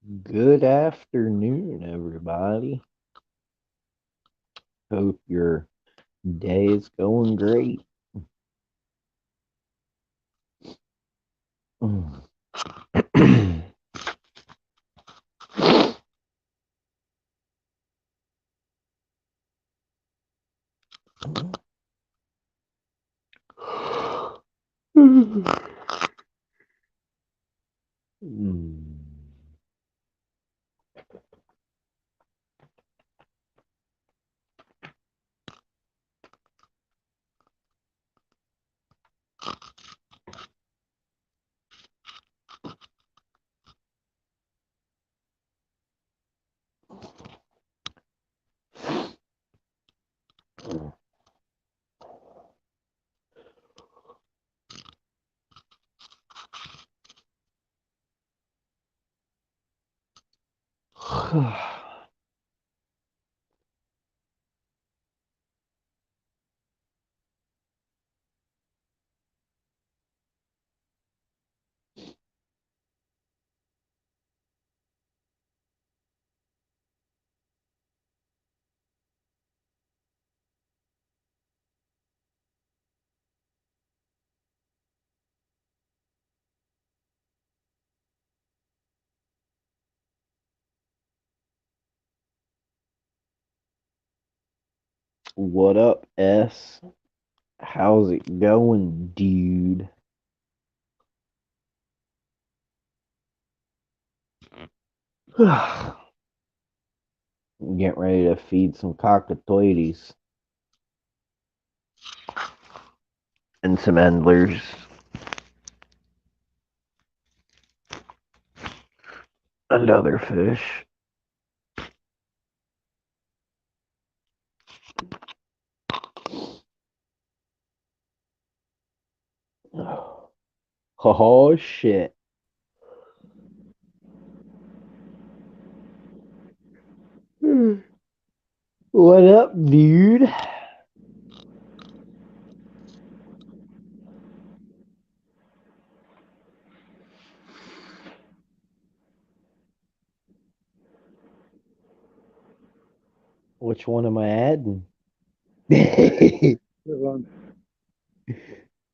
Good afternoon, everybody. Hope your day is going great. What up, S? How's it going, dude? Getting ready to feed some cockatoides and some endlers. Another fish. Oh, shit. What up, dude? Which one am I adding?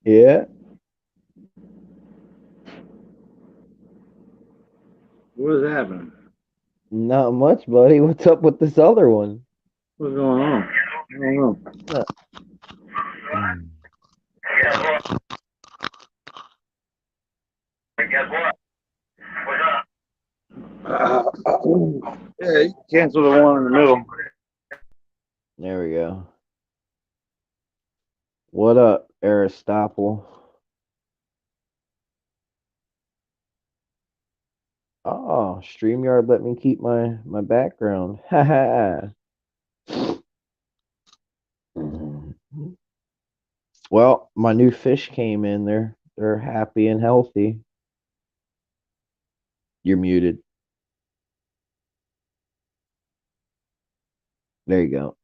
Yeah, What is happening? not much, buddy. What's up with this other one? What's going on? I don't know. Uh, mm. Guess what? Yeah, you cancel the one in the middle. There we go. What up, Aristotle? Oh, StreamYard let me keep my background. Haha. Well, my new fish came in. They're happy and healthy. You're muted. There you go.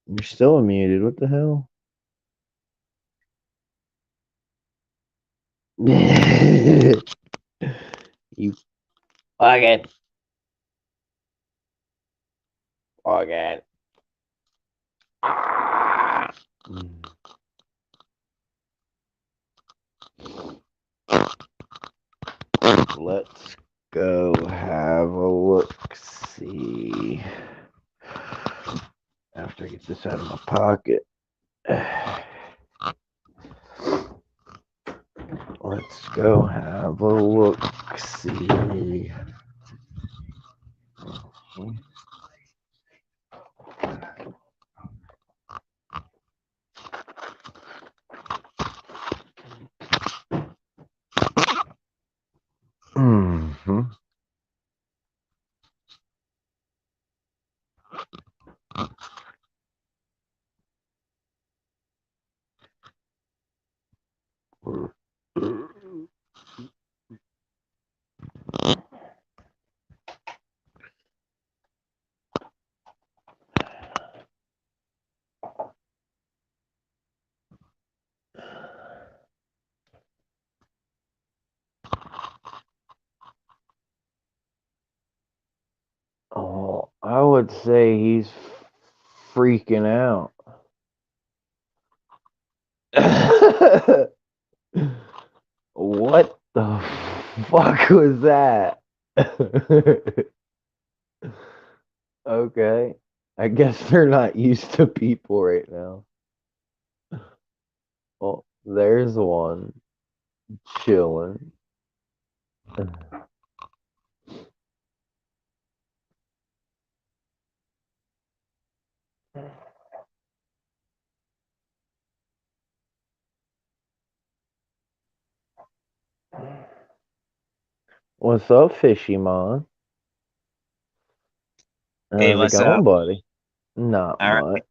You're still muted. What the hell? You fucking fucking. Ah. Let's go have a look. See. After I get this out of my pocket. Let's go have a look. See. Mm-hmm. I would say he's freaking out. What the fuck was that? Okay. I guess they're not used to people right now. Well, there's one chilling. What's up, Fishy Mon? Hey, How's it what's up? going, buddy? Not All much. right.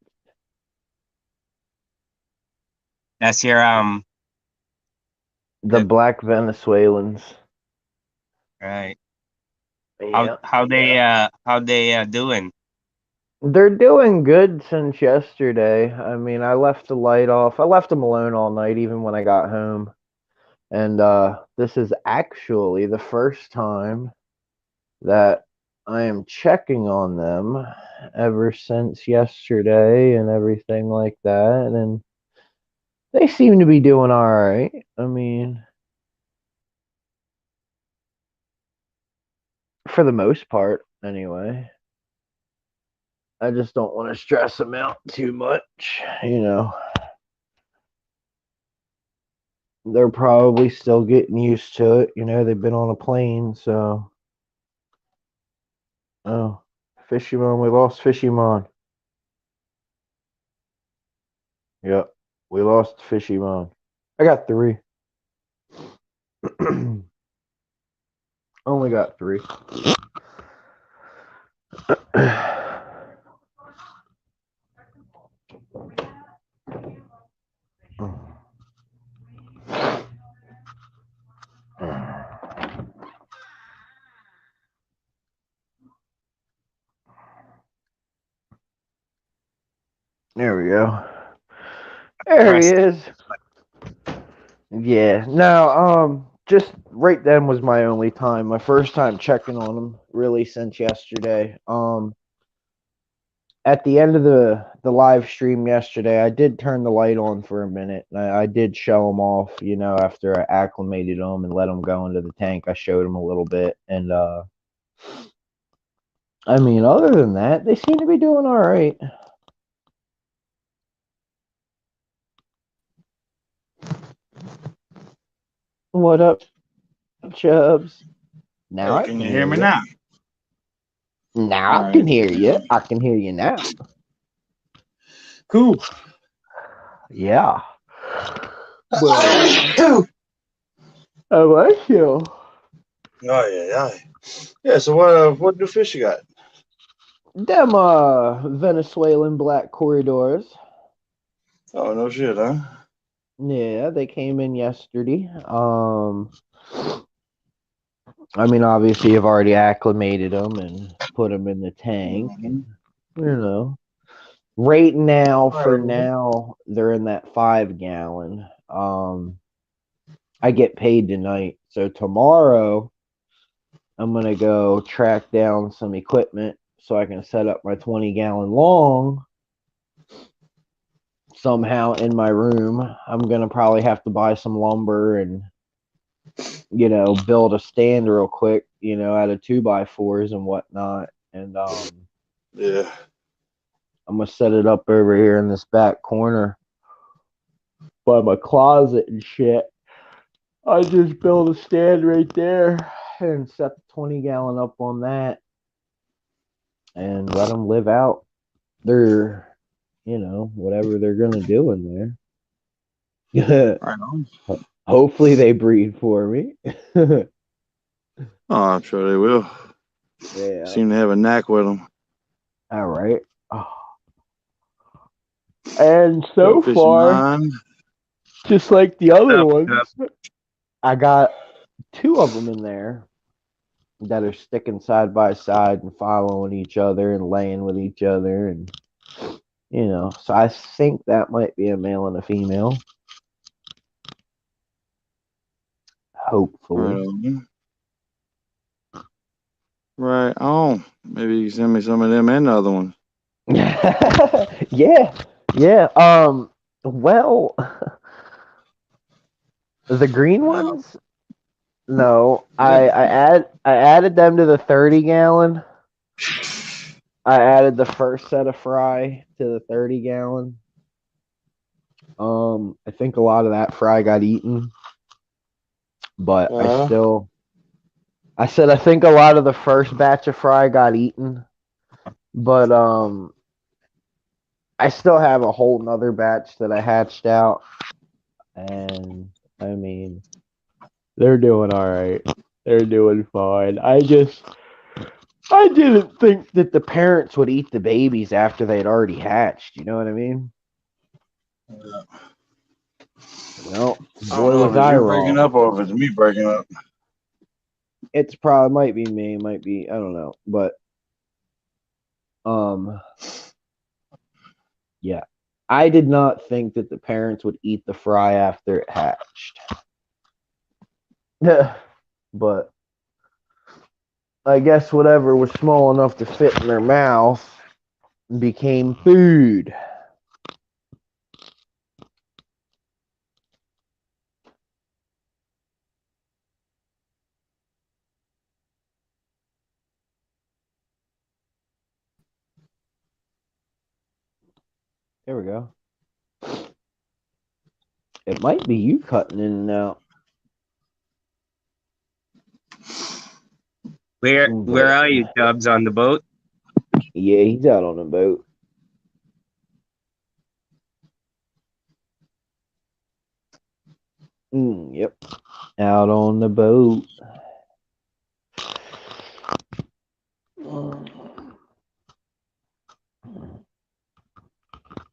That's your The the black Venezuelans. right. How Yeah. how they doing? They're doing good since yesterday. I mean, I left the light off. I left them alone all night, even when I got home. And this is actually the first time that I am checking on them ever since yesterday and everything like that. And they seem to be doing all right. I mean, for the most part, anyway. I just don't want to stress them out too much, you know. They're probably still getting used to it. You know, they've been on a plane, so. Oh, Fishymon, we lost Fishymon. Yep, we lost Fishymon. I got three. Only got three. There we go. There he Rest. is. Yeah. No, just right then was my only time. My first time checking on him really since yesterday. At the end of the live stream yesterday, I did turn the light on for a minute. I did show him off, you know, after I acclimated him and let him go into the tank. I showed him a little bit, and I mean, other than that, they seem to be doing all right. What up, Chubs? Now Hey, I can can you hear hear me you. now? Now All I right. can hear you. I can hear you now. Cool. Yeah. But Oh I like you. yeah, yeah. Yeah. So what new fish you got? Them Venezuelan black corridors. Oh no shit, huh? Yeah, they came in yesterday. I mean, obviously, you've already acclimated them and put them in the tank, Mm-hmm. and you know, right now, All for right. now, they're in that 5 gallon. I get paid tonight, so tomorrow I'm gonna go track down some equipment so I can set up my 20-gallon long somehow in my room. I'm gonna probably have to buy some lumber and build a stand real quick, out of 2x4s and whatnot. And Yeah. I'm gonna set it up over here in this back corner by my closet and shit. I just build a stand right there and set the 20-gallon up on that and let them live out their, whatever they're gonna do in there. Right on. Hopefully they breed for me. Oh, I'm sure they will. Yeah. Seem to have a knack with them. All right. And Go so fishing, far, man. just like the What's other up? What's up? ones, I got two of them in there that are sticking side by side and following each other and laying with each other. And, so I think that might be a male and a female. Right Hopefully. on. Right on. Maybe you can send me some of them and the other ones. Yeah, yeah. Well, the green Wow. ones. No, Yeah. I added them to the 30-gallon. I added the first set of fry to the 30-gallon. I think a lot of that fry got eaten, but Uh-huh. I said I think a lot of the first batch of fry got eaten, but I still have a whole nother batch that I hatched out, and I mean they're doing all right. They're doing fine. I didn't think that the parents would eat the babies after they'd already hatched. You know what I mean? Yeah. Well, I don't boy, know was if it's I you breaking wrong. up or if it's me breaking up. It's probably might be me, might be I don't know, but um, yeah, I did not think that the parents would eat the fry after it hatched. But I guess whatever was small enough to fit in their mouth became food. There we go. It might be you cutting in and out, Where but are you, Dubs, on the boat? yeah, he's out on a boat. Yep, out on the boat.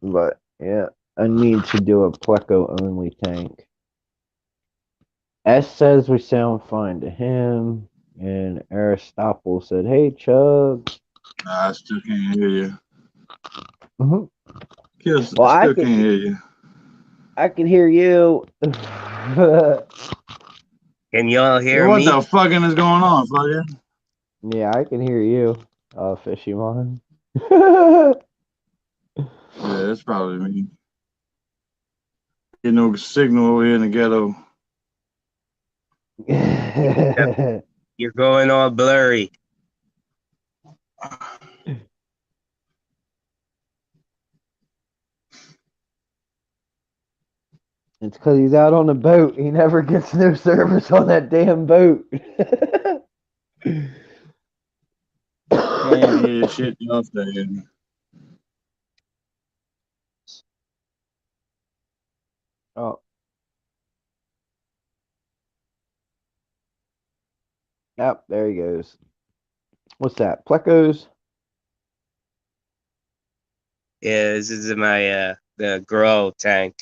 But yeah, I need to do a Pleco only tank. S says we sound fine to him, and Aristotle said, "Hey, Chug." Nah, I still can't hear you. Mhm. Kiss, I Well, still can't hear you. I can hear you. Can y'all Hey, hear what me? the fucking is going on, fucking? Yeah, I can hear you. Fishy mon. Yeah, it's probably me. Get no signal over here in the ghetto. Yep, you're going all blurry. It's because he's out on a boat. He never gets no service on that damn boat. Can't hear shit y'all saying. Oh, yep, there he goes. What's that? Plecos? Yeah, this is my the grow tank.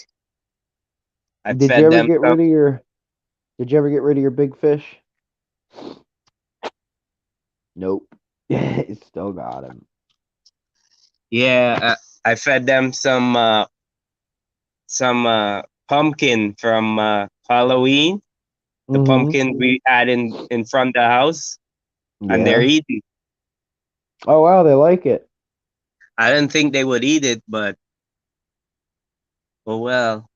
I Did you fed ever them get some. rid of your? Did you ever get rid of your big fish? Nope. Still got him. Yeah, I fed them some pumpkin from Halloween. The Mm-hmm. pumpkin we had in front of the house, and they're Yeah. eating. Oh wow, they like it. I didn't think they would eat it, but oh well.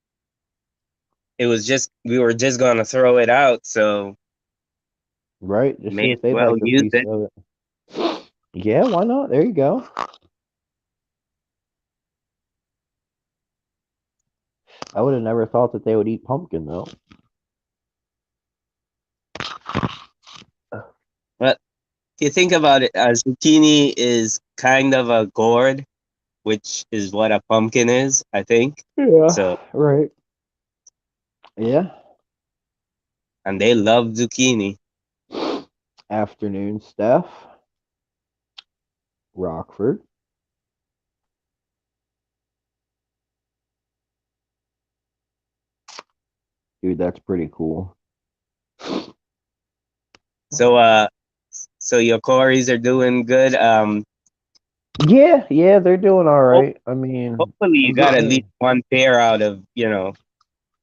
It was just we were just gonna throw it out, so Right? Just see may if as they'd well like a use piece it. of it. Yeah, why not? There you go. I would have never thought that they would eat pumpkin though. But if you think about it, a zucchini is kind of a gourd, which is what a pumpkin is, I think. Yeah, So, right. Yeah. and they love zucchini. Afternoon, Steph. Rockford. Dude, that's pretty cool. So your Corys are doing good. Yeah, yeah, they're doing all Ho- right. I mean, hopefully you I'm got at getting least one pair out of.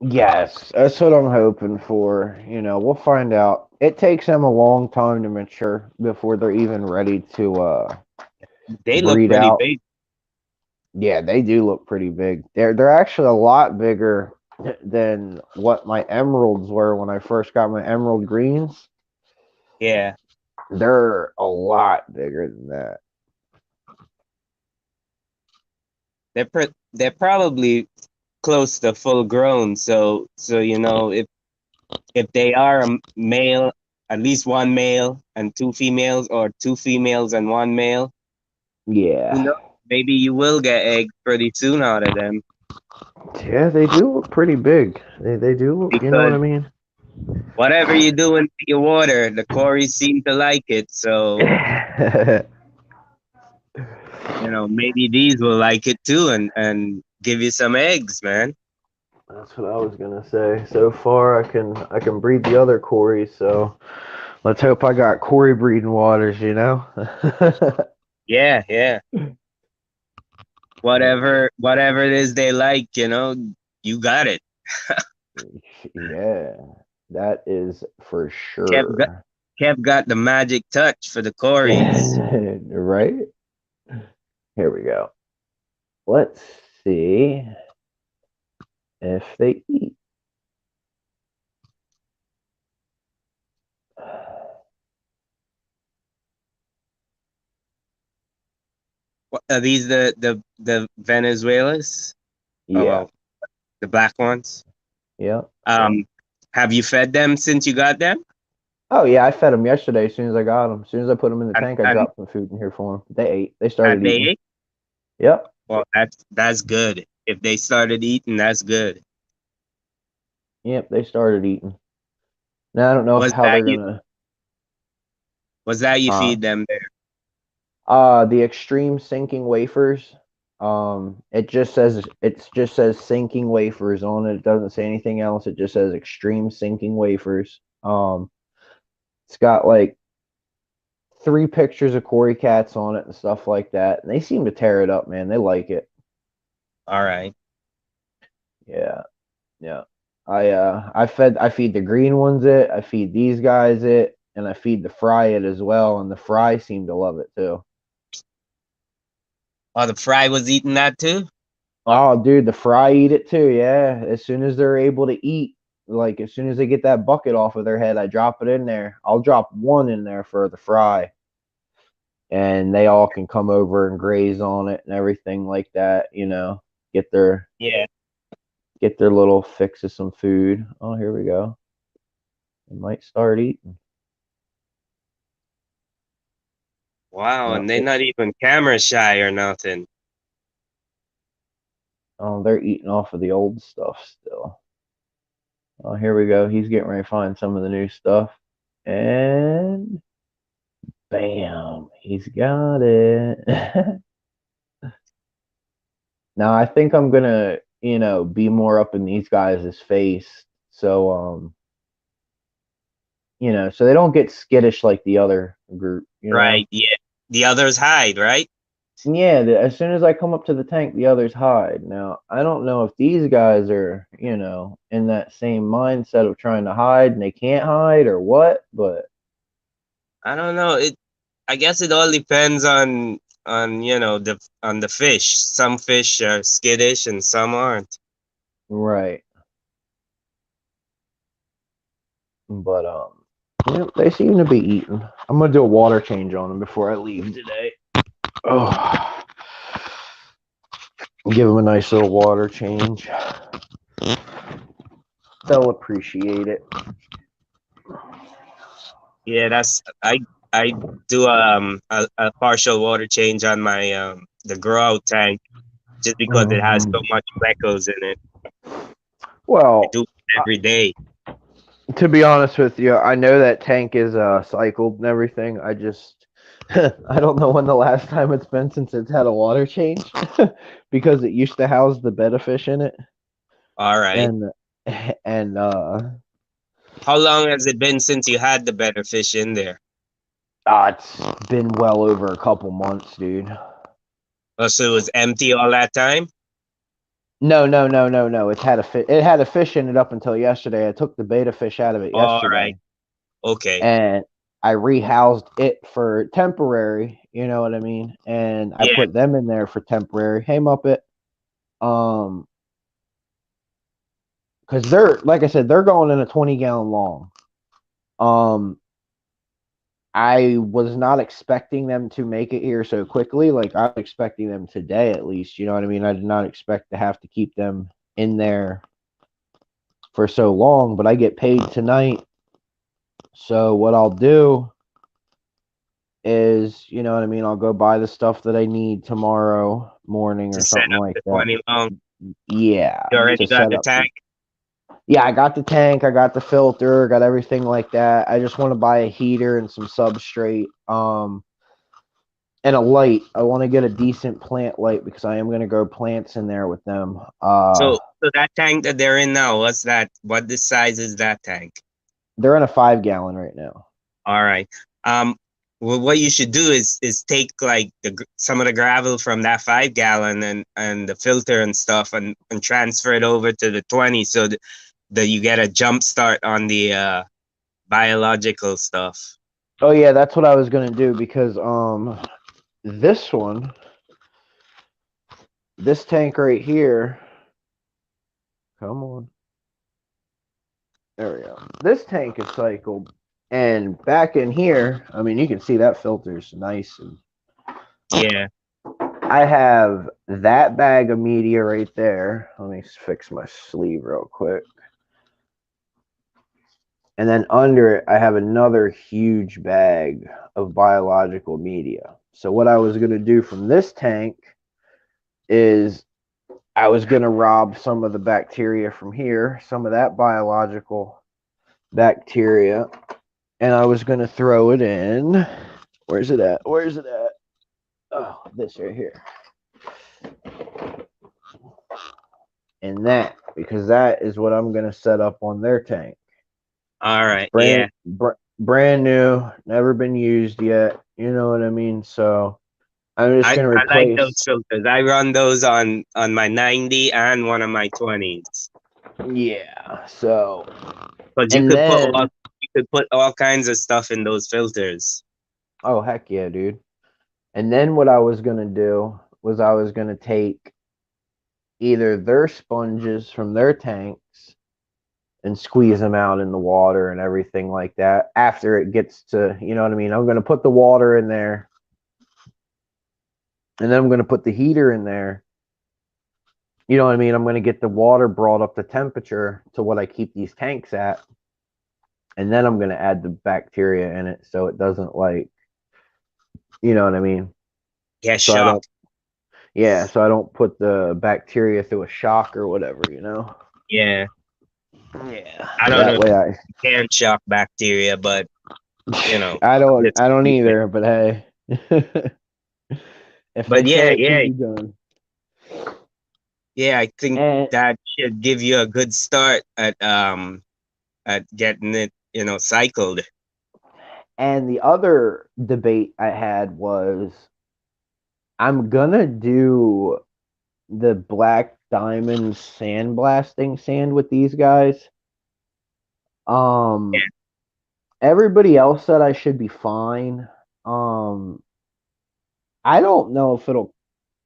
Yes, that's what I'm hoping for. We'll find out. It takes them a long time to mature before they're even ready to They look breed pretty out. big. Yeah, they do look pretty big. They're actually a lot bigger than what my emeralds were when I first got my emerald greens. Yeah, They're a lot bigger than that. they're probably close to full grown. So if they are a male, at least one male and two females, or two females and one male, who knows? Yeah. Maybe you will get eggs pretty soon out of them Yeah, they do look pretty big. They do look, you know what because I mean? whatever you do into your water, the cories seem to like it. So, That's maybe these will like it too and give you some eggs, man. what I was gonna say. So far, I can breed the other Corys. So let's hope I got Cory breeding waters. Yeah, yeah. Whatever it is they like, you got it. Yeah, that is for Kev got, sure. Kev got the magic touch for the cories. Right? Here we go. Let's see if they eat. What, are these the Venezuelas? Oh Yeah, well, the black ones. yeah. Um, have you fed them since you got them? Oh yeah, I fed them yesterday as soon as I got them. As soon as I put them in the And, tank, I and dropped some food in here for them. They ate. They had started they eating. ate? Yep. Well, that's good. If they started eating, that's good. Yep, they started eating. Now I don't know Was how that they're you? gonna Was that you uh feed them there? the extreme sinking wafers. It just says sinking wafers on it. It doesn't say anything else. It just says extreme sinking wafers. It's got like three pictures of Cory cats on it and stuff like that. And they seem to tear it up, man. They like it. All right. Yeah, yeah. I feed the green ones it. I feed these guys it, and I feed the fry it as well. And the fry seem to love it too. Oh, the fry was eating that too. Oh, dude, the fry eat it too. Yeah, as soon as they're able to eat, like as soon as they get that bucket off of their head, I drop it in there. I'll drop one in there for the fry, and they all can come over and graze on it and everything like that. Get their Yeah. get their little fix of some food. Oh, here we go. They might start eating. Wow, Oh, and they're not even camera shy or nothing. oh, they're eating off of the old stuff still. Oh, here we go. He's getting ready to find some of the new stuff, and bam, he's got it. Now I think I'm gonna, be more up in these guys' face, so so they don't get skittish like the other group. Right. Yeah. The others hide, right? Yeah, as soon as I come up to the tank, the others hide. Now, I don't know if these guys are, in that same mindset of trying to hide and they can't hide or what, but I don't know. I guess it all depends on the fish. Some fish are skittish and some aren't. right. But they seem to be eating. I'm gonna do a water change on them before I leave today. Oh, give them a nice little water change. They'll appreciate it. Yeah, I do a partial water change on my the grow out tank just because it has so Mhm. much geckos in it. I Well, do it every day. to be honest with you, I know that tank is cycled and everything. I just I don't know when the last time it's been since it's had a water change because it used to house the betta fish in it All right. and and How long has it been since you had the better fish in there? it's been well over a couple months, dude. Oh, so it was empty all that time? No, no, no, no, no. It had a fish in it up until yesterday. I took the beta fish out of it All right. yesterday, Okay. and I rehoused it for temporary. You know what I mean? And I Yeah. put them in there for temporary. Hey, Muppet. Um, because they're like I said, they're going in a 20-gallon long. Um, I was not expecting them to make it here so quickly. Like I was expecting them today at least. You know what I mean? I did not expect to have to keep them in there for so long, but I get paid tonight. So what I'll do is, you know what I mean, I'll go buy the stuff that I need tomorrow morning To or set something up like the that. 20 long. Yeah, You to already got set the up. tank? Yeah, I got the tank, I got the filter, got everything like that. I just want to buy a heater and some substrate. And a light. I want to get a decent plant light because I am going to grow plants in there with them. So that tank that they're in now, what's that? What the size is that tank? They're in a 5 gallon right now. All right. Well, what you should do is take like some of the gravel from that 5 gallon and the filter and stuff and transfer it over to the 20 so that you get a jump start on the biological stuff. Oh yeah, that's what I was going to do because this one, this tank right here, come on. There we go. This tank is cycled, and back in here, I mean, you can see that filter's nice. And Yeah. I have that bag of media right there. Let me fix my sleeve real quick. And then under it, I have another huge bag of biological media. So what I was going to do from this tank is I was going to rob some of the bacteria from here, some of that biological bacteria, and I was going to throw it in. Where's it at? Where's it at? Oh, this right here. And that, because that is what I'm going to set up on their tank. All right. Brand Yeah. brand new, never been used yet. You know what I mean? So I'm just going to I like those replace. filters. I run those on my 90 and one of my 20s. Yeah. So, But and then, you could put all kinds of stuff in those filters. oh, heck yeah, dude. And then what I was going to do was I was going to take either their sponges from their tanks and squeeze them out in the water and everything like that after it gets to, you know what I mean? I'm going to put the water in there and then I'm going to put the heater in there. You know what I mean? I'm going to get the water brought up to temperature to what I keep these tanks at. And then I'm going to add the bacteria in it so it doesn't like, you know what I mean? Get So I don't, shocked. yeah, so I don't put the bacteria through a shock or whatever, you know? Yeah. Yeah. I don't know That if way you can shock bacteria, but you know, it's, I don't either, but hey. If they but say yeah, it can yeah, be done. yeah. I think And that should give you a good start at getting it, cycled. and the other debate I had was I'm gonna do the black diamond sandblasting sand with these guys. Yeah. Um Everybody else said I should be fine. Um I don't know if it'll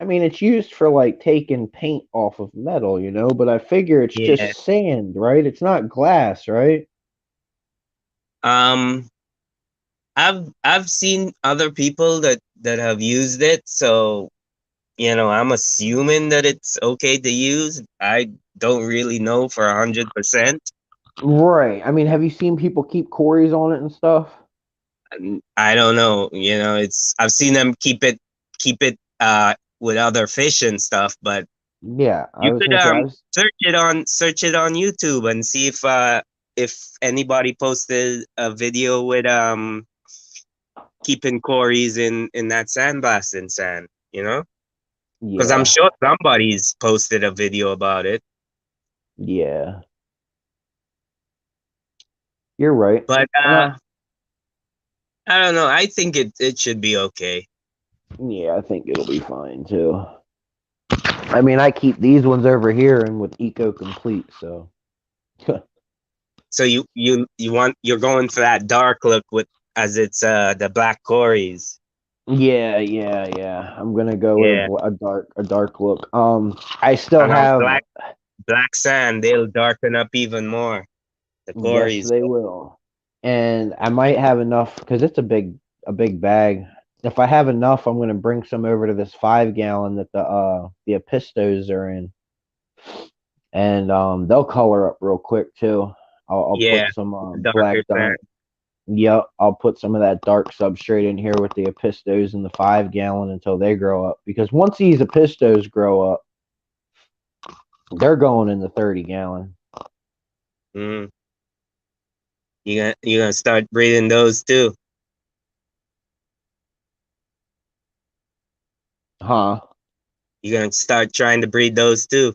I mean it's used for like taking paint off of metal, you know, but I figure it's Yeah. just sand, right? It's not glass, right? Um, I've seen other people that have used it, so I'm assuming that it's okay to use. I don't really know for 100%. Right. I mean, have you seen people keep quarries on it and stuff? I don't know. It's I've seen them keep it with other fish and stuff, but Yeah, I you was could gonna say I was. search it on YouTube and see if anybody posted a video with keeping quarries in that sandblasting sand, because I'm Yeah, sure somebody's posted a video about it. yeah, you're right. But And I don't know. I think it should be okay. yeah, I think it'll be fine too. I mean, I keep these ones over here and with Eco Complete, so. So you're going for that dark look with as it's the black Corys. Yeah. I'm gonna go with Yeah. a dark look. I still And on have. black sand, they'll darken up even more. The Yes, Corys. they will. And I might have enough because it's a big bag. If I have enough, I'm gonna bring some over to this 5 gallon that the Epistos are in, and they'll color up real quick too. I'll Yeah, put some darker black dye. sand. Yep, I'll put some of that dark substrate in here with the Epistos in the 5 gallon until they grow up. Because once these Epistos grow up, they're going in the 30 gallon. Mm. You gonna start breeding those too. Huh? You're gonna start trying to breed those too.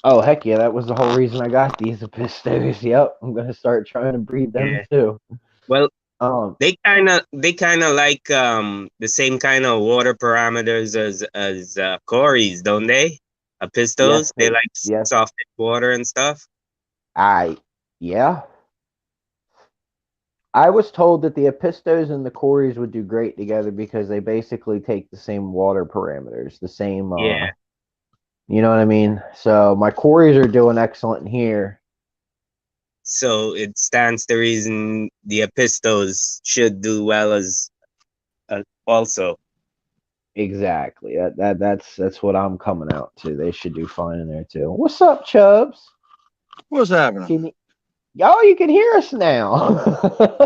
Oh heck yeah, that was the whole reason I got these Epistos. Yep, I'm gonna start trying to breed them Yeah. too. Well, Um, they kind of like the same kind of water parameters as Corys, don't they? yes, Pistos. They like yes, soft water and stuff. I, yeah. I was told that the Epistos and the Cories would do great together because they basically take the same water parameters, the same, Yeah. you know what I mean? So my Cories are doing excellent here. So it stands to reason the Pistos should do well as also. Exactly. That's what I'm coming out to. They should do fine in there too. What's up, Chubbs? What's happening? Can you, oh, you can hear us now.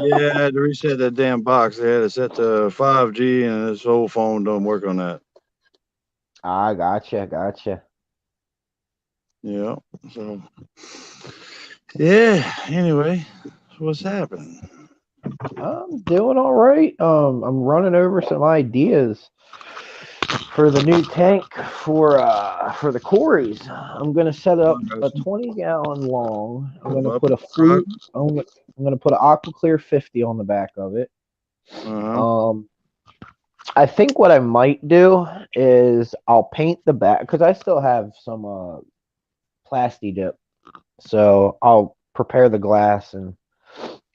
Yeah, I had to reset that damn box. They had it set to 5G, and this whole phone don't work on that. I gotcha. Yeah. So, yeah. Anyway, what's happening? I'm doing all right. I'm running over some ideas for the new tank for the Corys. I'm gonna set up a 20 gallon long. I'm gonna put a flute. I'm gonna put an Aquaclear 50 on the back of it. Uh-huh. I think what I might do is I'll paint the back because I still have some plasti dip. So I'll prepare the glass and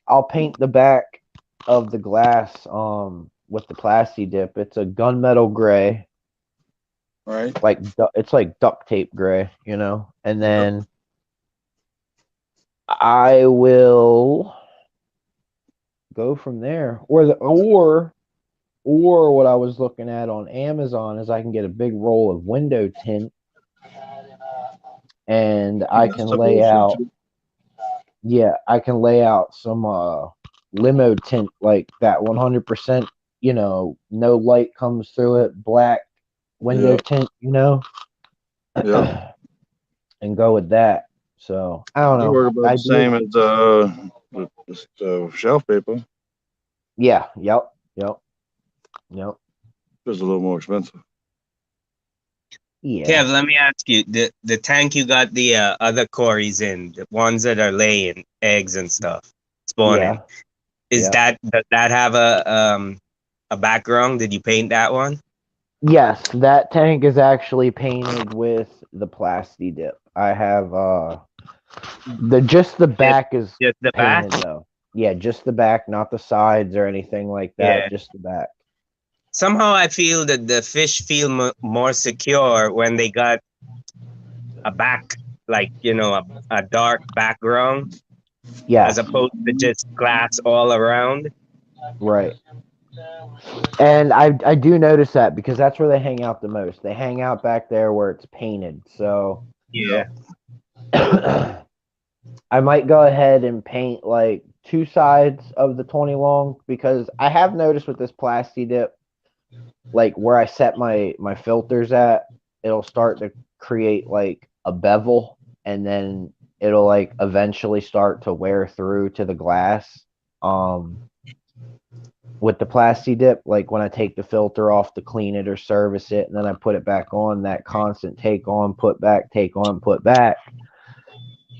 I'll paint the back of the glass with the plasti dip. It's a gunmetal gray, Right. it's like duct tape gray, you know. And then I will go from there. Or what I was looking at on Amazon is I can get a big roll of window tint and I That can stuff lay will shoot out too. I can lay out some limo tint like that 100%, you know, no light comes through it, black window Yeah. tint, you know, Yeah. and go with that. So, I don't They know. work about I the do. same as the shelf paper. Yeah, yep. Just a little more expensive. Yeah. Kev, let me ask you: the tank you got the other Corys in, the ones that are laying eggs and stuff, spawning, Yeah. is Yeah. does that have a background? Did you paint that one? Yes, that tank is actually painted with the plasti dip. I have the Just back is just the back? painted though. Yeah, just the back, not the sides or anything like that, Yeah. just the back. Somehow I feel that the fish feel more secure when they got a back, like a dark background, as Yes, opposed to just glass all around. right. And I do notice that because that's where they hang out the most. They hang out back there where it's painted. So Yeah. Yep. I might go ahead and paint like two sides of the 20 long because I have noticed with this plasti dip, like where I set my filters at, it'll start to create like a bevel and then it'll like eventually start to wear through to the glass. With the plasti dip, like when I take the filter off to clean it or service it, and then I put it back on, that constant take on, put back, take on, put back.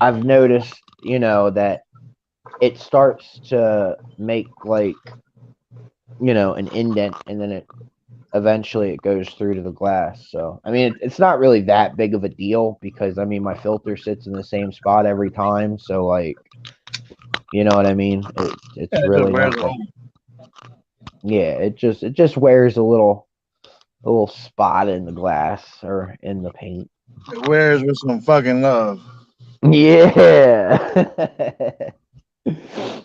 I've noticed, you know, that it starts to make like, you know, an indent and then it eventually it goes through to the glass. So I mean, it's not really that big of a deal because I mean my filter sits in the same spot every time. So like, you know what I mean? Yeah, It's it just really wears not a that. hole. Yeah, it just wears a little spot in the glass or in the paint. It wears with some fucking love. Yeah.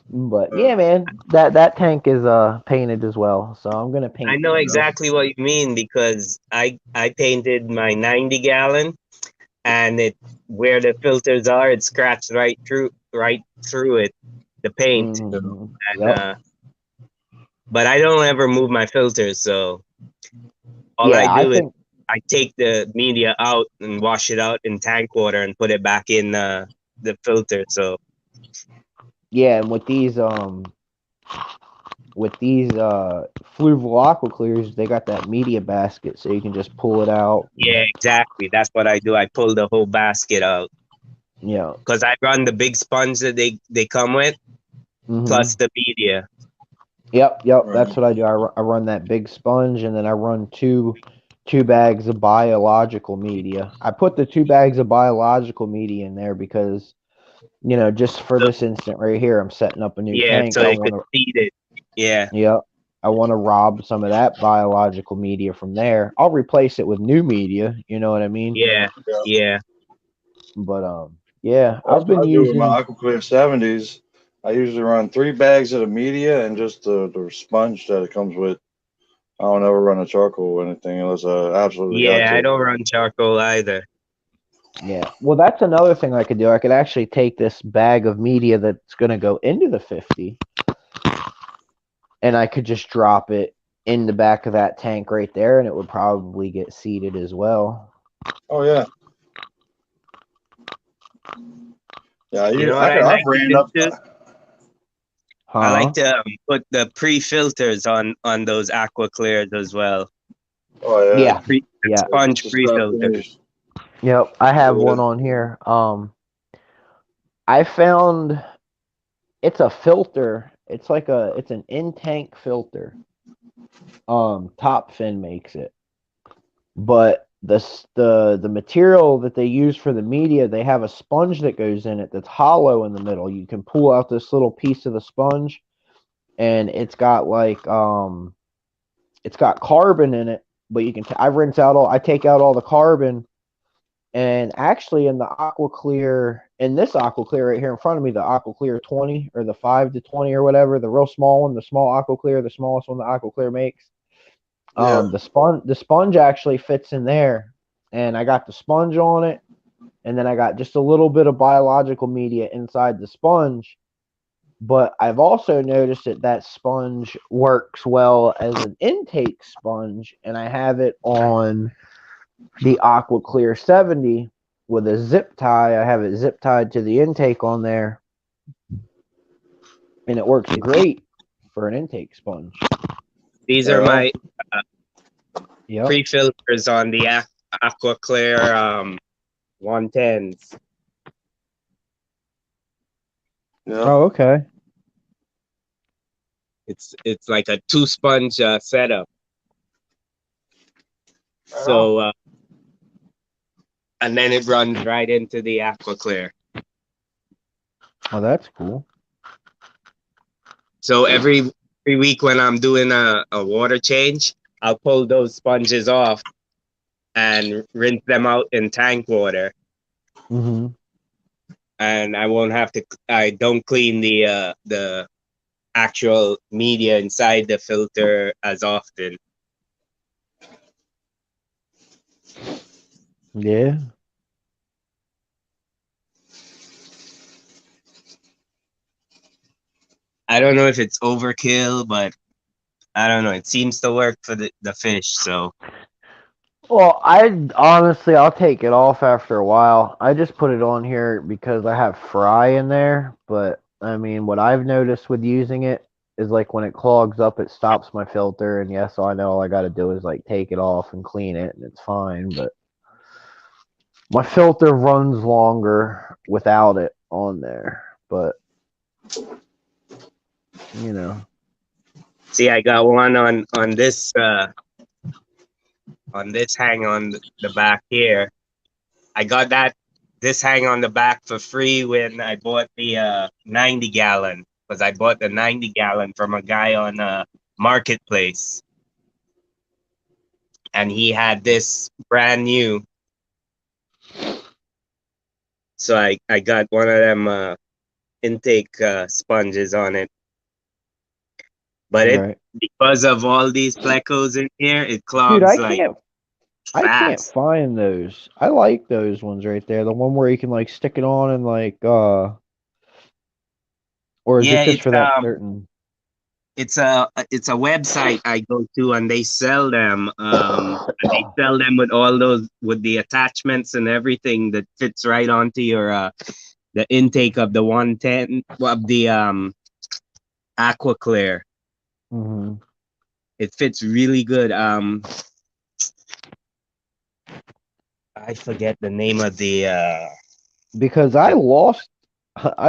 But Uh, yeah, man, that tank is painted as well. So I'm gonna I paint. know you know? exactly what you mean because I painted my 90-gallon, and it where the filters are, it scratched right through it, the paint. Hmm. And Yep. but I don't ever move my filters, so all I Yeah, I do is think I take the media out and wash it out in tank water and put it back in the filter. So yeah, and with these fluval aqua clears, they got that media basket, so you can just pull it out. yeah, exactly. That's what I do. I pull the whole basket out Yeah. because I run the big sponge that they come with Hmm. plus the media. Yep. That's Right. what I do. I run that big sponge, and then I run two bags of biological media. I put the 2 bags of biological media in there because just for So, this instant right here, I'm setting up a new yeah, tank. so I it want could to, feed it. Yeah, yep, I want to rob some of that biological media from there. I'll replace it with new media. You know what I mean? yeah, Yeah. yeah, But yeah, That's I've been what I do with using. my Aquaclear 70s. I usually run 3 bags of the media and just the sponge that it comes with. I don't ever run a charcoal or anything unless I absolutely got yeah. I to. don't run charcoal either. Yeah, well, that's another thing I could do. I could actually take this bag of media that's going to go into the 50, and I could just drop it in the back of that tank right there, and it would probably get seeded as well. Oh yeah, yeah. You know what I I've like to ran do up. too? I like Huh? to put the pre-filters on those aqua clears as well. Oh The yeah, Yeah, pre the yeah. get sponge your stuff pre-filters. finished. Yep, I have Yeah. one on here. I found it's a filter. It's an in-tank filter. Top Fin makes it. But the material that they use for the media, they have a sponge that goes in it that's hollow in the middle. You can pull out this little piece of the sponge, and it's got carbon in it, but you can I take out all the carbon. And actually, in this Aqua Clear right here in front of me, the Aqua Clear 20 or the 5 to 20 or whatever, the real small one, the small Aqua Clear, the smallest one the Aqua Clear makes. Yeah. The sponge actually fits in there, and I got the sponge on it, and then I got just a little bit of biological media inside the sponge. But I've also noticed that sponge works well as an intake sponge, and I have it on the Aqua Clear 70 with a zip tie. I have it zip tied to the intake on there, and it works great for an intake sponge. These Right are on. my Yep. pre-filters on the aqua clear 110s. Yeah. Oh, okay. It's like a two sponge setup. Right on. So and then it runs right into the aqua clear. Oh, that's cool. So every week when I'm doing a water change, I'll pull those sponges off and rinse them out in tank water, Hmm. and I won't have to. I don't clean the actual media inside the filter as often. Yeah. I don't know if it's overkill, but I don't know. It seems to work for the fish. So Well, I'll take it off after a while. I just put it on here because I have fry in there. But I mean, what I've noticed with using it is like when it clogs up, it stops my filter. And yes, I know all I got to do is like take it off and clean it, and it's fine. But my filter runs longer without it on there. But you know, see, I got one on this on this hang on the back here. I got this hang on the back for free when I bought the 90 gallon, because I bought the 90 gallon from a guy on Marketplace, and he had this brand new. So I got one of them intake sponges on it. But it, Right. because of all these plecos in here, it Dude, clogs like I can't fast. find those. I like those ones right there. The one where you can like stick it on and like or is it Yeah, just for that certain? it's a website I go to, and they sell them and they sell them with all those, with the attachments and everything that fits right onto your the intake of the 110 of the Aqua Clear. Mhm. It fits really good. I forget the name of the Because the I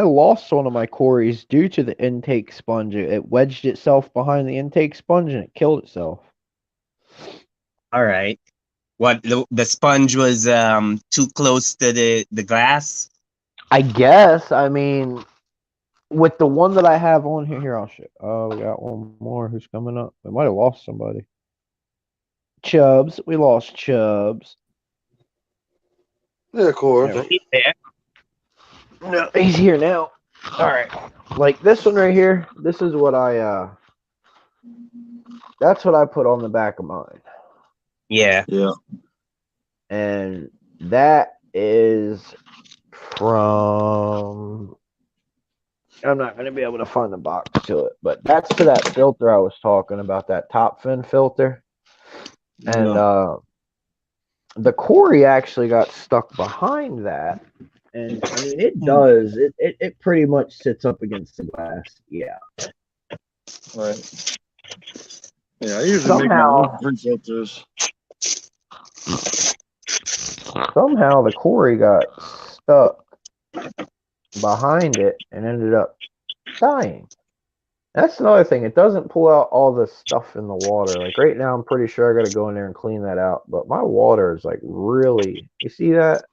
lost one of my Corys due to the intake sponge. It wedged itself behind the intake sponge and it killed itself. all right. What, the sponge was too close to the glass? I guess. I mean, with the one that I have on here, I'll show. Oh, we got one more who's coming up. We might have lost somebody. Chubbs. We lost Chubbs. Yeah, of course. No, he's there. No, he's here now. All right. Like this one right here. This is what that's what I put on the back of mine. Yeah. Yeah. And that is from, I'm not going to be able to find the box to it, but that's for that filter I was talking about, that top fin filter. And Yeah. the Corey actually got stuck behind that. And I mean, it does. It pretty much sits up against the glass. Yeah. Right. Yeah, I usually make my own Somehow, print filters. somehow the Corey got stuck behind it and ended up dying. That's another thing. It doesn't pull out all the stuff in the water. Like right now, I'm pretty sure I got to go in there and clean that out. But my water is like really. You see that?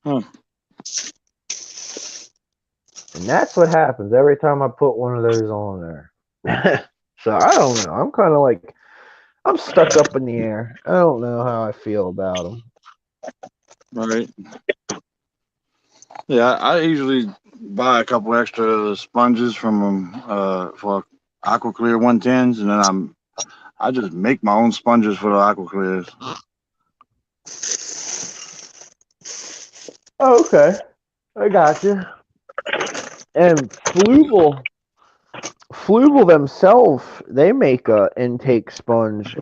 Huh. And that's what happens every time I put one of those on there. So I don't know. I'm kind of like I'm stuck up in the air. I don't know how I feel about them. Right. Yeah, I usually buy a couple extra sponges from them for Aqua Clear 110s, and then I just make my own sponges for the Aqua Clears. Oh, okay, I got you. And Fluval themselves, they make a intake sponge,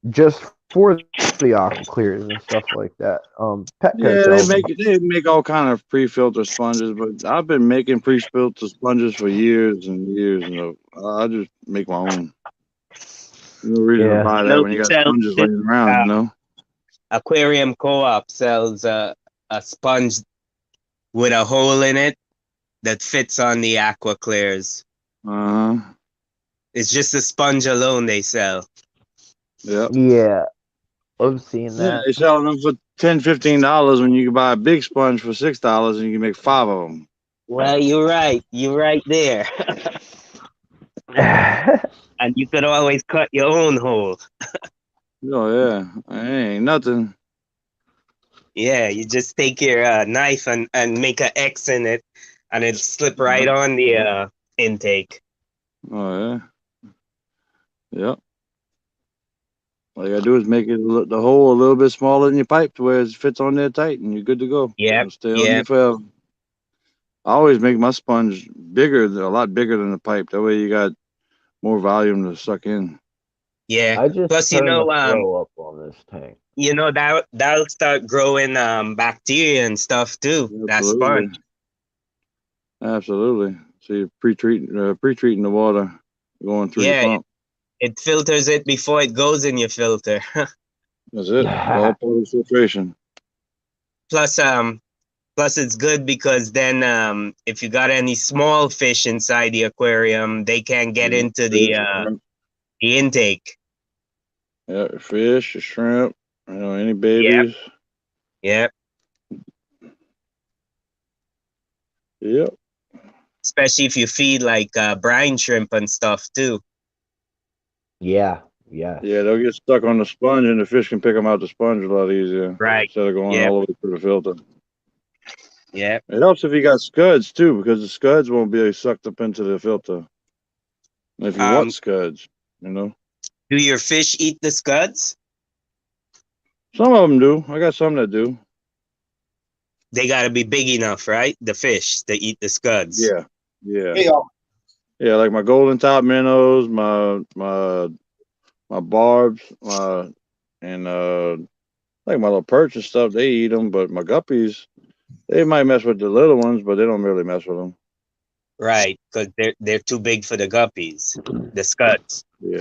just for the aqua clears and stuff like that. Petco Yeah, sells them. they make all kind of pre-filter sponges, but I've been making pre-filter sponges for years and years, and I just make my own. No reason to Yeah, buy You that know, when they you got sell sponges this, laying around, uh, you know? Aquarium Co-op sells a sponge with a hole in it that fits on the Aqua Clears. Uh-huh. It's just a sponge alone they sell. Yep. yeah, I've seen Yeah, that. they selling them for $10, $15 when you can buy a big sponge for $6 and you can make 5 of them. Well, you're right. You're right there. And you could always cut your own hole. Oh yeah, it ain't nothing. Yeah, you just take your knife and make an X in it, and it'll slip right Yep. on the intake. Oh yeah, yep. All you gotta do is make it the hole a little bit smaller than your pipe to where it fits on there tight, and you're good to go. Yep, It'll stay on there yep. forever. I always make my sponge bigger, a lot bigger than the pipe. That way you got more volume to suck in. Yeah. I just Plus, turned the flow up on this tank. that'll start growing bacteria and stuff too. That Absolutely, sponge. absolutely. So you're pre-treating the water going through your Yeah, pump. it filters it before it goes in your filter. That's it. All part of filtration. Plus, plus it's good because then if you got any small fish inside the aquarium, they can't get Yeah, into fish, the intake. Yeah, your fish, your shrimp, any Yep, babies. yep. Yep. Especially if you feed like brine shrimp and stuff too. Yeah, yes. Yeah, they'll get stuck on the sponge, and the fish can pick them out the sponge a lot easier Right. instead of going Yep, all the way through the filter. yep. It helps if you got scuds too, because the scuds won't be sucked up into the filter. And if you want Um, scuds, you know, do your fish eat the scuds? some of them do. I got some that do. They gotta be big enough, right? The fish to eat the scuds. Yeah, yeah, Hey, y'all. yeah. Like my golden top minnows, my barbs, and like my little perch and stuff. They eat them, but my guppies, they might mess with the little ones, but they don't really mess with them. Right, because they're too big for the guppies, the scuds. Yeah,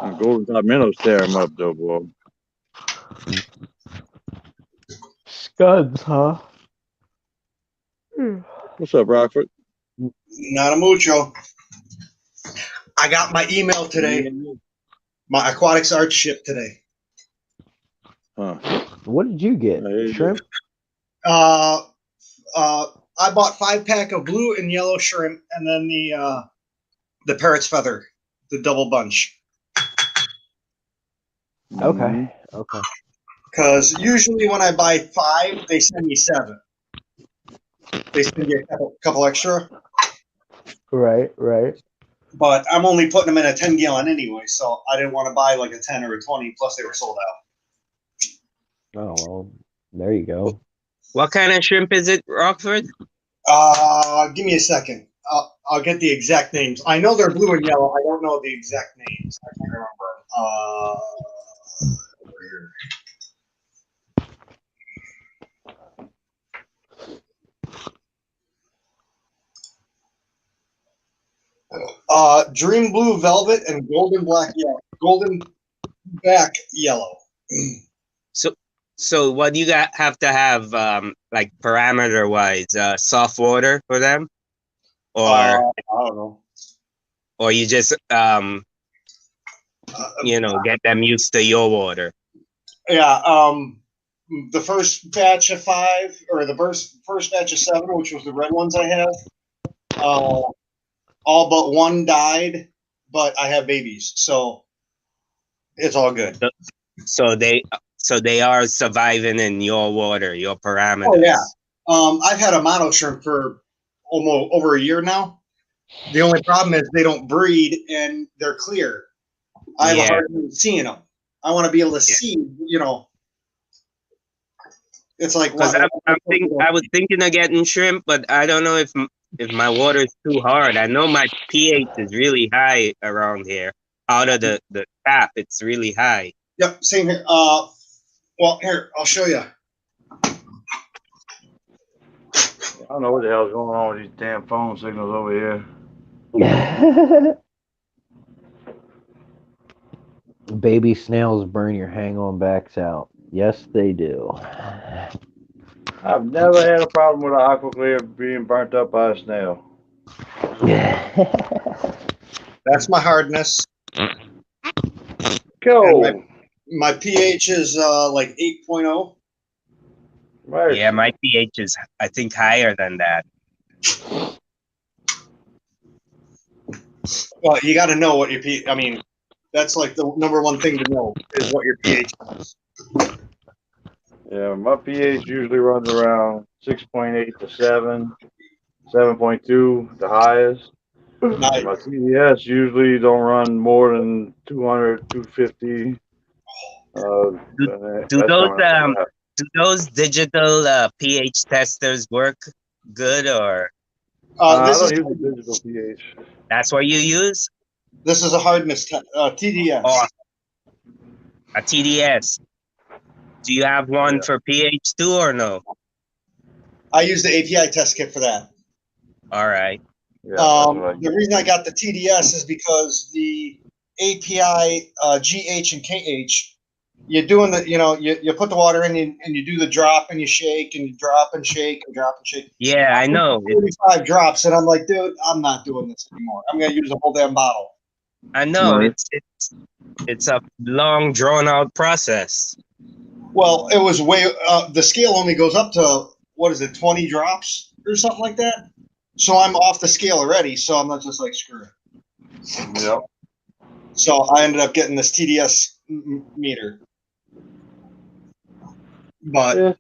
and golden top minnows tear them up though, boy. Scuds, huh? What's up, Rockford? Not a mucho. I got my email today. My aquatics art shipped today. Huh? What did you get? I hear you. Shrimp? Uh, I bought 5-pack of blue and yellow shrimp, and then the parrot's feather, the double bunch. Okay. Mhm. Okay. Because usually when I buy 5, they send me 7. They send you a couple extra, Right, right. but I'm only putting them in a 10-gallon anyway, so I didn't want to buy like a 10 or a 20. Plus, they were sold out. Oh well, there you go. What kind of shrimp is it, Rockford? Give me a second. I'll get the exact names. I know they're blue and yellow. I don't know the exact names. I can't remember. Over here. Dream blue velvet and golden black yellow. Golden back yellow. So, so what do you got have to have like parameter wise, soft water for them, I or don't know. you just Uh, get them used to your water. yeah. The first batch of 5, or the first batch of 7, which was the red ones I have. All but one died, but I have babies, so it's all good. So they are surviving in your water, your parameters. Oh yeah. I've had a mono shrimp for almost over a year now. The only problem is they don't breed and they're clear. I have a Yeah. hard time seeing them. I want to be able to Yeah. see, It's like Because what? I was thinking of getting shrimp, but I don't know if my water is too hard. I know my pH is really high around here. Out of the tap, it's really high. Yep, same here. Well, here I'll show you. I don't know what the hell's going on with these damn phone signals over here. Baby snails burn your hang-on backs out. Yes, they do. I've never had a problem with an aqua being burnt up by a snail. That's my hardness. Go. And my pH is like 8.0. Mercy. Yeah, my pH is I think higher than that. Well, you got to know what your pH. I mean, that's like the number one thing to know is what your pH is. Yeah, my pH usually runs around 6.8 to 7, 7.2, the highest. Nice. My TDS usually don't run more than 200, 250. Do That's those coming out. do those digital pH testers work good, or I This is don't use the digital pH. that's what you use? a hardness TDS. Or a TDS? Do you have one Yeah. for pH too, or no? I use the API test kit for that. All right. Yeah, that's what I The use. reason I got the TDS is because the API GH and KH, you're doing the, you put the water in and you do the drop and you shake and you drop and shake and drop and shake. Yeah, I know. 45 drops, and I'm like, dude, I'm not doing this anymore. I'm gonna use a whole damn bottle. I know Right. it's a long drawn out process. Well, it was way. The scale only goes up to what is it, 20 drops or something like that. So I'm off the scale already. So I'm not just like screw it. Yep. So I ended up getting this TDS meter. But Yeah.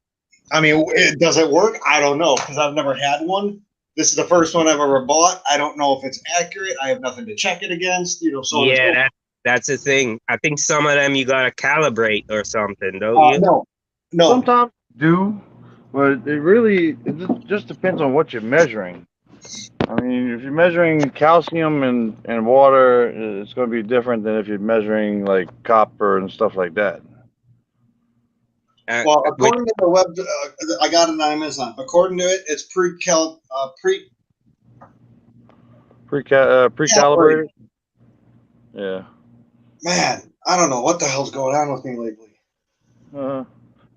I mean, does it work? I don't know because I've never had one. This is the first one I've ever bought. I don't know if it's accurate. I have nothing to check it against. So on and so Yeah, forth. that's the thing. I think some of them you gotta calibrate or something, don't you? No. Sometimes you do, but it just depends on what you're measuring. I mean, if you're measuring calcium and water, it's going to be different than if you're measuring like copper and stuff like that. Well, Which according to the web, I got it on Amazon. According to it, it's Pre-calibrated. pre-calibrated. Yeah. Man, I don't know what the hell's going on with me lately.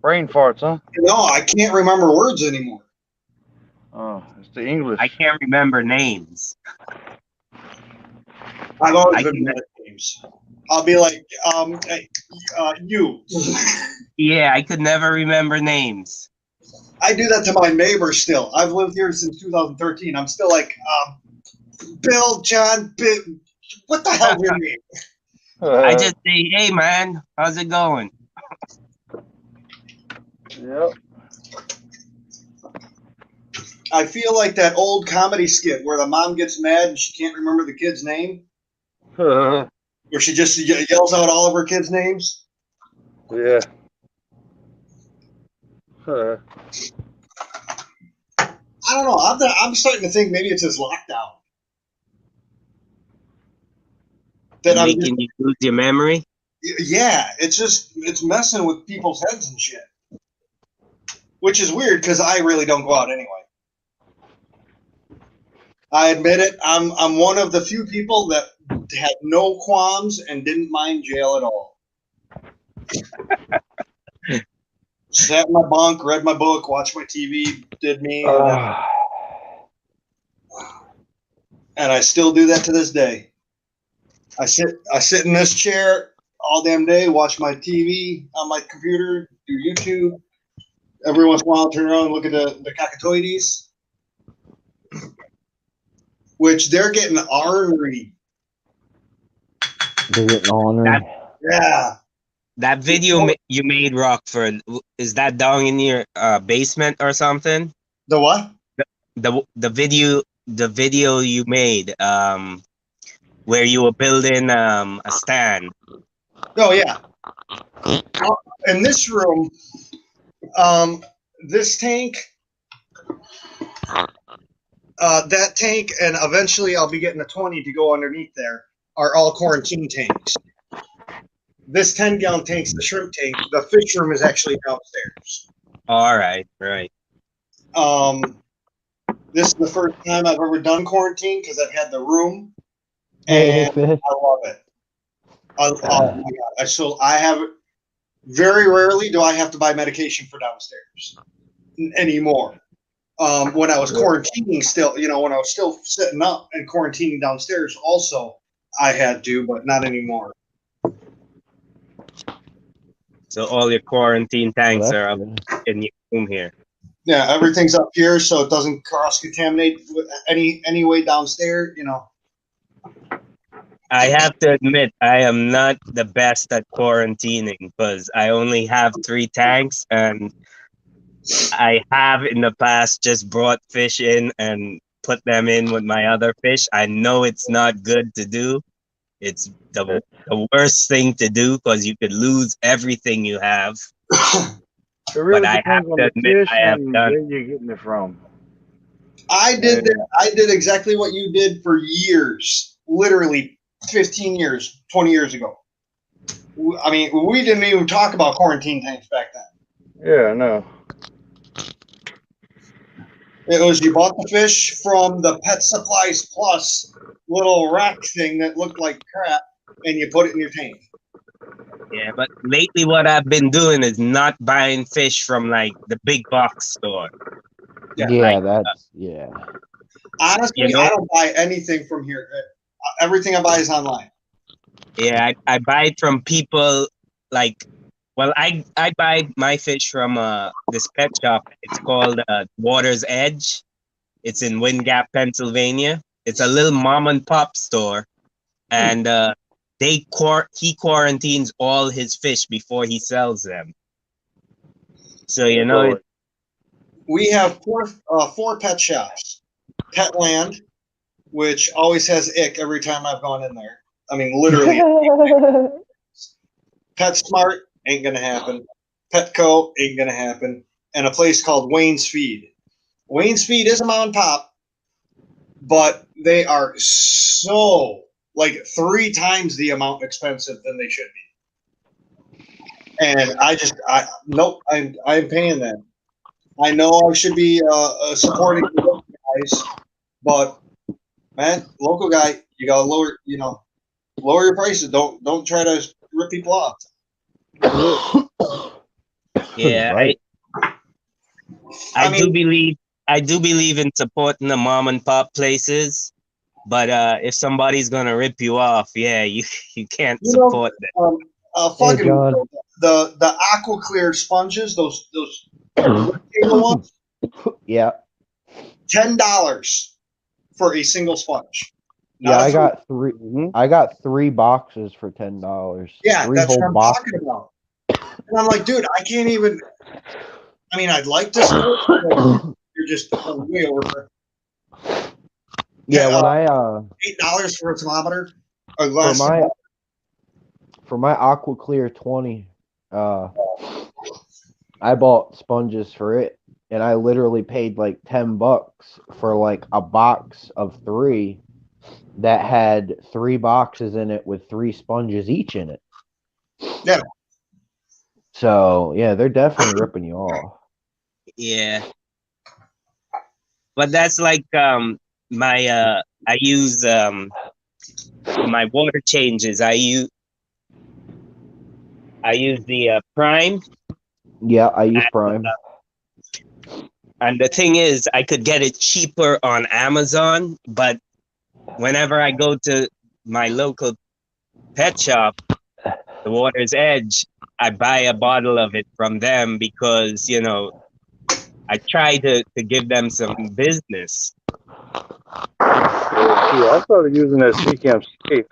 Brain farts, huh? No, I can't remember words anymore. Oh, it's the English. I can't remember names. I've always I been can, bad at names. I'll be like, hey, you. yeah, I could never remember names. I do that to my neighbors still. I've lived here since 2013. I'm still like, Bill, John, what the hell's your name? I just say, hey man, how's it going? Yep. I feel like that old comedy skit where the mom gets mad and she can't remember the kid's name, where she just yells out all of her kids' names. Yeah. I don't know. I'm starting to think maybe it's this lockdown that I'm just, Making you lose your memory. yeah. It's messing with people's heads and shit, which is weird because I really don't go out anyway. I admit it. I'm one of the few people that had no qualms and didn't mind jail at all. Sat in my bunk, read my book, watched my TV, did me, and I still do that to this day. I sit in this chair all damn day, watch my TV on my computer, do YouTube. Every once in a while, I'll turn around and look at the cockatoides, which they're getting ornery. They're getting ornery. Yeah. That video you made, Rockford, is that down in your basement or something? The what? The video you made where you were building a stand. Oh yeah. In this room, this tank, that tank, and eventually I'll be getting a 20 to go underneath there, are all quarantine tanks. This 10-gallon tank's the shrimp tank. The fish room is actually downstairs. All right, right. This is the first time I've ever done quarantine because I've had the room, Hey, and fish. I love it. Oh my god! I have very rarely do I have to buy medication for downstairs anymore. When I was quarantining, still, when I was still sitting up and quarantining downstairs, also I had to, but not anymore. So all your quarantine tanks Well, are up that's in your room here. Yeah, everything's up here, so it doesn't cross contaminate any way downstairs. I have to admit, I am not the best at quarantining because I only have 3 tanks, and I have in the past just brought fish in and put them in with my other fish. I know it's not good to do. It's the worst thing to do because you could lose everything you have. It But really I have depends on to the admit, fish I have and done. where you're getting it from. I did exactly what you did for years, literally 15 years, 20 years ago. I mean, we didn't even talk about quarantine tanks back then. Yeah, no. It was you bought the fish from the Pet Supplies Plus little rack thing that looked like crap, and you put it in your tank. Yeah, but lately what I've been doing is not buying fish from like the big box store. yeah, Like, that's yeah. Honestly, you know, I don't buy anything from here. Everything I buy is online. Yeah, I buy it from people like, well, I buy my fish from this pet shop. It's called Water's Edge. It's in Wind Gap, Pennsylvania. It's a little mom and pop store, and he quarantines all his fish before he sells them. So you know So it. We have four pet shops. Petland, which always has ick every time I've gone in there. I mean, literally. PetSmart ain't gonna happen. Petco ain't gonna happen. And a place called Wayne's Feed. Wayne's Feed is a mom and pop, but they are so like 3 times the amount expensive than they should be. And nope, I'm paying that. I know I should be supporting the local guys, but man, local guy, you gotta lower your prices. Don't try to rip people off. Yeah, Right. I I mean, do believe in supporting the mom and pop places, but if somebody's gonna rip you off, yeah, you can't you know, support them. Hey, fucking John. the aqua clear sponges, those rectangle ones, Yeah. $10 for a single sponge. Yeah, Not a I three. got three. I got 3 boxes for $10. Yeah, Three that's whole what I'm boxes. talking about. And I'm like, dude, I can't even. I mean, I'd like to support you, but you're just way over. Yeah, when I $8 for a thermometer, a for glass. my Aqua Clear 20, I bought sponges for it, and I literally paid like $10 for like a box of 3 that had 3 boxes in it with 3 sponges each in it. Yeah. So yeah, they're definitely ripping you off. Yeah, but that's like my I use for my water changes. I use the Prime, Yeah, I use Prime. and the thing is, I could get it cheaper on Amazon, but whenever I go to my local pet shop, the Water's Edge, I buy a bottle of it from them because I try to give them some business. yeah, I started using that CCAM safe,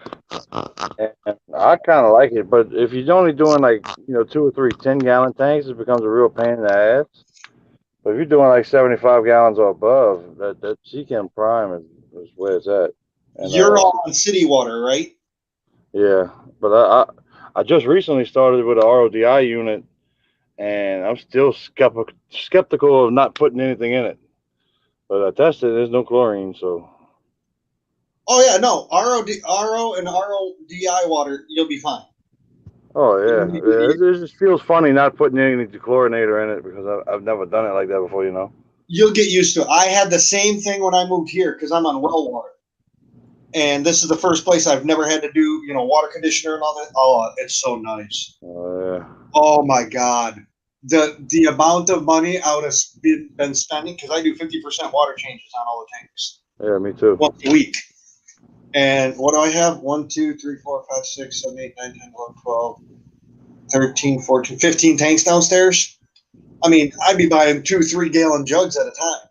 and I kind of like it. But if you're only doing like 2 or 3 10-gallon tanks, it becomes a real pain in the ass. But if you're doing like 75 gallons or above, that CCAM Prime is where it's at. And You're all on city water, right? yeah, but I just recently started with an RODI unit, and I'm still skeptical of not putting anything in it. But I tested, there's no chlorine, so. Oh yeah, no RO and RODI water, you'll be fine. Oh yeah, it just feels funny not putting any dechlorinator in it because I've never done it like that before, You'll get used to it. I had the same thing when I moved here because I'm on well water, and this is the first place I've never had to do water conditioner and all that. Oh, it's so nice. Oh yeah. Oh my god, the amount of money I would have been spending because I do 50% water changes on all the tanks Yeah, me too. once a week. And what do I have? 1, 2, 3, 4, 5, 6, 7, 8, 9, 10, 11, 12, 13, 14, 15 tanks downstairs. I mean, I'd be buying 2, 3 gallon jugs at a time.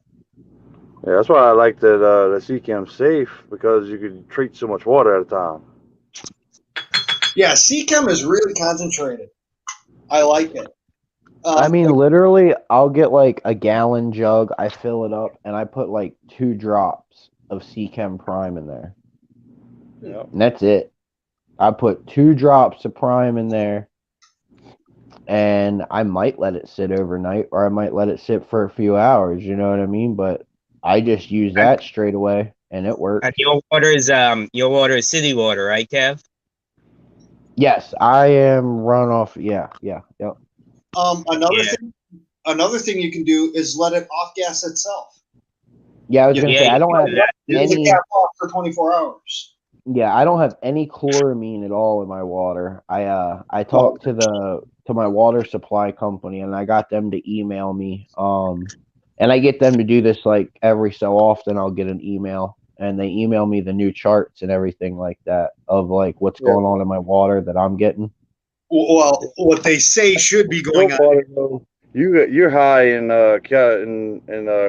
Yeah, that's why I like that the CCAM safe because you can treat so much water at a time. Yeah, CChem is really concentrated. I like it. I mean, literally, I'll get like a gallon jug, I fill it up, and I put like 2 drops of CChem Prime in there. Yep. And that's it. I put 2 drops of Prime in there, and I might let it sit overnight, or I might let it sit for a few hours, you know what I mean? But I just use that straight away, and it works. And your water is city water, right, Kev? Yes, I am run off. Yeah, yep. Another thing you can do is let it off gas itself. Yeah, I was gonna say I don't have Leave the any. cap off for 24 hours. Yeah, I don't have any chloramine at all in my water. I talked to my water supply company, and I got them to email me. And I get them to do this like every so often. I'll get an email, and they email me the new charts and everything like that of like what's Yeah. going on in my water that I'm getting. Well, what they say should be Your going on. water, though, you're high in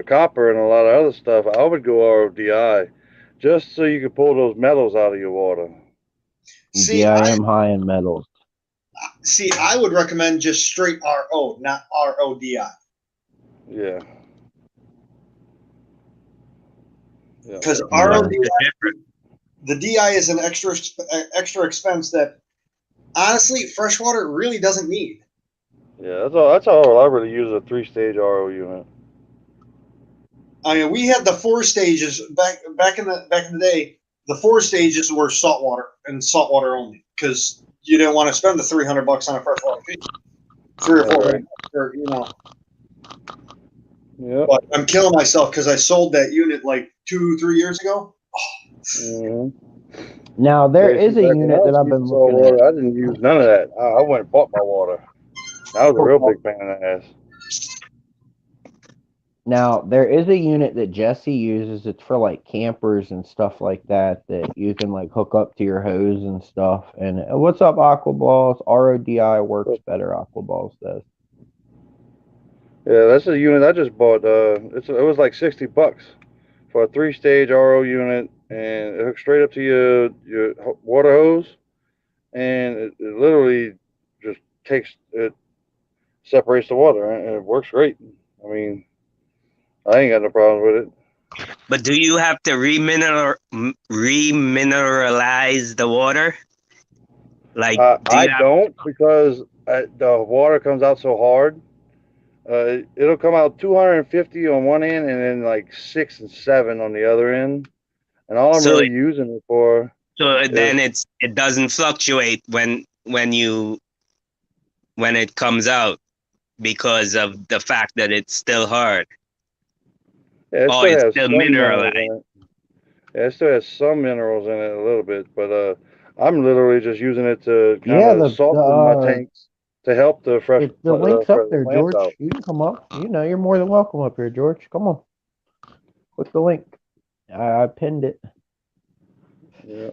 copper and a lot of other stuff. I would go RODI, just so you can pull those metals out of your water. See, Yeah, I am high in metals. I would recommend just straight RO, not RODI, Yeah. Yeah. because Yeah. RODI, the DI is an extra expense that honestly freshwater really doesn't need. Yeah, that's all I really use, a 3-stage RO unit. I mean, we had the 4 stages back in the day. The 4 stages were saltwater and saltwater only because you didn't want to spend the $300 on a freshwater fee, 3 or 4 or Yeah. But I'm killing myself because I sold that unit like 2-3 years ago. Mm-hmm. Now there Yeah, see, is a back when I unit was that I've using been salt looking water, at. I didn't use none of that. I went and bought my water. That was a real big pain in the ass. Now there is a unit that Jesse uses. It's for like campers and stuff like that that you can like hook up to your hose and stuff. And what's up, Aquaballs? RODI works better. Aquaballs does. Yeah, that's a unit I just bought. It was like $60 for a 3-stage RO unit, and it hooks straight up to your water hose, and it literally just separates the water, and it works great. I mean, I ain't got no problem with it. But do you have to remineralize the water? Like, do I you have don't, because the water comes out so hard. It'll come out 250 on one end, and then like 6 and 7 on the other end. And all I'm so really using it for is, then it doesn't fluctuate when it comes out because of the fact that it's still hard yeah, it or still it's has still some minerals mineralized. in it. Yeah, it still has some minerals in it a little bit, but I'm literally just using it to kind Yeah, of soften my tanks to help the the link's up there, plants George. out. You can come up. You know, you're more than welcome up here, George. Come on. Click the link. I pinned it. Yeah.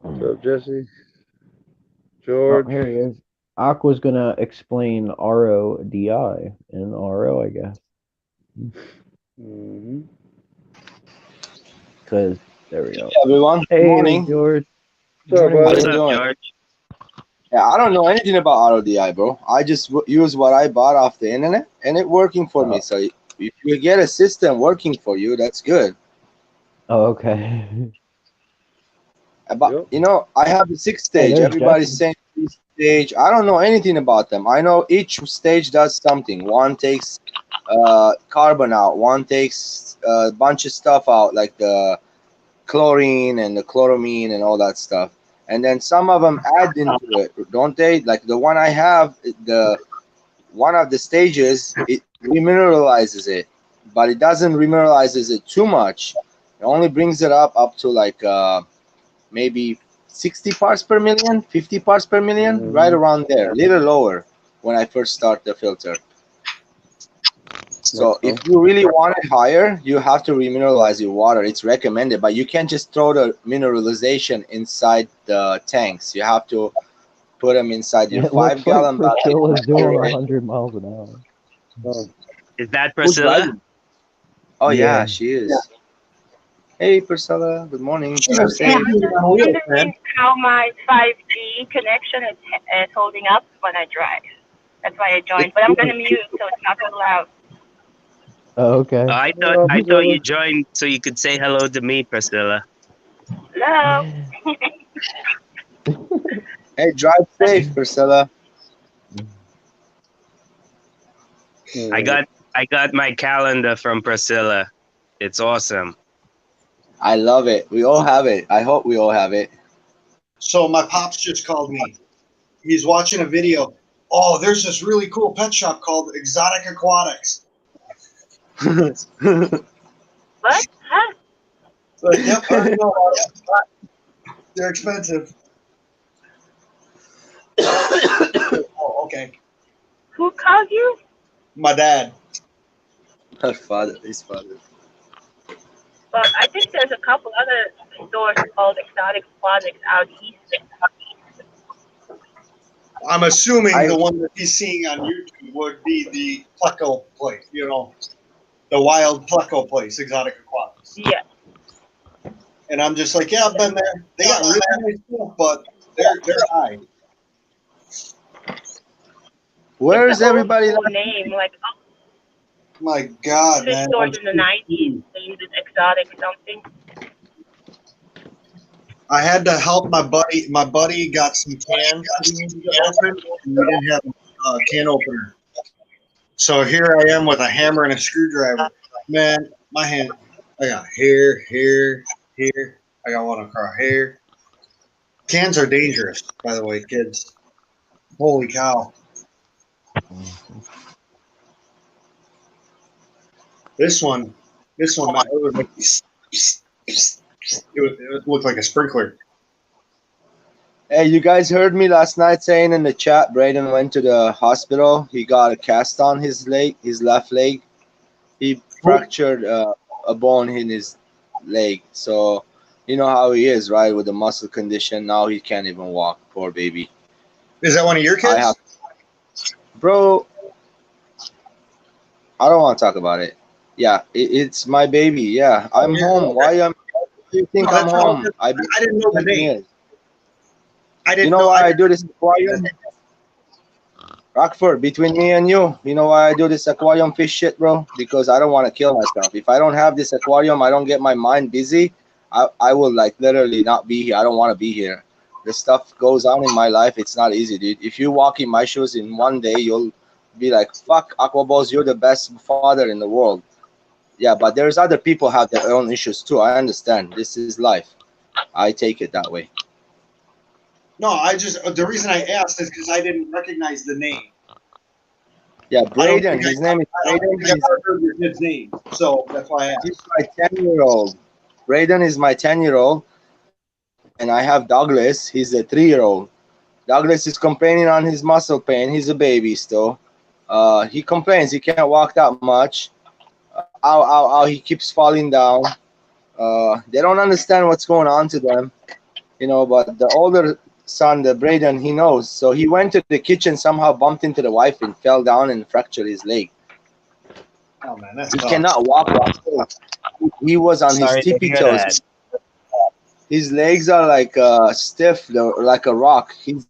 What's up, Jesse? Oh, George? here he is. Aqua's gonna explain RODI and RO, I guess. Mm-hmm. Because there we go. Everyone, good Hey, morning. George. What's up, Morning, How What's you George. up, doing? George? Yeah, I don't know anything about RODI, bro. I just use what I bought off the internet, and it working for me. So if you get a system working for you, that's good. Oh, okay. But Yep. you know, I have the 6 Hey, stage. there's Everybody's Jesse. saying 3 stage. I don't know anything about them. I know each stage does something. One takes carbon out. One takes a bunch of stuff out, like the chlorine and the chloramine and all that stuff. And then some of them add into it, don't they? Like the one I have, the one of the stages, it remineralizes it, but it doesn't remineralizes it too much. It only brings it up to like maybe 60 parts per million, 50 parts per million, right Mm-hmm. around there, a little lower when I first start the filter. So if you really want it higher, you have to remineralize your water. It's recommended, but you can't just throw the mineralization inside the tanks. You have to put them inside your It looks like 5-gallon bucket. Priscilla's doing 100 miles an hour. Oh, Is that Who's Priscilla? driving? Oh yeah, Yeah. she is. Hey Priscilla, good morning. She's Drive a safe. on wheels, man. Wondering how my 5G connection is holding up when I drive. That's why I joined, but I'm gonna mute so it's not so loud. Oh, okay. I well, thought you joined so you could say hello to me, Priscilla. Hello. Hey, drive safe, Priscilla. I got my calendar from Priscilla. It's awesome. I love it. We all have it. I hope we all have it. So my pops just called me. He's watching a video. Oh, there's this really cool pet shop called Exotic Aquatics. What? Huh? So, yep, I already know about it. They're expensive. Oh, okay. Who called you? My dad. Her father, his father. But I think there's a couple other stores called Exotic Aquatics out east. I'm assuming I the one that he's seeing on YouTube would be the Pleco place, the wild Pleco place, Exotic Aquatics. Yeah. And I'm just like, yeah, I've been there. They got really nice stuff, but they're high. where It's is an old everybody? school name, like My God, fish man. stores in the 90s named it Exotic something. I had to help my buddy. My buddy got some cans that he needed to open, and we didn't have a can opener. So here I am with a hammer and a screwdriver. Man, my hand, I got hair, hair, hair. I got one across hair. Cans are dangerous, by the way, kids. Holy cow. This one, it was like, it looked like a sprinkler. Hey, you guys heard me last night saying in the chat, Braden went to the hospital. He got a cast on his leg, his left leg. He fractured a bone in his leg. So, you know how he is, right? With the muscle condition. Now he can't even walk. Poor baby. Is that one of your kids? I have, bro, I don't want to talk about it. Yeah, it's my baby. Yeah, I'm Yeah, home. okay. Why do you think No, I'm that's all home? good. I've been I didn't know the 7 name. years. I You didn't know know. why I do this aquarium? Rockford, between me and you know why I do this aquarium fish shit, bro? Because I don't want to kill myself. If I don't have this aquarium, I don't get my mind busy. I will like literally not be here. I don't want to be here. The stuff goes on in my life. It's not easy, dude. If you walk in my shoes in one day, you'll be like, fuck, Aquaballs, you're the best father in the world. Yeah, but there's other people have their own issues too. I understand. This is life. I take it that way. No, the reason I asked is because I didn't recognize the name. Yeah, I don't Braden. think His name is I don't Braden. think I've ever heard your kid's name, so that's why I He's asked. my 10-year-old. Braden is my 10-year-old, and I have Douglas. He's a 3-year-old. Douglas is complaining on his muscle pain. He's a baby still. He complains he can't walk that much. Ow, ow, ow. He keeps falling down. They don't understand what's going on to them, but the older son, the Braden, he knows. So he went to the kitchen, somehow bumped into the wife and fell down and fractured his leg. Oh man, that's He tough. cannot walk. He was on his Sorry to tippy hear toes. that. His legs are like stiff, like a rock. His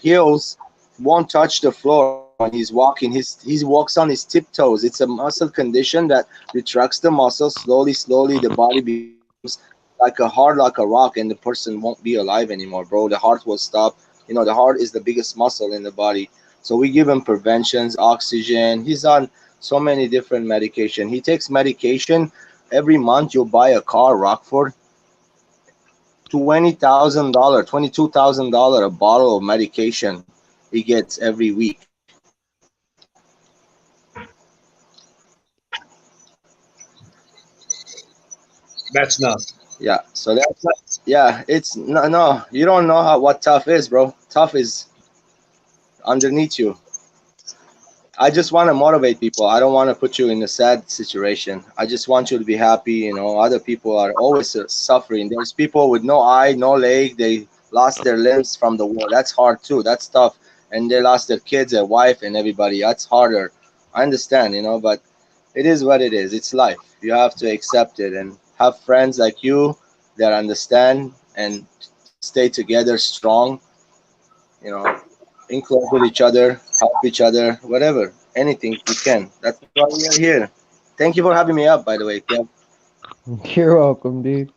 heels won't touch the floor when he's walking. He walks on his tiptoes. It's a muscle condition that retracts the muscle slowly. Slowly, the body becomes like a hard, like a rock, and the person won't be alive anymore, bro. The heart will stop. The heart is the biggest muscle in the body. So we give him preventions, oxygen. He's on so many different medication. He takes medication every month. You'll buy a car, Rockford. $20,000, $22,000 a bottle of medication he gets every week. That's nuts. Yeah, so yeah. It's no. You don't know what tough is, bro. Tough is underneath you. I just want to motivate people. I don't want to put you in a sad situation. I just want you to be happy. Other people are always suffering. There's people with no eye, no leg. They lost their limbs from the war. That's hard too. That's tough. And they lost their kids, their wife, and everybody. That's harder. I understand, but it is what it is. It's life. You have to accept it and have friends like you that understand and stay together strong. You know, in close with each other, help each other, whatever, anything we can. That's why we are here. Thank you for having me up, by the way, Kev. You're welcome, dude.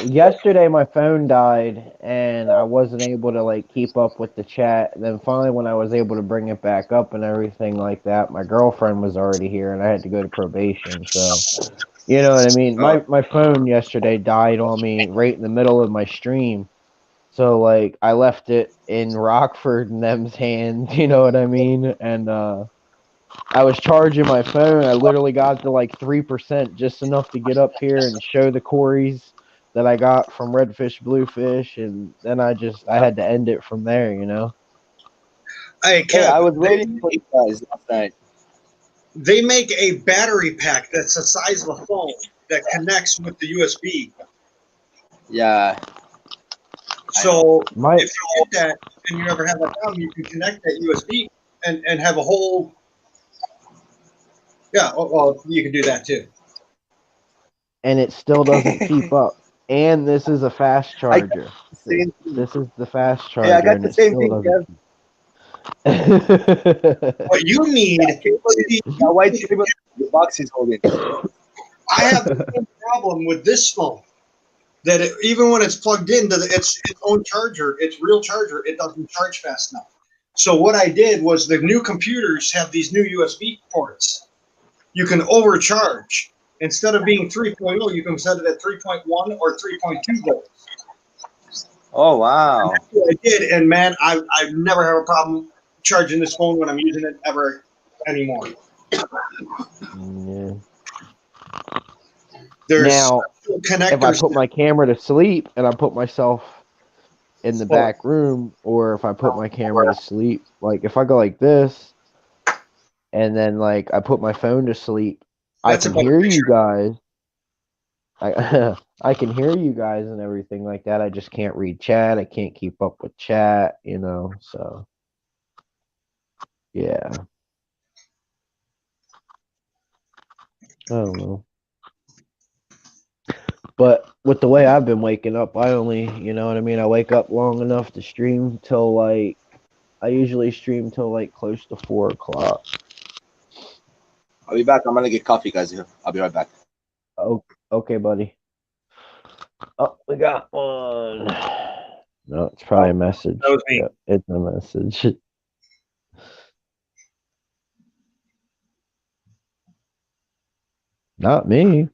Yesterday my phone died and I wasn't able to like keep up with the chat. Then finally when I was able to bring it back up and everything like that, my girlfriend was already here and I had to go to probation. So, you know what I mean? Oh, My phone yesterday died on me right in the middle of my stream. So like I left it in Rockford and them's hands, you know what I mean? And I was charging my phone. I literally got to like 3%, just enough to get up here and show the quarries that I got from Redfish, Bluefish, and then I had to end it from there. Hey, hey, Kev. I was waiting for you guys last night. they make a battery pack that's the size of a phone that connects with the USB. Yeah. So My if you get that and you ever have that problem, you can connect that USB and have a whole. Yeah, well, you can do that too. and it still doesn't keep up. And this is a fast I got charger. the same thing. This is the fast Yeah, I charger, got and the it same still thing, Kev. doesn't. What you need, see, That white cable, the box is holding. I have the same problem with this phone. That even when it's plugged into its own charger, its real charger, it doesn't charge fast enough. So what I did was the new computers have these new USB ports. You can overcharge. Instead of being 3.0, you can set it at 3.1 or 3.2 volts. Oh, wow. That's what I did, and man, I never have a problem charging this phone when I'm using it ever anymore. Yeah. There's Now, connectors. if I put my camera to sleep and I put myself in the back room, or if I put my camera to sleep, like if I go like this and then like I put my phone to sleep, I That's a can better hear picture. you guys. I I can hear you guys and everything like that. I just can't read chat. I can't keep up with chat, you know. So yeah, I don't know. But with the way I've been waking up, I only, you know what I mean. I wake up long enough to stream till like I usually stream till like close to 4 o'clock. I'll be back. I'm going to get coffee, guys. I'll be right back. Oh, okay, buddy. Oh, we got one. No, it's probably a message. That was me. Yeah, it's a message. Not me.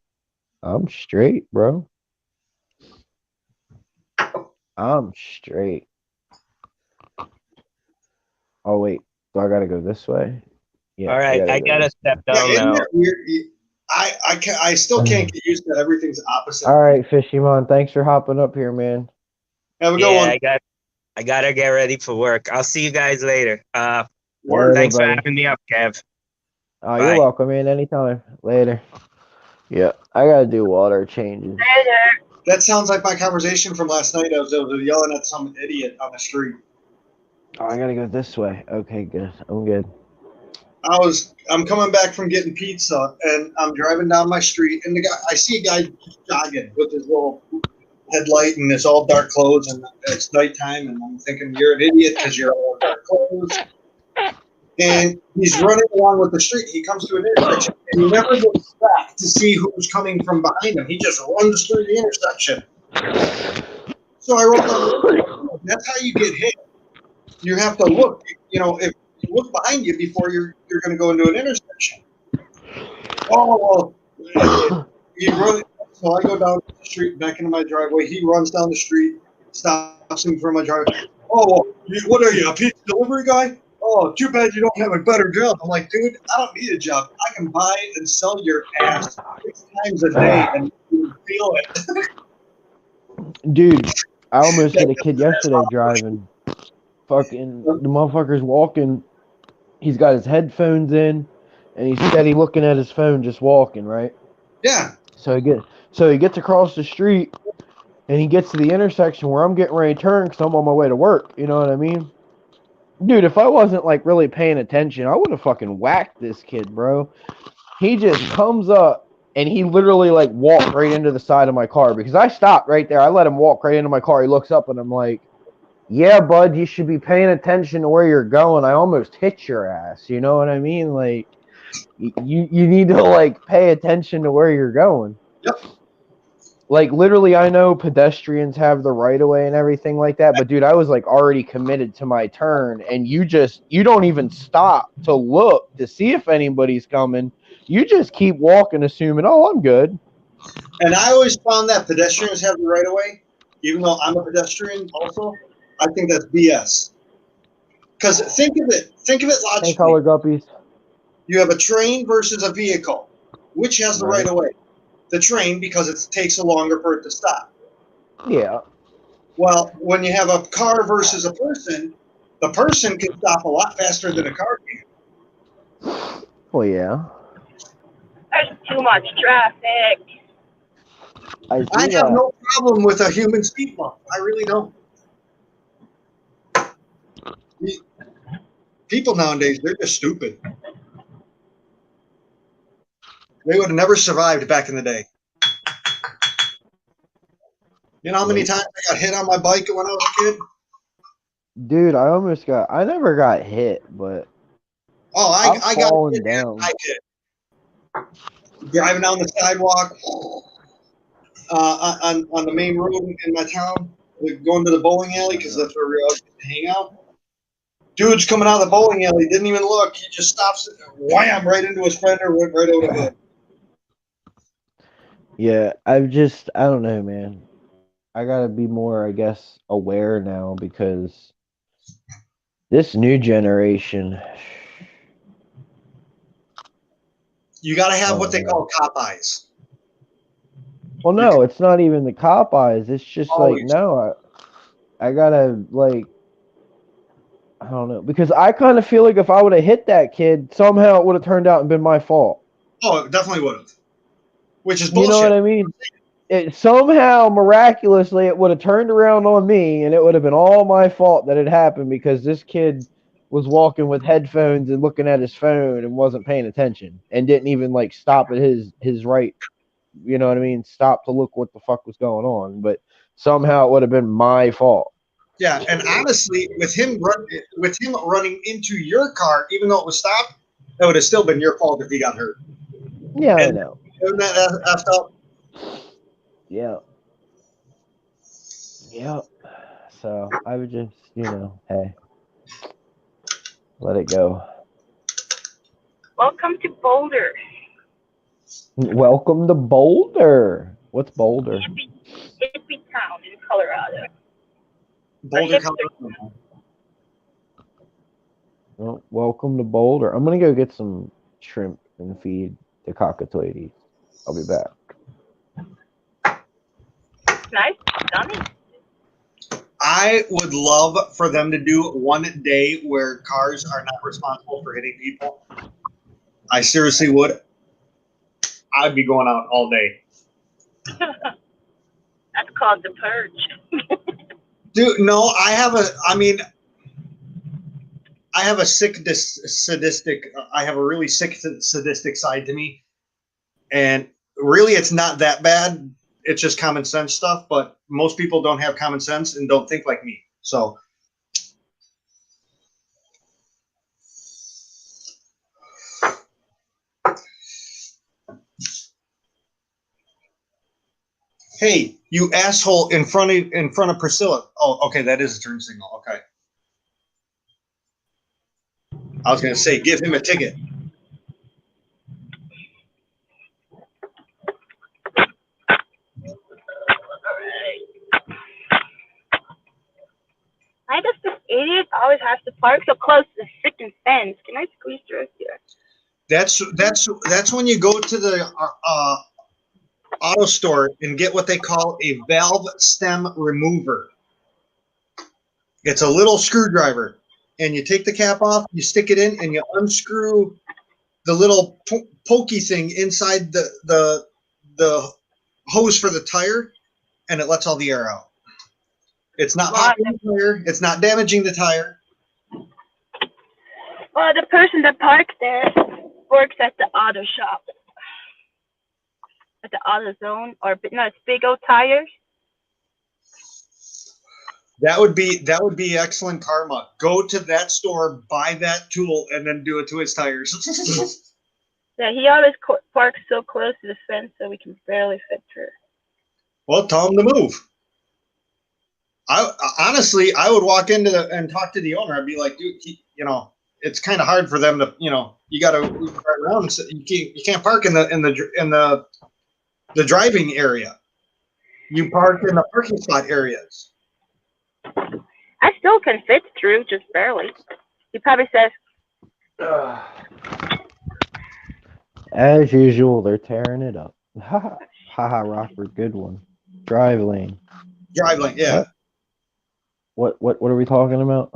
I'm straight, bro. I'm straight. Oh wait, do I gotta go this way? Yeah, All right, I go gotta this step Yeah, down isn't now. it weird? I still can't get used to everything's opposite. All right, Fishymon, thanks for hopping up here, man. Have a good Yeah, one. I gotta get ready for work. I'll see you guys later. Later, Thanks for buddy. having me up, Kev. Oh, you're Bye. welcome, man. Anytime. Later. Yeah, I gotta do water changes. Later. That sounds like my conversation from last night. I was yelling at some idiot on the street. Oh, I gotta go this way. Okay, good. I'm good. I'm coming back from getting pizza, and I'm driving down my street, and I see a guy jogging with his little headlight and his all dark clothes, and it's nighttime, and I'm thinking you're an idiot because you're all dark clothes. And he's running along with the street. He comes to an intersection, and he never looks back to see who's coming from behind him. He just runs through the intersection. So I wrote down, that's how you get hit. You have to look. You know, if you look behind you before you're going to go into an intersection. Oh, he runs. So I go down the street, back into my driveway. He runs down the street, stops in front of my driveway. Oh, what are you, a pizza delivery guy? Oh, too bad you don't have a better job. I'm like, dude, I don't need a job. I can buy and sell your ass 6 times a day and you feel it. Dude, I almost hit a kid yesterday driving. Fucking the motherfucker's walking. He's got his headphones in, and he's steady looking at his phone, just walking, right? Yeah. So he gets across the street, and he gets to the intersection where I'm getting ready to turn because I'm on my way to work. You know what I mean? Dude, if I wasn't like really paying attention, I would have fucking whacked this kid, bro. He just comes up and he literally like walked right into the side of my car because I stopped right there. I let him walk right into my car. He looks up and I'm like, yeah, bud, you should be paying attention to where you're going. I almost hit your ass. You know what I mean? Like, you need to like pay attention to where you're going. Yep. Like literally, I know pedestrians have the right of way and everything like that, but dude, I was like already committed to my turn, and you don't even stop to look to see if anybody's coming. You just keep walking, assuming, oh, I'm good. And I always found that pedestrians have the right of way, even though I'm a pedestrian also. I think that's BS. Because think of it Hey, logically. color guppies. You have a train versus a vehicle. Which has the Right. right of way? The train, because it takes longer for it to stop. Yeah. Well, when you have a car versus a person, the person can stop a lot faster than a car can. Well, yeah. too much traffic. I I see have that. no problem with a human speed bump. I really don't. People nowadays, they're just stupid. They would have never survived back in the day. You know how many times I got hit on my bike when I was a kid? Dude, I never got hit, but Oh, I've I got fallen hit and down. I did. Driving down the sidewalk on the main road in my town, going to the bowling alley because that's where we always hang out. Dude's coming out of the bowling alley, didn't even look. He just stops, wham, right into his fender, went right over the hood. Yeah, I don't know, man. I gotta be more, I guess, aware now because this new generation. You got to have Oh, what they man. call cop eyes. Well, no, it's not even the cop eyes. It's just like, Always. no, I gotta, like, I don't know. Because I kind of feel like if I would have hit that kid, somehow it would have turned out and been my fault. Oh, it definitely would have. Which is You know what bullshit. I mean? It somehow, miraculously, it would have turned around on me and it would have been all my fault that it happened because this kid was walking with headphones and looking at his phone and wasn't paying attention and didn't even, like, stop at his right, you know what I mean? Stop to look what the fuck was going on. But somehow it would have been my fault. Yeah, and honestly, with him running into your car, even though it was stopped, that would have still been your fault if he got hurt. Yeah, I And know. isn't that effed up? Yeah. Yep. So I would just, hey, let it go. Welcome to Boulder. Welcome to Boulder. What's Boulder? Hippie town in Colorado. Boulder, hipster. Colorado. Well, welcome to Boulder. I'm gonna go get some shrimp and feed the cockatoides. I'll be back. Nice, stunning. I would love for them to do one day where cars are not responsible for hitting people. I seriously would. I'd be going out all day. That's called the purge. Dude, no, I have a sadistic, I have a really sick sadistic side to me. And really, it's not that bad. It's just common sense stuff, but most people don't have common sense and don't think like me. So, hey, you asshole in front of Priscilla. Oh, okay, that is a turn signal. Okay. I was gonna say, give him a ticket. Why does this idiot always have to park so close to the freaking fence? Can I squeeze through here? That's when you go to the auto store and get what they call a valve stem remover. It's a little screwdriver, and you take the cap off, you stick it in, and you unscrew the little pokey thing inside the hose for the tire, and it lets all the air out. It's not popping the tire. It's not damaging the tire. Well, the person that parked there works at the auto shop, at the auto zone, or no, it's Big O Tires. That would be excellent karma. Go to that store, buy that tool, and then do it to his tires. Yeah, he always parks so close to the fence so we can barely fit through. Well, tell him to move. Honestly, I would walk into and talk to the owner. I'd be like, dude, it's kind of hard for them to, you got to drive around. So you can't park in the driving area. You park in the parking spot areas. I still can fit through, just barely. He probably says, As usual, they're tearing it up. Haha, Rockford, good one. Drive lane. Drive lane, yeah. What are we talking about?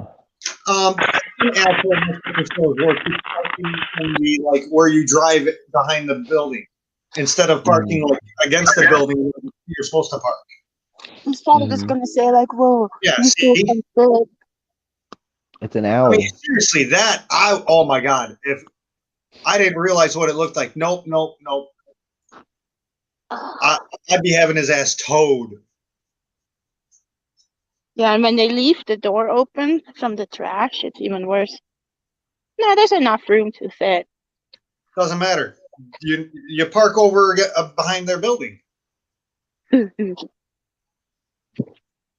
Like where you drive behind the building. instead of parking like against the building you're supposed to park. He's probably just gonna say like, "Whoa, Yeah, you feel see? unfair." It's an I mean, alley. seriously, oh my God. If I didn't realize what it looked like. Nope. I'd be having his ass towed. Yeah, and when they leave the door open from the trash, it's even worse. No, there's enough room to fit. Doesn't matter. You park over behind their building.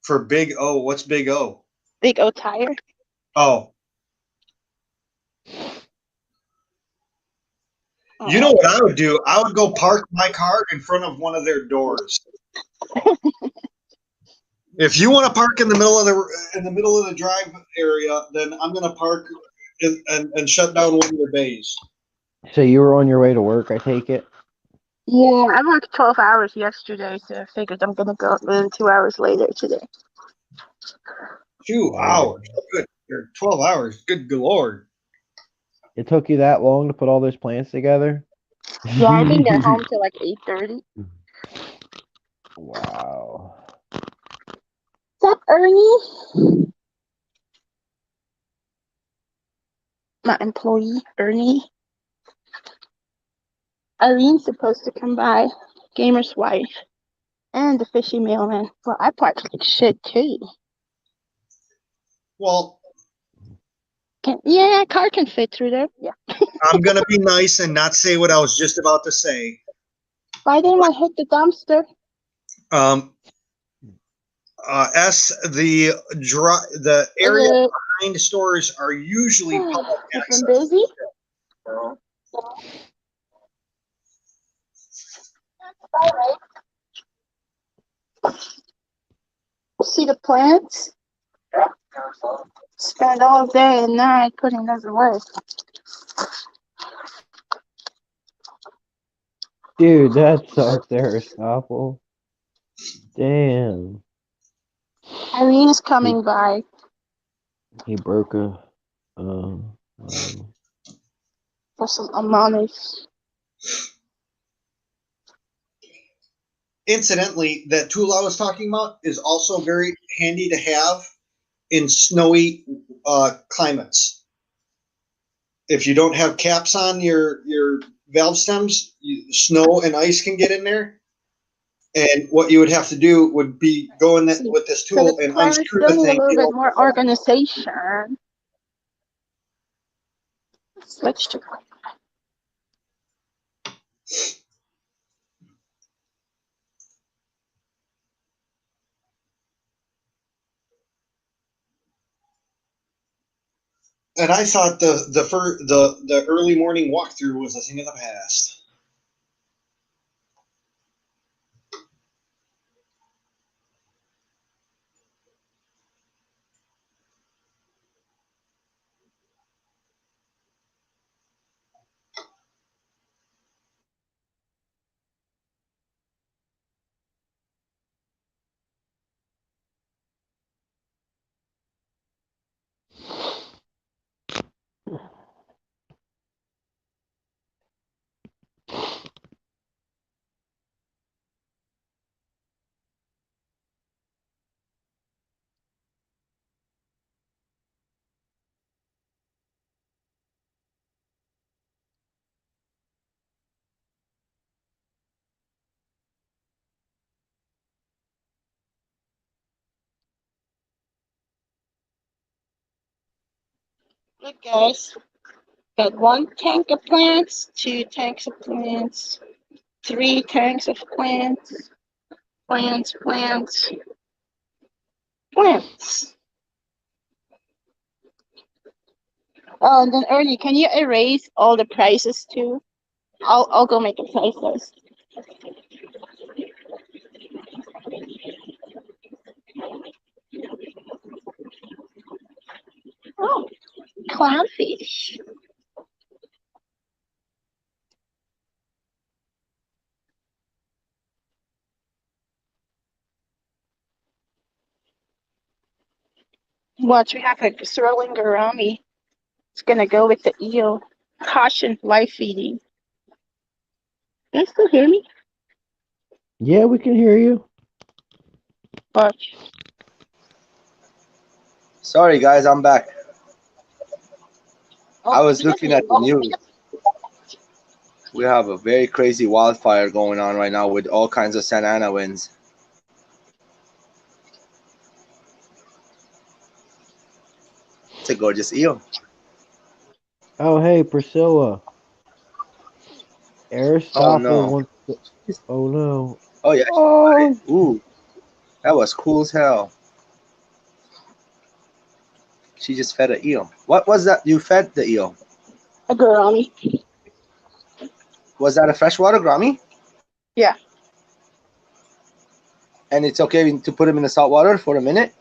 For Big O. What's Big O? Big O tire. Oh. You know what I would do? I would go park my car in front of one of their doors. If you want to park in the middle of the drive area, then I'm going to park and shut down one of your bays. So you were on your way to work, I take it? Yeah, I worked 12 hours yesterday, so I figured I'm gonna go in 2 hours later today. 2 hours. Good. 12 hours. Good lord. It took you that long to put all those plants together? Yeah, I didn't get home till like 8:30. Wow. What's up, Ernie? My employee, Ernie. Irene's supposed to come by, Gamer's wife, and the fishy mailman. Well, I parked like shit too. Well, yeah, car can fit through there. Yeah. I'm going to be nice and not say what I was just about to say. Why didn't I hit the dumpster? The area behind stores are usually public access. I'm busy. See the plants? Spend all day and night putting them away. Dude, that sucks, Aristotle. Damn. Irene is coming by. He broke a For some amanis. Incidentally, that tool I was talking about is also very handy to have in snowy climates. If you don't have caps on your valve stems, snow and ice can get in there. And what you would have to do would be go in with this tool and unscrew the thing. A little bit more organization. Switch to. And I thought the early morning walkthrough was a thing of the past. Look, guys. Got 1 tank of plants, 2 tanks of plants, 3 tanks of plants. Plants. Oh, and then Ernie, can you erase all the prices too? I'll go make a price list. Oh, clownfish. Watch, we have a swirling gourami. It's gonna go with the eel. Caution, live feeding. Can you still hear me? Yeah, we can hear you. But Sorry, guys, I'm back. I oh, was looking at the news. We have a very crazy wildfire going on right now with all kinds of Santa Ana winds. It's a gorgeous eel. Oh, hey, Priscilla. Oh Aristotle no. wants to. Oh no. Oh yeah. Oh. Ooh, that was cool as hell. She just fed an eel. What was that? You fed the eel. a gourami. Was that a freshwater Grammy? Yeah. And it's okay to put him in the salt water for a minute?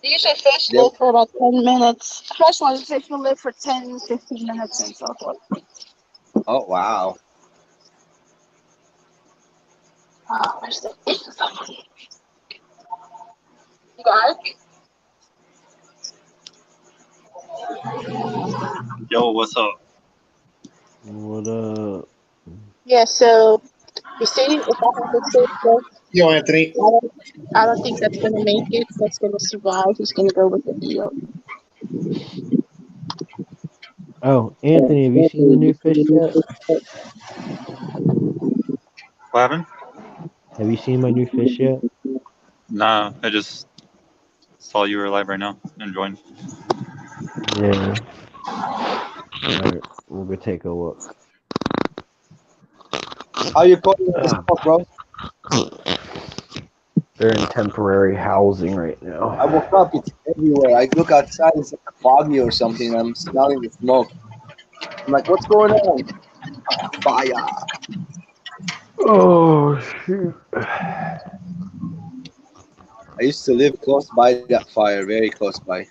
Usually fish They, live for about 10 minutes. Freshwater fish will live for 10, 15 minutes and so forth. oh wow. Where's the You got it? Yo, what's up? What up? Yeah, so you see, if I have to say so, Yo, Anthony. I don't think that's gonna make it. That's gonna survive. He's gonna go with the eel. Oh, Anthony, have you seen the new fish yet? What happened? Have you seen my new fish yet? Nah, I just saw you were live right now and joined. Yeah. Alright, we'll go take a look. How you calling this Ah, smoke, bro? they're in temporary housing right I now. woke up, it's everywhere. I look outside, it's like foggy or something. I'm smelling the smoke. I'm like, what's going on? Fire. Oh shoot. I used to live close by that fire, very close by.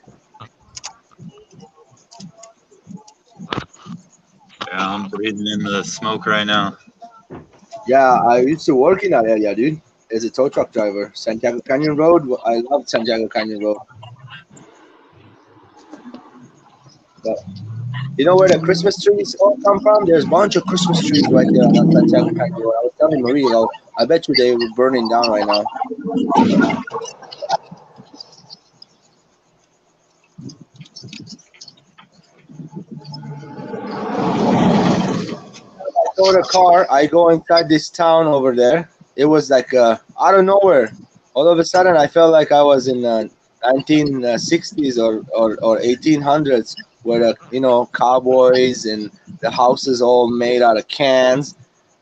Yeah, I'm breathing in the smoke right now. Yeah, I used to work in that area, dude. As a tow truck driver. Santiago Canyon Road. I love Santiago Canyon Road. But you know where the Christmas trees all come from? There's a bunch of Christmas trees right there on that Santiago Canyon Road. I was telling Marie, I bet you they were burning down right now. I go to the car. I go inside this town over there. It was like out of nowhere. All of a sudden, I felt like I was in 1960s or 1800s, where cowboys and the houses all made out of cans.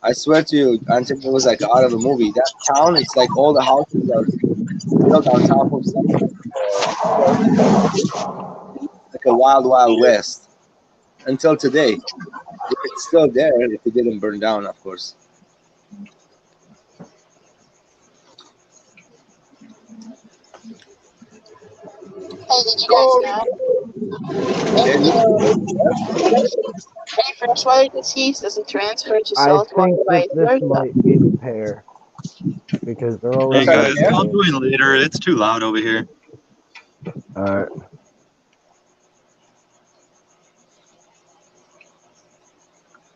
I swear to you, Anthony, it was like out of a movie. That town, it's like all the houses are built on top of something, like a wild, wild west. Until today, it's still there if it didn't burn down, of course. Hey, did you guys know any freshwater disease doesn't transfer to I saltwater think that by this versa? might be the pair because they're Hey What's already that guys, again? I'll located. join later. It's too loud over here. Alright.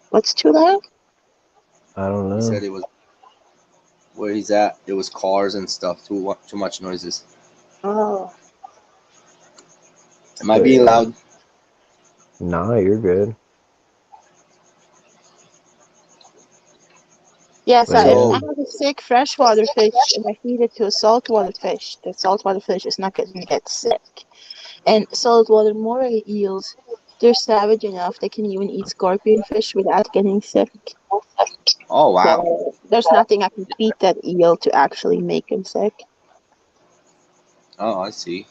What's too loud? I don't He said know. it was where he's at. It was cars and stuff. Too much noises. Oh, Am I But being yeah. loud? Nah, you're good. yeah. But So if I yeah. So have a sick freshwater fish and I feed it to a saltwater fish, the saltwater fish is not going to get sick. And saltwater moray eels, they're savage enough they can even eat scorpion fish without getting sick. oh wow. So there's nothing I can feed that eel to actually make him sick. Oh, I see.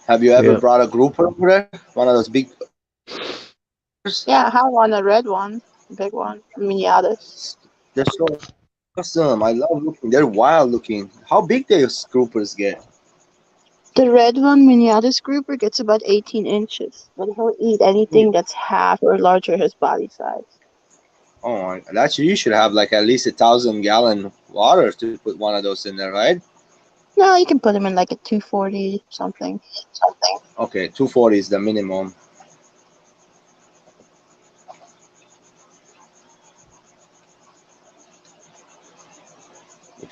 Have you ever Yeah. brought a grouper over there? One of those big. Yeah, I have one, a red one, a big one, miniatus. They're so awesome. I love looking. They're wild looking. How big those groupers get? The red one, miniatus grouper, gets about 18 inches, but he'll eat anything that's half or larger his body size. Oh, that's you should have like at least 1,000 gallon water to put one of those in there, right? No, you can put him in like a 240 something. Okay, 240 is the minimum.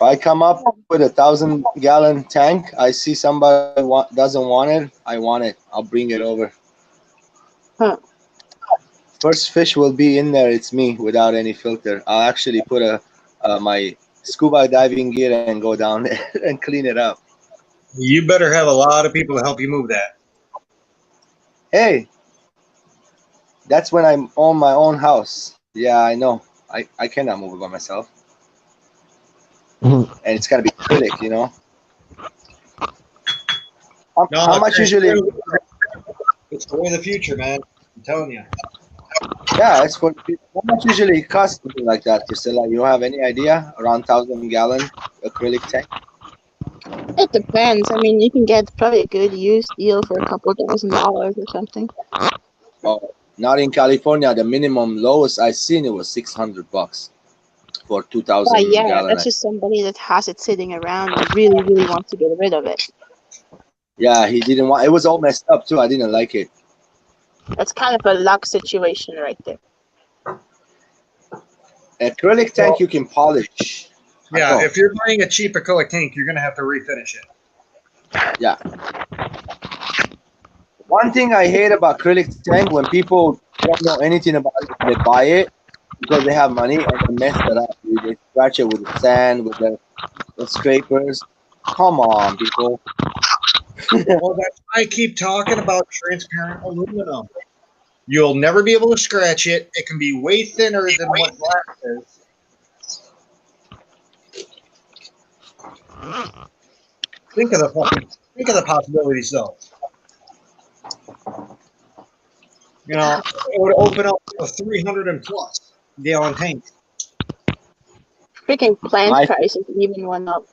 If I come up with 1,000-gallon tank, I see somebody doesn't want it, I want it. I'll bring it over. Huh. First fish will be in there. It's me without any filter. I'll actually put my scuba diving gear and go down there and clean it up. You better have a lot of people to help you move that. Hey, that's when I own my own house. Yeah, I know. I cannot move it by myself. And it's gotta be acrylic, you know. How much usually? It's the way of the future, man. I'm telling you. Yeah, it's for. How much usually costs something like that, Priscilla? You have any idea? Around 1,000-gallon acrylic tank? It depends. I mean, you can get probably a good used deal for a couple $1,000 or something. Oh, not in California. The minimum lowest I seen it was $600 for But 2,000 yeah, gallon. that's just somebody that has it sitting around and really, really wants to get rid of it. Yeah, he didn't want. It was all messed up too. I didn't like it. That's kind of a luck situation right there. Acrylic tank you can polish. Yeah, if you're buying a cheap acrylic tank, you're gonna have to refinish it. Yeah. One thing I hate about acrylic tank when people don't know anything about it, they buy it because they have money and they mess it up. They scratch it with the sand, with the scrapers. Come on, people. Well, that's why I keep talking about transparent aluminum. You'll never be able to scratch it. It can be way thinner than what glass is. Think of the possibilities, though. You know, it would open up a 300 and plus gallon tank. Freaking plant prices even went up.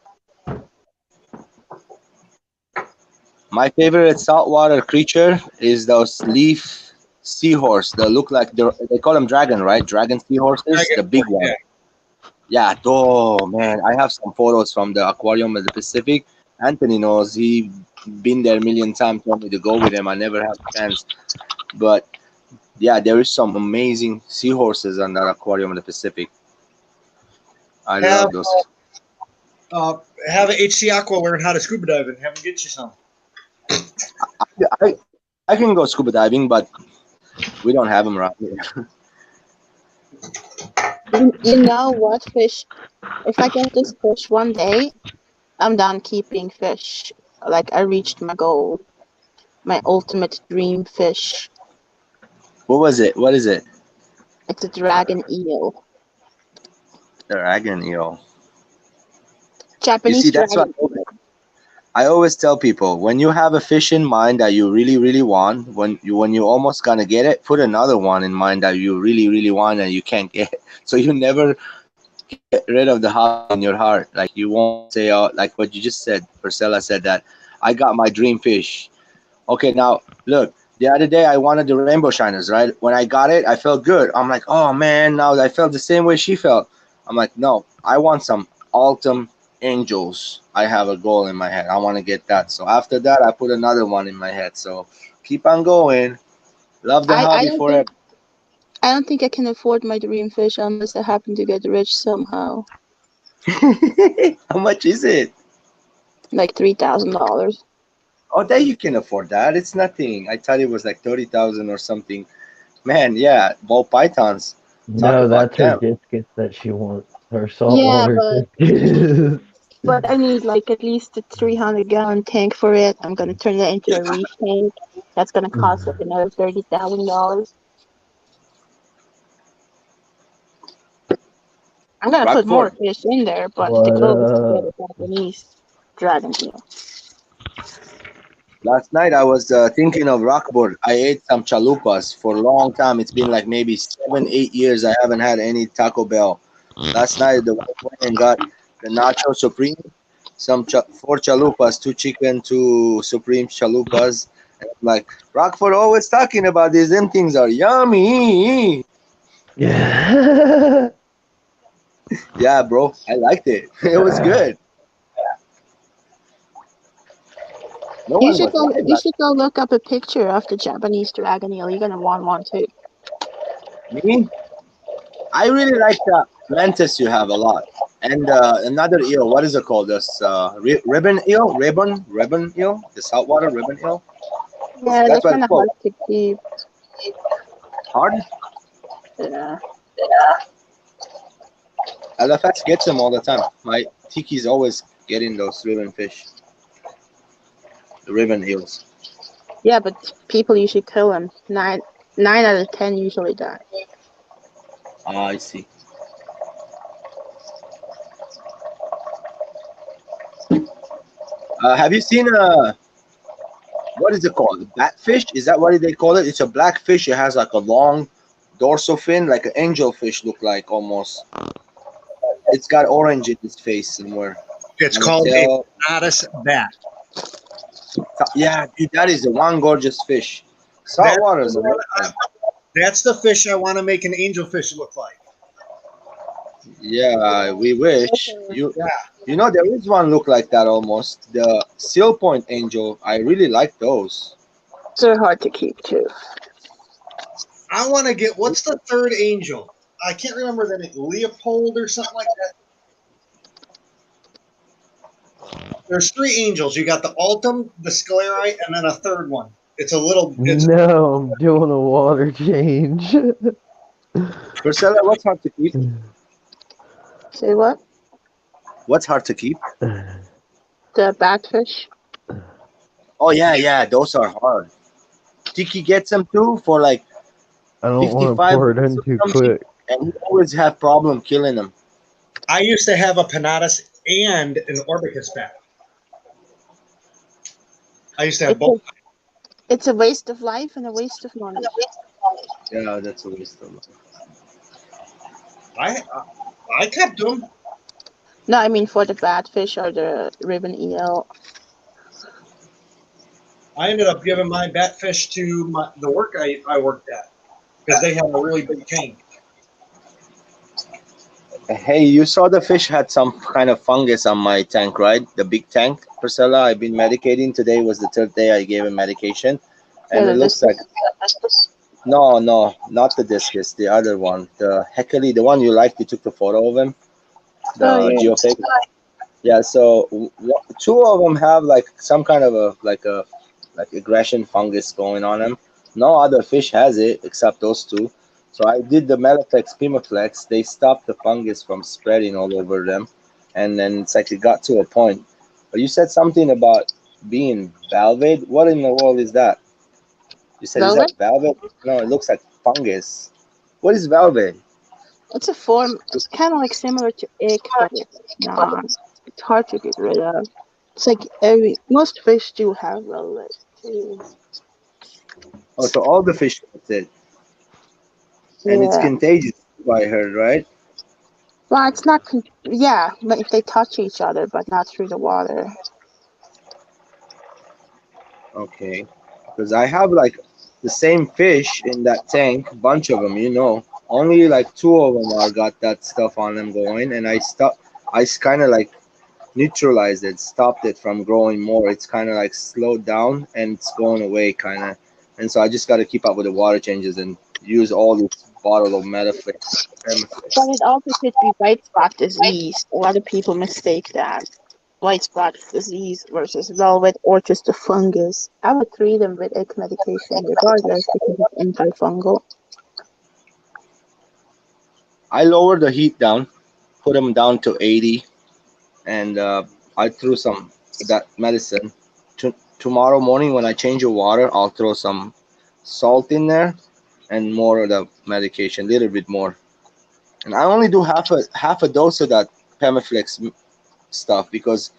My favorite saltwater creature is those leaf seahorse. They look like they call them dragon, right? Dragon seahorses, the big one. Yeah, oh man, I have some photos from the aquarium of the Pacific. Anthony knows, he been there a million times, told me to go with him. I never had a chance, but yeah, there is some amazing seahorses on that aquarium in the Pacific. I love those. Have HC Aqua learn how to scuba dive and have them get you some. I can go scuba diving, but we don't have them around here. You know what, fish? If I get this fish one day, I'm done keeping fish. Like, I reached my goal. My ultimate dream fish. What was it? What is it? It's a dragon eel. Dragon eel. Japanese You see, that's dragon what eel. I always tell people. When you have a fish in mind that you really, really want, when you almost gonna get it, put another one in mind that you really, really want and you can't get. So you never get rid of the hobby in your heart. Like you won't say, oh, like what you just said. Priscilla said that I got my dream fish. Okay, now look. The other day I wanted the rainbow shiners, right? When I got it, I felt good. I'm like, oh man, now I felt the same way she felt. I'm like, no, I want some Altum Angels. I have a goal in my head. I want to get that. So after that, I put another one in my head. So keep on going. Love the hobby forever. I don't think I can afford my dream fish unless I happen to get rich somehow. How much is it? Like $3,000. Oh, that you can afford that. It's nothing. I thought it was like 30,000 or something. Man, yeah, ball pythons. No, that's her discus that she wants. Her saltwater discus. But I need like at least a 300-gallon tank for it. I'm gonna turn that into a reef tank. That's gonna cost like another $30,000. I'm gonna put more fish in there, but the goal is to get a Japanese dragon eel. Last night I was thinking of Rockport. I ate some chalupas for a long time. It's been like maybe 7-8 years. I haven't had any Taco Bell. Last night the wife went and got the Nacho Supreme, some 4 chalupas, 2 chicken, 2 Supreme chalupas. And I'm like, Rockford always talking about these. Them things are yummy. Yeah. Yeah, bro. I liked it. It was good. No you should go look up a picture of the Japanese dragon eel. You're gonna want one too. Me? I really like the mantis you have a lot. And another eel. What is it called? This ribbon eel. Ribbon eel. The saltwater ribbon eel. Yeah, they're That's what kind it's of called. hard to keep. Hard. Yeah. LFX gets them all the time. My Tiki's always getting those ribbon fish, the ribbon eels. Yeah, but people usually kill them. Nine out of 10 usually die. Ah, I see. Have you seen what is it called? Batfish? Is that what they call it? It's a black fish. It has like a long dorsal fin, like an angelfish look like almost. It's got orange in its face somewhere. It's And the called a tail. Goddess bat. Yeah, dude, that is the one gorgeous fish. That's Saltwater the is one amazing. That's the fish I want to make an angelfish look like. Yeah, we wish you. Yeah. You know, there is one look like that almost. The seal point angel. I really like those. They're hard to keep too. I want to get what's the third angel? I can't remember the name. Leopold or something like that. There's three angels. You got the Altum, the Sclerite, and then a third one. It's a little. It's No, I'm doing a water change. Priscilla, what's hard to keep? Say what? What's hard to keep? The batfish. Oh yeah, yeah, those are hard. Tiki gets them too for like I don't want to 55 pour it bucks in or too something, quick. and he always have problem killing them. I used to have a Panatus and an Orbicus bat. I used to have It's both. it's a waste of life and a waste of money. Yeah, that's a waste of money. I I kept them. No, I mean for the batfish or the ribbon eel. I ended up giving my batfish to the work I worked at because they had a really big tank. Hey, you saw the fish had some kind of fungus on my tank, right? The big tank, Priscilla. I've been medicating. Today was the third day I gave him medication, Yeah, and it looks like discus. no, no, not the discus, the other one, the Heckley, the one you liked. You took the photo of him, Oh the yeah. geofake. Yeah, so two of them have like some kind of like aggression fungus going on them. No other fish has it except those two. So I did the Melaflex Pimaflex. They stopped the fungus from spreading all over them, and then it's like it got to a point. But you said something about being valvade. What in the world is that? You said is Velvet? that valvade? No, it looks like fungus. What is valvade? It's a form. It's kind of like similar to ick, but it's not. It's hard to get rid of. It's like most fish do have velvet too. Oh, so all the fish gets it, and it's Yeah. contagious. I heard, right? Well, it's not. Yeah, but if they touch each other, but not through the water. Okay, because I have like the same fish in that tank, bunch of them, you know. Only like two of them are got that stuff on them going, and I stopped. Kind of like neutralized it, stopped it from growing more. It's kind of like slowed down and it's going away, kind of. And so I just got to keep up with the water changes and use all this bottle of Metaflex. But it also could be white spot disease. A lot of people mistake that white spot disease versus velvet or just a fungus. I would treat them with egg medication regardless because it's antifungal. I lowered the heat down, put them down to 80, and I threw some that medicine. Tomorrow morning when I change the water, I'll throw some salt in there and more of the medication, a little bit more. And I only do half a dose of that Pemiflex stuff because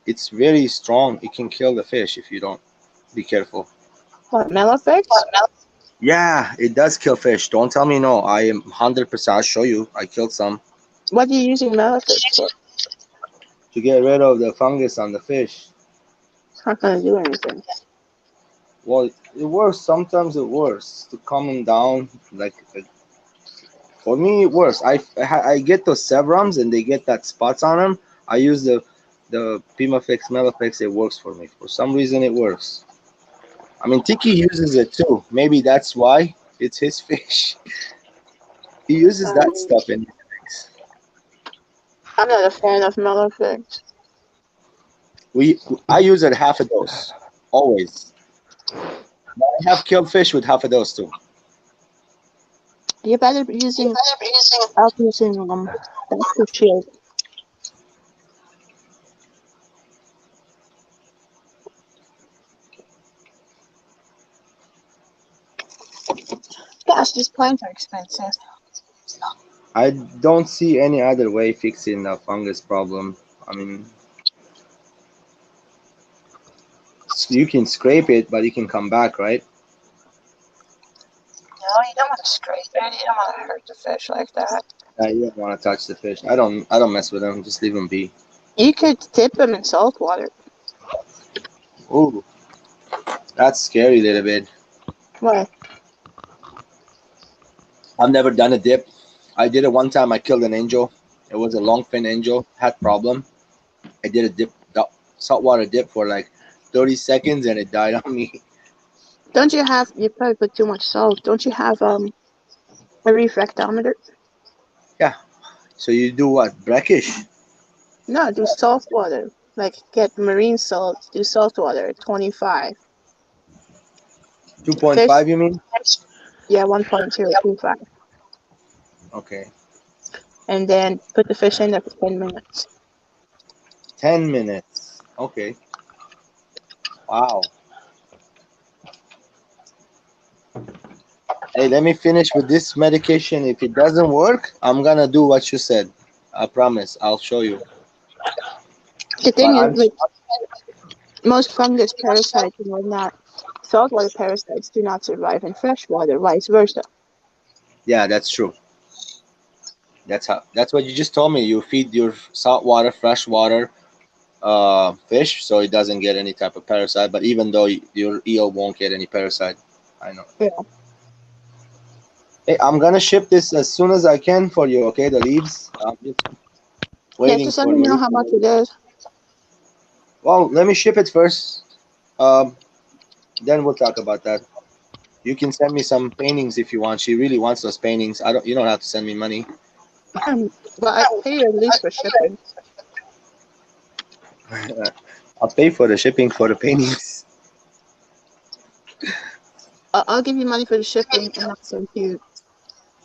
it's very strong. It can kill the fish if you don't be careful. What, Melafix? Yeah, it does kill fish. Don't tell me no. I am 100%. I'll show you. I killed some What are you using Melafix for? to get rid of the fungus on the fish. It's not gonna do anything. Well, it works. Sometimes it works to calm them down. Like for me, it works. I get those severums and they get that spots on them. I use the Pimaflex, Melaflex. It works for me. For some reason, it works. I mean, Tiki uses it too. Maybe that's why it's his fish. He uses that stuff in. I'm not a fan of melonfish. I use it half a dose always. But I have killed fish with half a dose too. You better be using out using that's for shield. Gosh, these plants are expensive. I don't see any other way fixing the fungus problem. I mean, you can scrape it, but it can come back, right? No, you don't want to scrape it. You don't want to hurt the fish like that. You don't want to touch the fish. I don't. I don't mess with them. Just leave them be. You could dip them in salt water. Ooh, that's scary a little bit. Why? I've never done a dip. I did it one time. I killed an angel. It was a longfin angel. Had problem. I did a dip, saltwater dip for like 30 seconds, and it died on me. Don't you have? You probably put too much salt. Don't you have a refractometer? Yeah. So you do what? Brackish. No, do salt water. Like get marine salt. Do salt water at 25. Fish. 2.5, you mean? Yeah, 1.025. Okay. And then put the fish in there for 10 minutes. 10 minutes. Okay. Wow. Hey, let me finish with this medication. If it doesn't work, I'm gonna do what you said. I promise. I'll show you. The But thing is, with most fungus parasites and whatnot, saltwater parasites do not survive in freshwater, vice versa. yeah, that's true. That's what you just told me. You feed your saltwater, freshwater fish, so it doesn't get any type of parasite. But even though your eel won't get any parasite, I know. Yeah. Hey, I'm gonna ship this as soon as I can for you. Okay, the leaves. I'm just Yeah, waiting just let for me know me. how much it is. Well, let me ship it first. Then we'll talk about that. You can send me some paintings if you want. She really wants those paintings. I don't. You don't have to send me money. But I pay you at least for shipping. I'll pay for the shipping for the paintings. I'll give you money for the shipping and I'll send you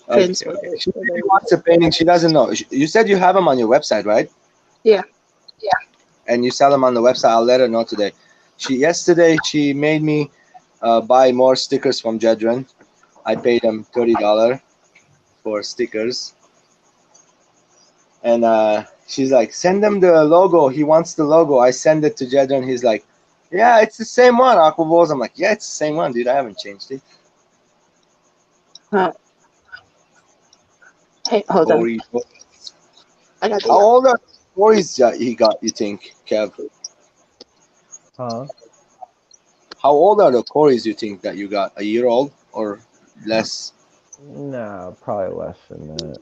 prints Okay, for okay. the. She really wants the painting. She doesn't know. You said you have them on your website, right? Yeah. And you sell them on the website. I'll let her know today. Yesterday she made me buy more stickers from Jedran. I paid him $30 for stickers, and she's like, "Send him the logo. He wants the logo." I send it to Jedran. He's like, "Yeah, it's the same one, Aquaballs." I'm like, "Yeah, it's the same one, dude. I haven't changed it." Huh. Hey, hold on. Corey, I got how the. old are Corey's he got? You think, Kev? Huh? How old are the Corys you think that you got? A year old or less? Nah, probably less than that.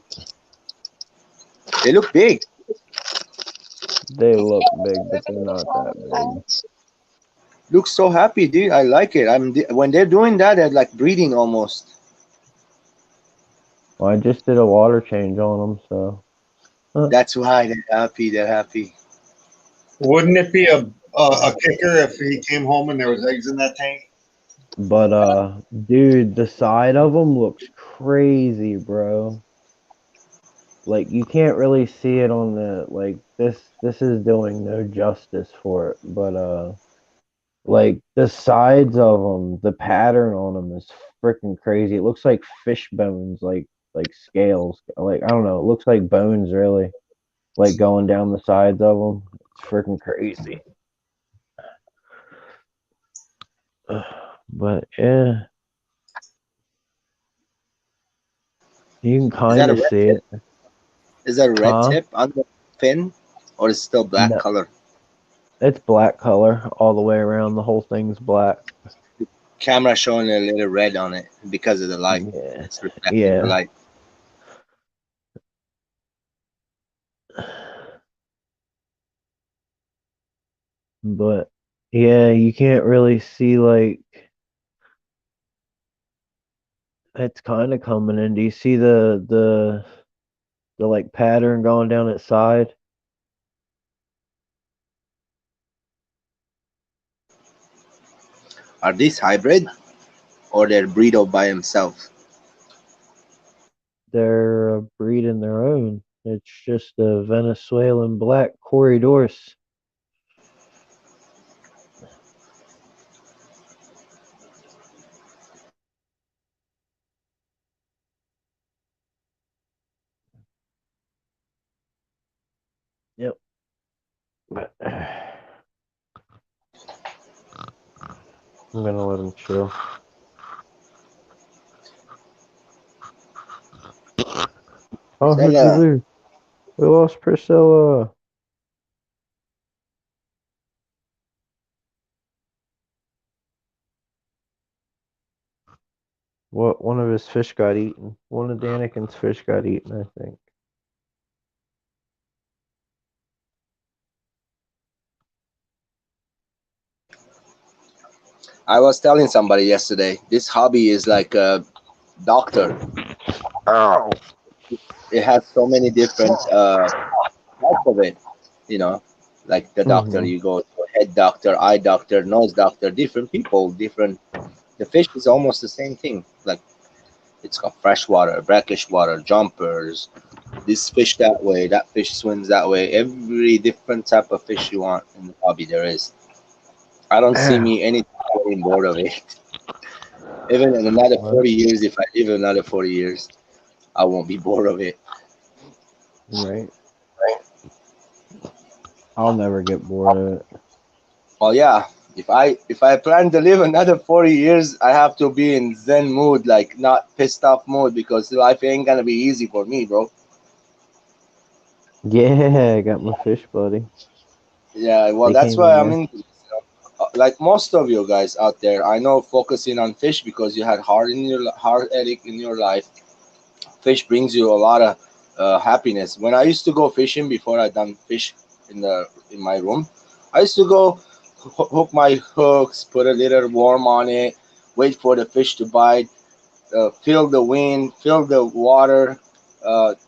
They look big. They look big, but they're not that big. Look so happy, dude. I like it. When they're doing that, they're like breeding almost. Well, I just did a water change on them, so. That's why they're happy. They're happy. Wouldn't it be a kicker if he came home and there was eggs in that tank? But dude, the side of them looks crazy, bro. Like you can't really see it on the like this is doing no justice for it, but like the sides of them, the pattern on them is freaking crazy. It looks like fish bones, like scales. Like I don't know, it looks like bones really, like going down the sides of them. It's freaking crazy. But yeah, you can Is that kind a of red see tip? it, Is that a red huh? tip on the fin, or is it still black No, color? it's black color all the way around. The whole thing's black. Camera showing a little red on it because of the light. Yeah, It's reflecting the yeah. light. But yeah, you can't really see like it's kind of coming in. Do you see the like pattern going down its side? Are these hybrid or they're breed of by himself? They're breeding their own. It's just a Venezuelan black corridors. Yep. But I'm gonna let him chill. Oh, who'd you Stella, lose? We lost Priscilla. What? One of his fish got eaten. One of Daniken's fish got eaten, I think. I was telling somebody yesterday, this hobby is like a doctor. Oh. It has so many different types of it, you know, like the doctor, Mm-hmm. you go to a head doctor, eye doctor, nose doctor, different people, different. The fish is almost the same thing. Like it's got fresh water, brackish water, jumpers. This fish that way, that fish swims that way. Every different type of fish you want in the hobby there is. I don't see me any getting bored of it. Even in another What? 40 years, if I live another 40 years, I won't be bored of it. Right. I'll never get bored of it. Well, yeah. If I plan to live another 40 years, I have to be in Zen mood, like not pissed off mood, because life ain't gonna be easy for me, bro. Yeah, I got my fish buddy. Yeah, well, They that's came why in I'm yes. into this. Like most of you guys out there, I know focusing on fish because you had heartache in your life. Fish brings you a lot of happiness. When I used to go fishing before I done fish in my room, I used to go hook my hooks, put a little worm on it, wait for the fish to bite, feel the wind, feel the water,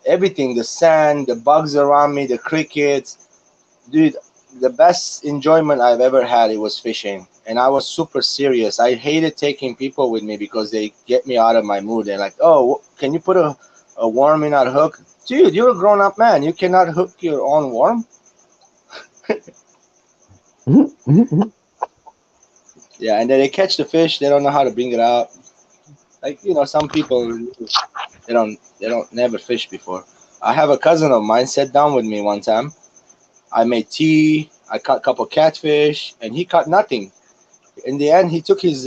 everything, the sand, the bugs around me, the crickets. Dude, the best enjoyment I've ever had, it was fishing. And I was super serious. I hated taking people with me because they get me out of my mood. They're like, oh, can you put a worm in that hook? Dude, you're a grown up man. You cannot hook your own worm. Yeah, and then they catch the fish. They don't know how to bring it out. Like, some people, they don't never fish before. I have a cousin of mine sat down with me one time. I made tea. I caught a couple catfish, and he caught nothing. In the end, he took his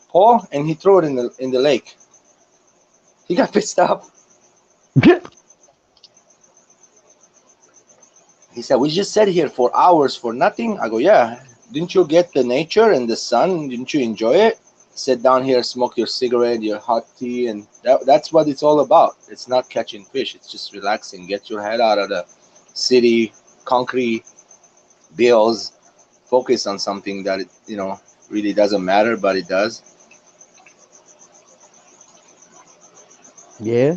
paw and he threw it in the lake. He got pissed off. He said, "We just sat here for hours for nothing." I go, "Yeah. Didn't you get the nature and the sun? Didn't you enjoy it? Sit down here, smoke your cigarette, your hot tea, and that's what it's all about. It's not catching fish. It's just relaxing. Get your head out of the city, concrete, bills. Focus on something that really doesn't matter, but it does." Yeah,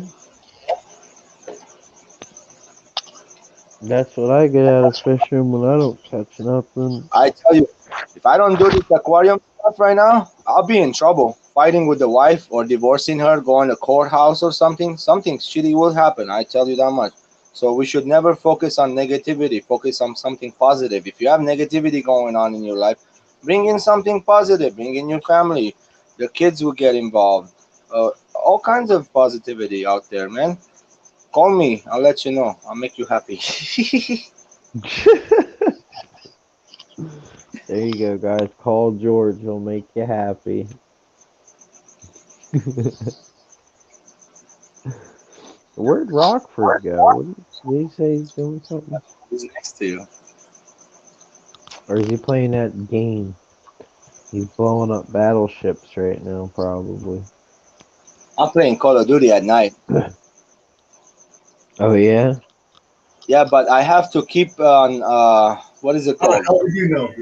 that's what I get out of fishing when I don't catch nothing. I tell you, if I don't do this aquarium stuff right now, I'll be in trouble. Fighting with the wife or divorcing her, going to courthouse or something. Something shitty will happen. I tell you that much. So we should never focus on negativity. Focus on something positive. If you have negativity going on in your life, bring in something positive. Bring in your family. The kids will get involved. All kinds of positivity out there, man. Call me. I'll let you know. I'll make you happy. There you go, guys. Call George. He'll make you happy. Where'd Rockford go? Did he say he's doing something? Who's next to you? Or is he playing that game? He's blowing up battleships right now, probably. I'm playing Call of Duty at night. Oh, yeah? Yeah, but I have to keep on what is it called? How do you know?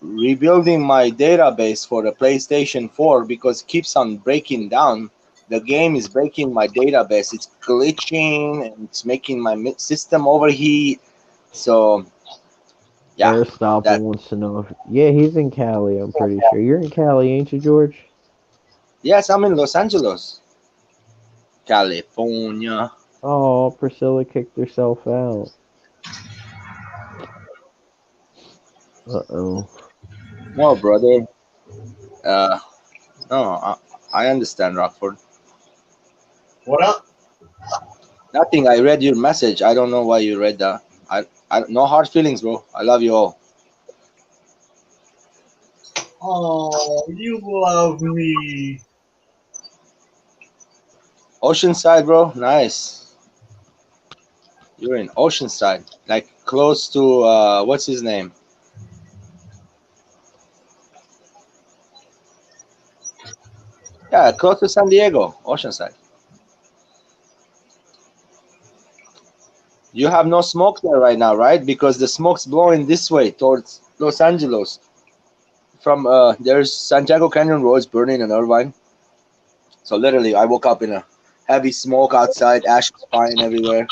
Rebuilding my database for the PlayStation 4 because it keeps on breaking down. The game is breaking my database. It's glitching and it's making my system overheat. So Yeah, Aristotle that. wants to know if yeah, he's in Cali, I'm pretty sure. You're in Cali, ain't you, George? Yes, I'm in Los Angeles, California. Oh, Priscilla kicked herself out. Uh-oh. No, brother. Uh, no, I understand, Rockford. What up? Nothing. I read your message. I don't know why you read that. No hard feelings, bro. I love you all. Oh, you love me. Oceanside, bro. Nice. You're in Oceanside, like close to what's his name? Yeah, close to San Diego, Oceanside. You have no smoke there right now, right? Because the smoke's blowing this way towards Los Angeles. From there's Santiago Canyon roads burning in Irvine. So literally, I woke up in a heavy smoke outside, ash flying everywhere.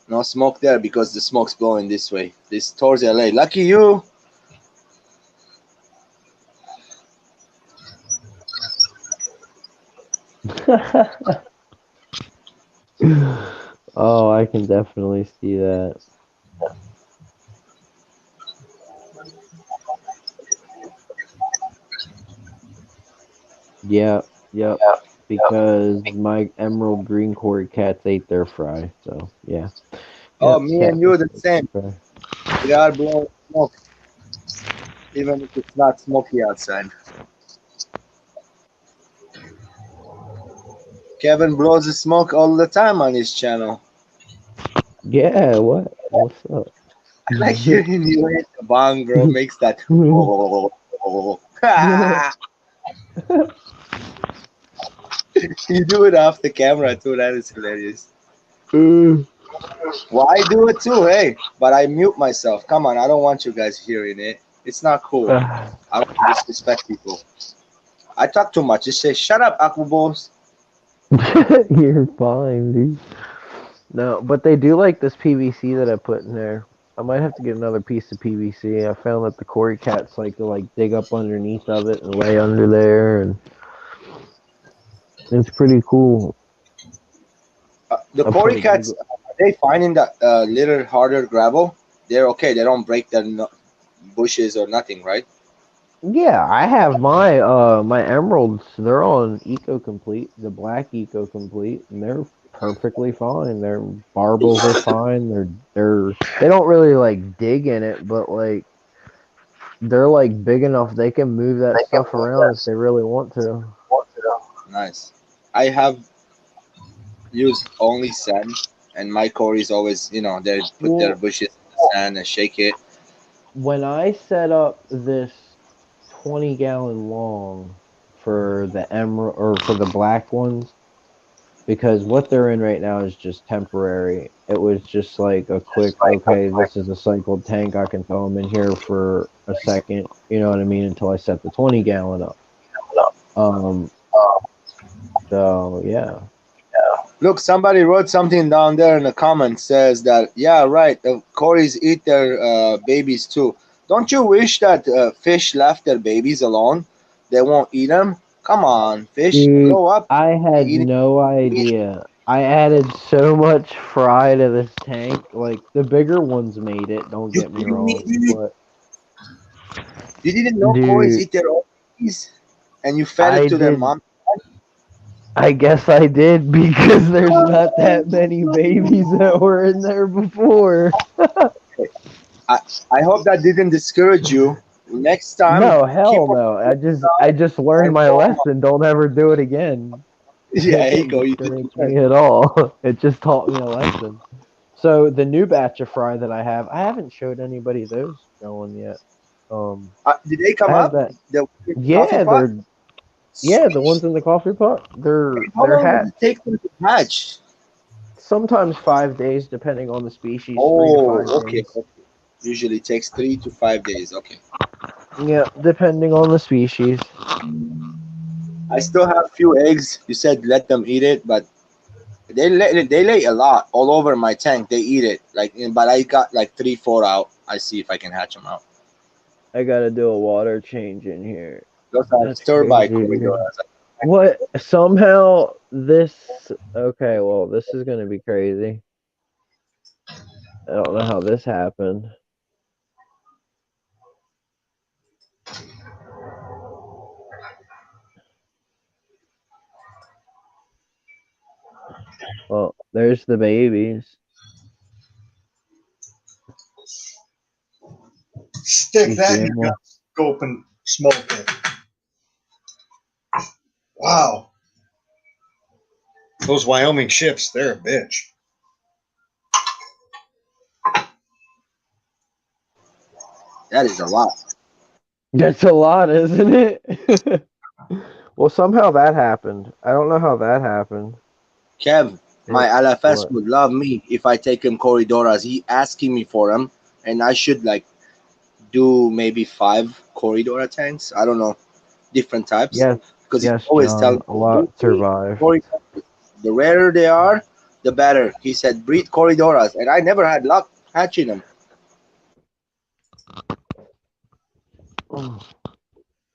No smoke there because the smoke's blowing this way. This towards LA. Lucky you. Oh, I can definitely see that. Yep, yep. Because my emerald green cord cats ate their fry. So yeah. Oh, Yep, me and you catfish the ate same. their fry. We are blowing smoke, even if it's not smoky outside. Kevin blows the smoke all the time on his channel. Yeah, what? What's up? I like hearing you hit the bong, bro. Makes that. You do it off the camera too. That is hilarious. Well, I do it too, hey. But I mute myself. Come on, I don't want you guys hearing it. It's not cool. I don't disrespect people. I talk too much. Just say, shut up, Aquaballs. You're fine, dude. No, but they do like this PVC that I put in there. I might have to get another piece of PVC. I found that the Cory cats like to like dig up underneath of it and lay under there, and it's pretty cool. The I put Cory a big. cats, are they finding that little harder gravel? They're okay. They don't break their bushes or nothing, right? Yeah, I have my emeralds. They're on Eco Complete, the black Eco Complete, and they're perfectly fine. Their barbels are fine. They don't really like dig in it, but like they're like big enough they can move that stuff around if they really want to. Nice. I have used only sand, and my Corys always, they put their Well, bushes in the sand and shake it. when I set up this 20-gallon long for the emerald or for the black ones, because what they're in right now is just temporary. It was just like a quick, okay, this is a cycled tank. I can throw them in here for a second, you know what I mean, until I set the 20-gallon up. Um, so yeah. Look, somebody wrote something down there in the comments says that, yeah, right, Corys eat their babies too. Don't you wish that fish left their babies alone? They won't eat them? Come on, fish, Dude, grow up. I had Eat no it. idea. I added so much fry to this tank. Like the bigger ones made it, don't You get me kidding me, wrong, dude? but You didn't know Corys dude, eat their own babies? And you fed it I to their did. mom? I guess I did because there's not that many babies that were in there before. I, I hope that didn't discourage you. Next time, No, keep hell on no. I outside just learned and my blow 'em up. lesson. Don't ever do it again. Yeah, It here you didn't go. You just discourage learned. me at all. It just taught me a lesson. So the new batch of fry that I haven't showed anybody those going yet. Um, Did they I come have up? that. The coffee Yeah, pot? the Sweet. ones in the coffee pot. How They're long does it hatched. take them to hatch? Sometimes 5 days, depending on the species. 3 to 5 Oh, okay. days. Okay. Usually takes 3 to 5 days. Okay. Yeah, depending on the species. I still have few eggs. You said let them eat it, but They lay a lot all over my tank. They eat it but I got like 3, 4 out. I see if I can hatch them out. I gotta do a water change in here. Those are That's stir by crazy to hear. corridors. What? Somehow this. Okay, well, this is gonna be crazy. I don't know how this happened. Well, there's the babies. Stick You that see in them your gun. all? Go up and smoke it. Wow. Those Wyoming ships, they're a bitch. That is a lot. That's a lot, isn't it? Well, somehow that happened. I don't know how that happened. Kev, my LFS What? would love me if I take him corridoras. He asking me for them, and I should like do maybe 5 corridora tanks. I don't know, different types, Yes, because he yes, always tells John. A me, lot "Breed survived. corridoras. The rarer they are, the better." He said, "Breed corridoras," and I never had luck hatching them.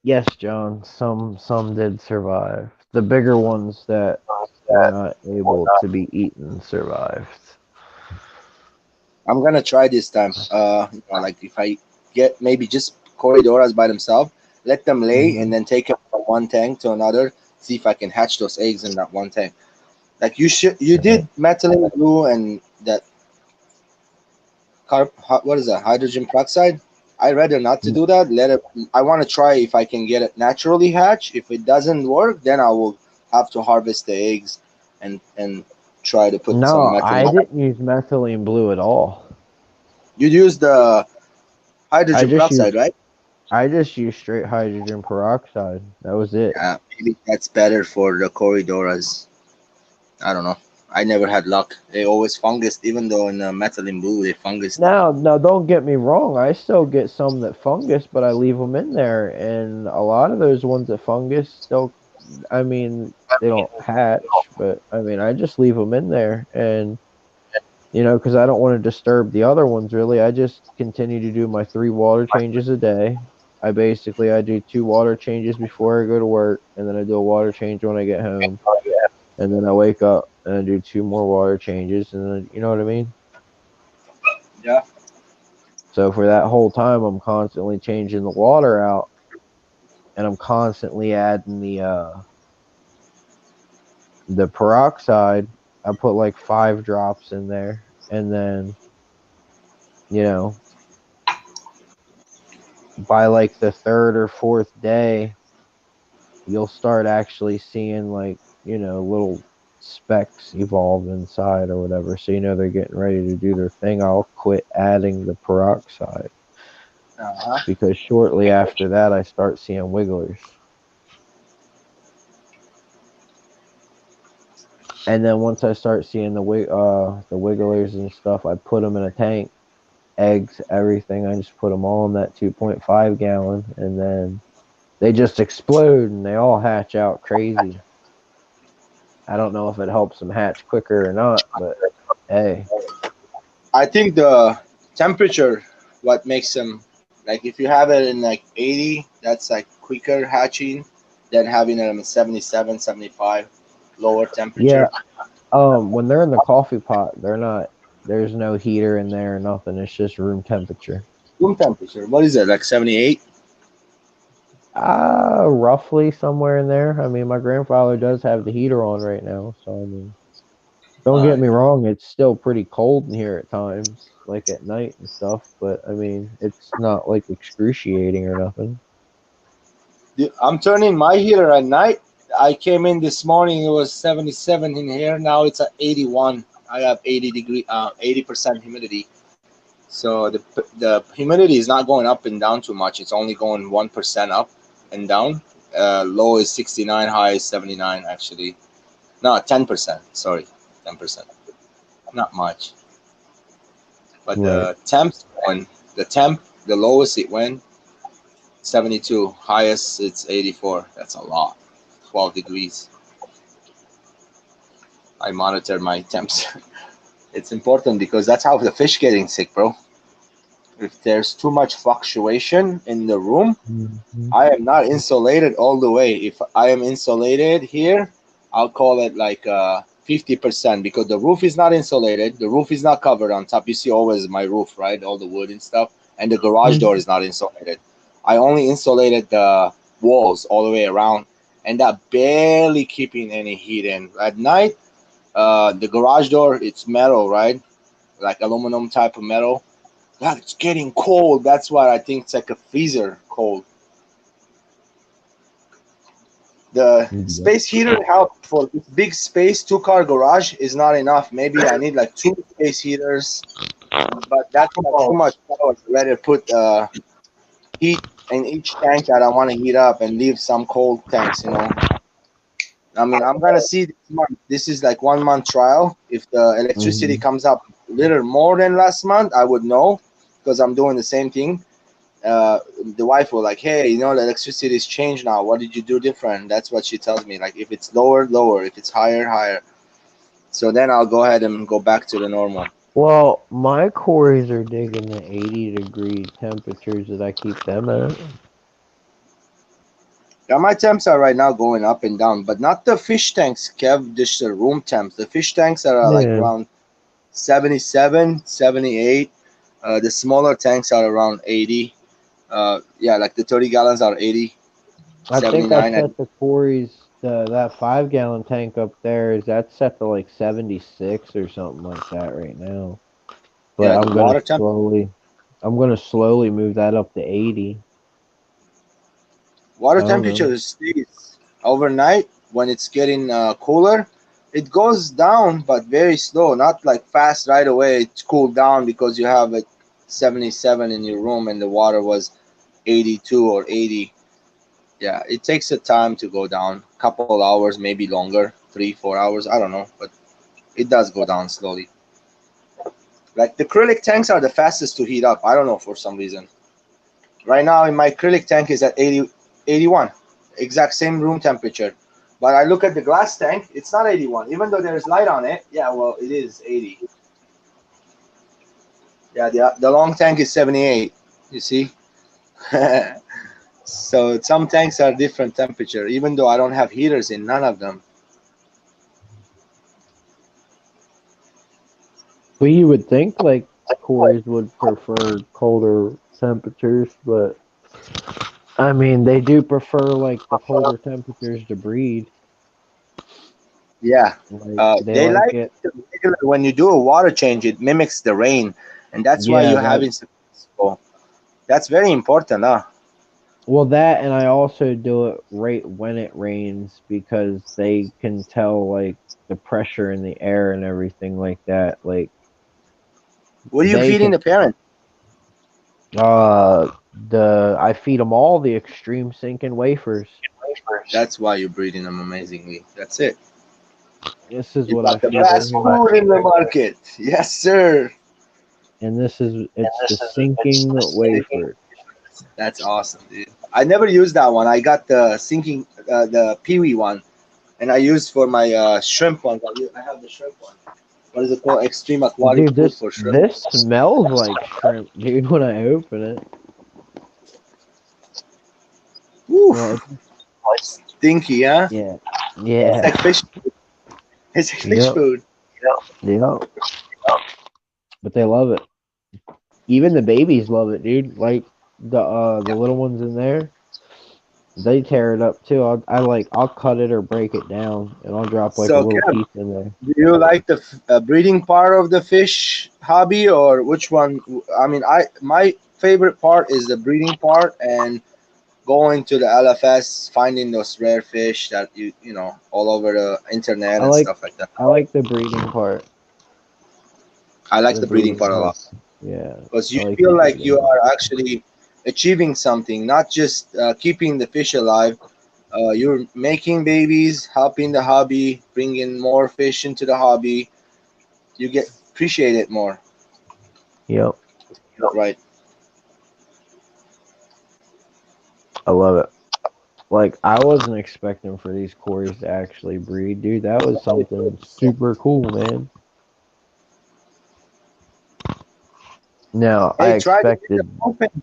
Yes, John. Some did survive. The bigger ones that were not able to be eaten survived. I'm gonna try this time. Like if I get maybe just corridoras by themselves, let them lay, and Hmm. then take them from one tank to another. See if I can hatch those eggs in that one tank. Like you Yeah. did methylene blue and that what is that, hydrogen peroxide. I rather not to do that. Let it. I want to try if I can get it naturally hatch. If it doesn't work, then I will have to harvest the eggs and try to put some No, I methylene. didn't use methylene blue at all. You'd use the I hydrogen just peroxide, used right? I just used straight hydrogen peroxide. That was it. Yeah, maybe that's better for the corridoras. I don't know. I never had luck. They always fungus, even though in methylene blue they fungus. Now, don't get me wrong. I still get some that fungus, but I leave them in there, and a lot of those ones that fungus still. I mean, they don't hatch, but I mean, I just leave them in there, and because I don't want to disturb the other ones. Really, I just continue to do my 3 water changes a day. I do 2 water changes before I go to work, and then I do a water change when I get home, and then I wake up and I do 2 more water changes, and then you know what I mean. Yeah. So for that whole time, I'm constantly changing the water out, and I'm constantly adding the peroxide. I put like 5 drops in there, and then you know by like the third or fourth day, you'll start actually seeing like little specks evolve inside or whatever. So they're getting ready to do their thing. I'll quit adding the peroxide Uh-huh. because shortly after that, I start seeing wigglers. And then once I start seeing the wigglers and stuff, I put them in a tank, eggs, everything. I just put them all in that 2.5 gallon, and then they just explode and they all hatch out crazy. I don't know if it helps them hatch quicker or not, but hey, I think the temperature what makes them, like if you have it in like 80, that's like quicker hatching than having it in 77, 75, lower yeah. temperature. When they're in the coffee pot, they're not. There's no heater in there or nothing. It's just room temperature. Room temperature. What is it? Like 78? Roughly somewhere in there. I mean, my grandfather does have the heater on right now, so I mean, don't All get right. me wrong, it's still pretty cold in here at times, like at night and stuff, but I mean, it's not like excruciating or nothing. I'm turning my heater at night. I came in this morning, it was 77 in here. Now it's at 81. I have 80% humidity. So the humidity is not going up and down too much. It's only going 1% up and down. Low is 69, high is 79 actually. No, 10%. Sorry, 10%. Not much. But Right. the lowest it went 72, highest it's 84. That's a lot. 12 degrees. I monitor my temps. It's important because that's how the fish getting sick, bro. If there's too much fluctuation in the room, Mhm. I am not insulated all the way. If I am insulated here, I'll call it like 50% because the roof is not insulated. The roof is not covered on top. You see always my roof, right? All the wood and stuff. And the garage door is not insulated. I only insulated the walls all the way around, and that barely keeping any heat in. At night, the garage door, it's metal, right? Like aluminum type of metal. God, it's getting cold. That's why I think it's like a freezer cold. The Yep. space heater help for this big space. 2-car garage is not enough. Maybe I need like 2 space heaters, but that's not too much power to let it put heat in each tank that I want to heat up and leave some cold tanks. I mean, I'm gonna see this month. This is like 1 month trial. If the electricity Mhm. comes up a little more than last month, I would know because I'm doing the same thing. The wife will like, hey, the electricity is changed now. What did you do different? That's what she tells me. Like, if it's lower, lower. If it's higher, higher. So then I'll go ahead and go back to the normal. Well, my quarries are digging the 80-degree temperatures that I keep them at. Yeah, my temps are right now going up and down, but not the fish tanks, Kev. Just the room temps. The fish tanks are like Yeah, around 77, 78. The smaller tanks are around 80. Yeah, like the 30 gallons are 80, I think I 79. set the quarries that 5-gallon tank up there is that set to like 76 or something like that right now. But Yeah, the water temp. I'm gonna slowly move that up to 80. I Water don't temperature know. stays overnight when it's getting cooler. It goes down, but very slow, not like fast right away. It's cooled down because you have it 77 in your room and the water was 82 or 80. Yeah, it takes a time to go down. Couple hours, maybe longer, 3, 4 hours. I don't know, but it does go down slowly. Like the acrylic tanks are the fastest to heat up. I don't know for some reason. Right now, in my acrylic tank is at 80, 81, exact same room temperature. But I look at the glass tank, it's not 81. Even though there's light on it, yeah, well, it is 80. Yeah, the long tank is 78, you see? So some tanks are different temperature, even though I don't have heaters in none of them. But you would think like quarries would prefer colder temperatures, but I mean they do prefer like the colder temperatures to breed. Yeah, Like they they like like it. when you do a water change, it mimics the rain, and that's why Yeah, you're that having some. So that's very important, huh? well that and I also do it right when it rains because they can tell like the pressure in the air and everything like that. Like What are you they feeding can the parent? I feed them all the extreme sinking wafers. That's why you're breeding them amazingly. That's it. This is You what I got the feed right best here. food in the market. Yes, sir. And it's the sinking wafer. That's awesome, dude. I never used that one. I got the sinking, the peewee one, and I used for my shrimp one. I have the shrimp one. What is it called? Extreme aquatic Dude, food this for shrimp. this smells like shrimp, dude, when I open it. Well, Woof. Stinky, huh? yeah. It's like Yeah. fish. It's like fish Yep. food. Yep. But they love it. Even the babies love it, dude. Like the little ones in there, they tear it up too. I'll cut it or break it down and I'll drop like a So, little Kev, piece in there. do you like the breeding part of the fish hobby, or which one? I mean, my favorite part is the breeding part and going to the LFS, finding those rare fish that you know all over the internet I and like stuff like that. I like the breeding part. I like The the breeding breeding part a part. lot Yeah. because I you like the feel like breeding you part. are actually achieving something, not just keeping the fish alive. You're making babies, helping the hobby, bringing more fish into the hobby. You get appreciate it more, Yep. right? I love it. Like I wasn't expecting for these cories to actually breed, dude. That was something super cool, man. No, I Hey, try to get the expected.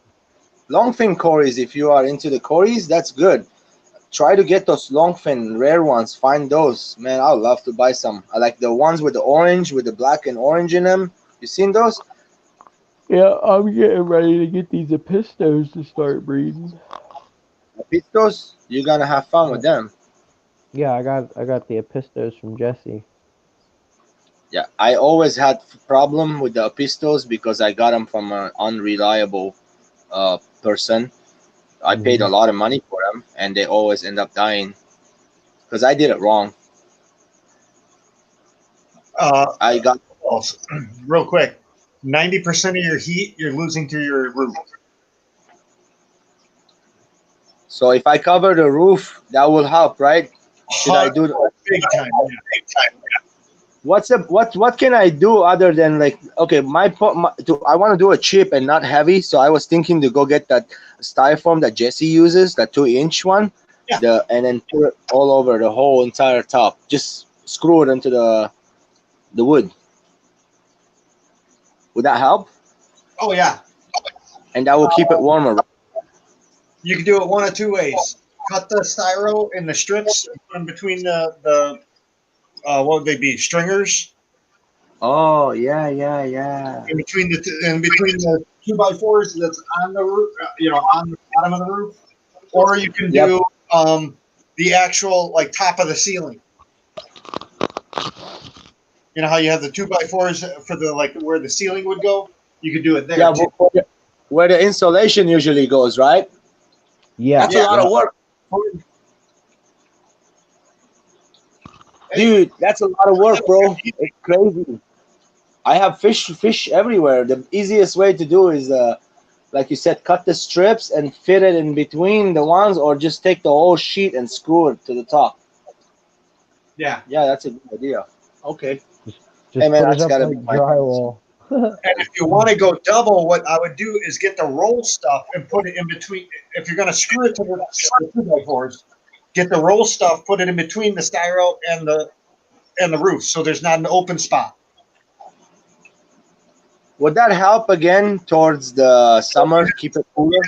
longfin cories if you are into the cories. That's good. Try to get those longfin rare ones. Find those, man. I would love to buy some. I like the ones with the orange, with the black and orange in them. You seen those? Yeah, I'm getting ready to get these epistos to start breeding. Pistos. You're gonna have fun Yeah, with them. yeah, I got the epistos from Jesse. Yeah, I always had problem with the pistos because I got them from an unreliable person. I paid a Hmm. lot of money for them, and they always end up dying because I did it wrong. Uh, I got also, real quick, 90% of your heat you're losing to your roof. so if I cover the roof, that will help, right? Should I do? Big time. Yeah. What can I do other than like okay, I want to do a chip and not heavy, so I was thinking to go get that styrofoam that Jesse uses, that 2-inch one, Yeah. and then put it all over the whole entire top. Just screw it into the wood. Would that help? Oh yeah. And that will keep it warmer. Right? You can do it one of two ways. Cut the styro in the strips in between the what would they be? Stringers Oh yeah. in between the 2x4s that's on the roof, on the bottom of the roof, or you can Yep. do the actual like top of the ceiling. You know how you have the 2x4s for the like where the ceiling would go. You could do it there Yeah, too. where the insulation usually goes, right? Yeah, That's a Yeah. lot yeah. of work. Dude, that's a lot of work, bro. It's crazy. I have fish everywhere. The easiest way to do is like you said, cut the strips and fit it in between the ones, or just take the whole sheet and screw it to the top. Yeah. Yeah, that's a good idea. Okay. Just Hey just man, put it that's up gotta be like my next. drywall. And if you want to go double, what I would do is get the roll stuff and put it in between. If you're going to screw it to the 2x4s, get the roll stuff, put it in between the styro and the roof, so there's not an open spot. Would that help again towards the summer? Keep it cooler.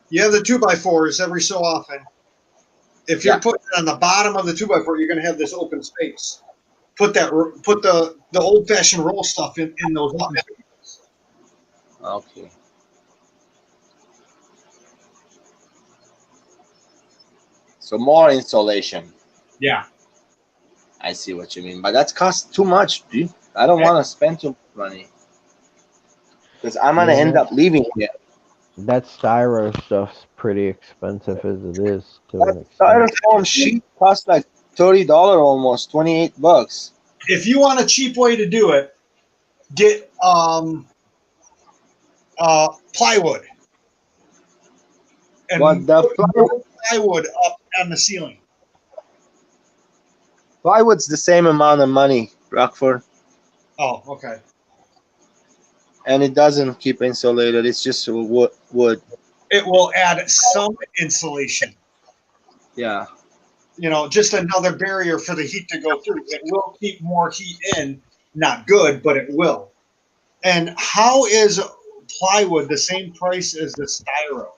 You have the 2x4s every so often. If you're Yeah. putting it on the bottom of the 2x4, you're going to have this open space. Put the old fashioned roll stuff in those open spaces. Okay. So more insulation. Yeah. I see what you mean, but that's cost too much, dude. I don't want to spend too much money because I'm gonna Yeah, end up leaving here. that styro stuff's pretty expensive as it is to That an extent. styrofoam sheet costs like $30 almost, $28. If you want a cheap way to do it, get plywood and But the put more plywood up on the ceiling. plywood's the same amount of money, Rockford, Oh, okay. and it doesn't keep insulated. It's just wood. It will add some insulation. Yeah. Just another barrier for the heat to go through. It will keep more heat in. Not good, but it will. And how is plywood the same price as the styro?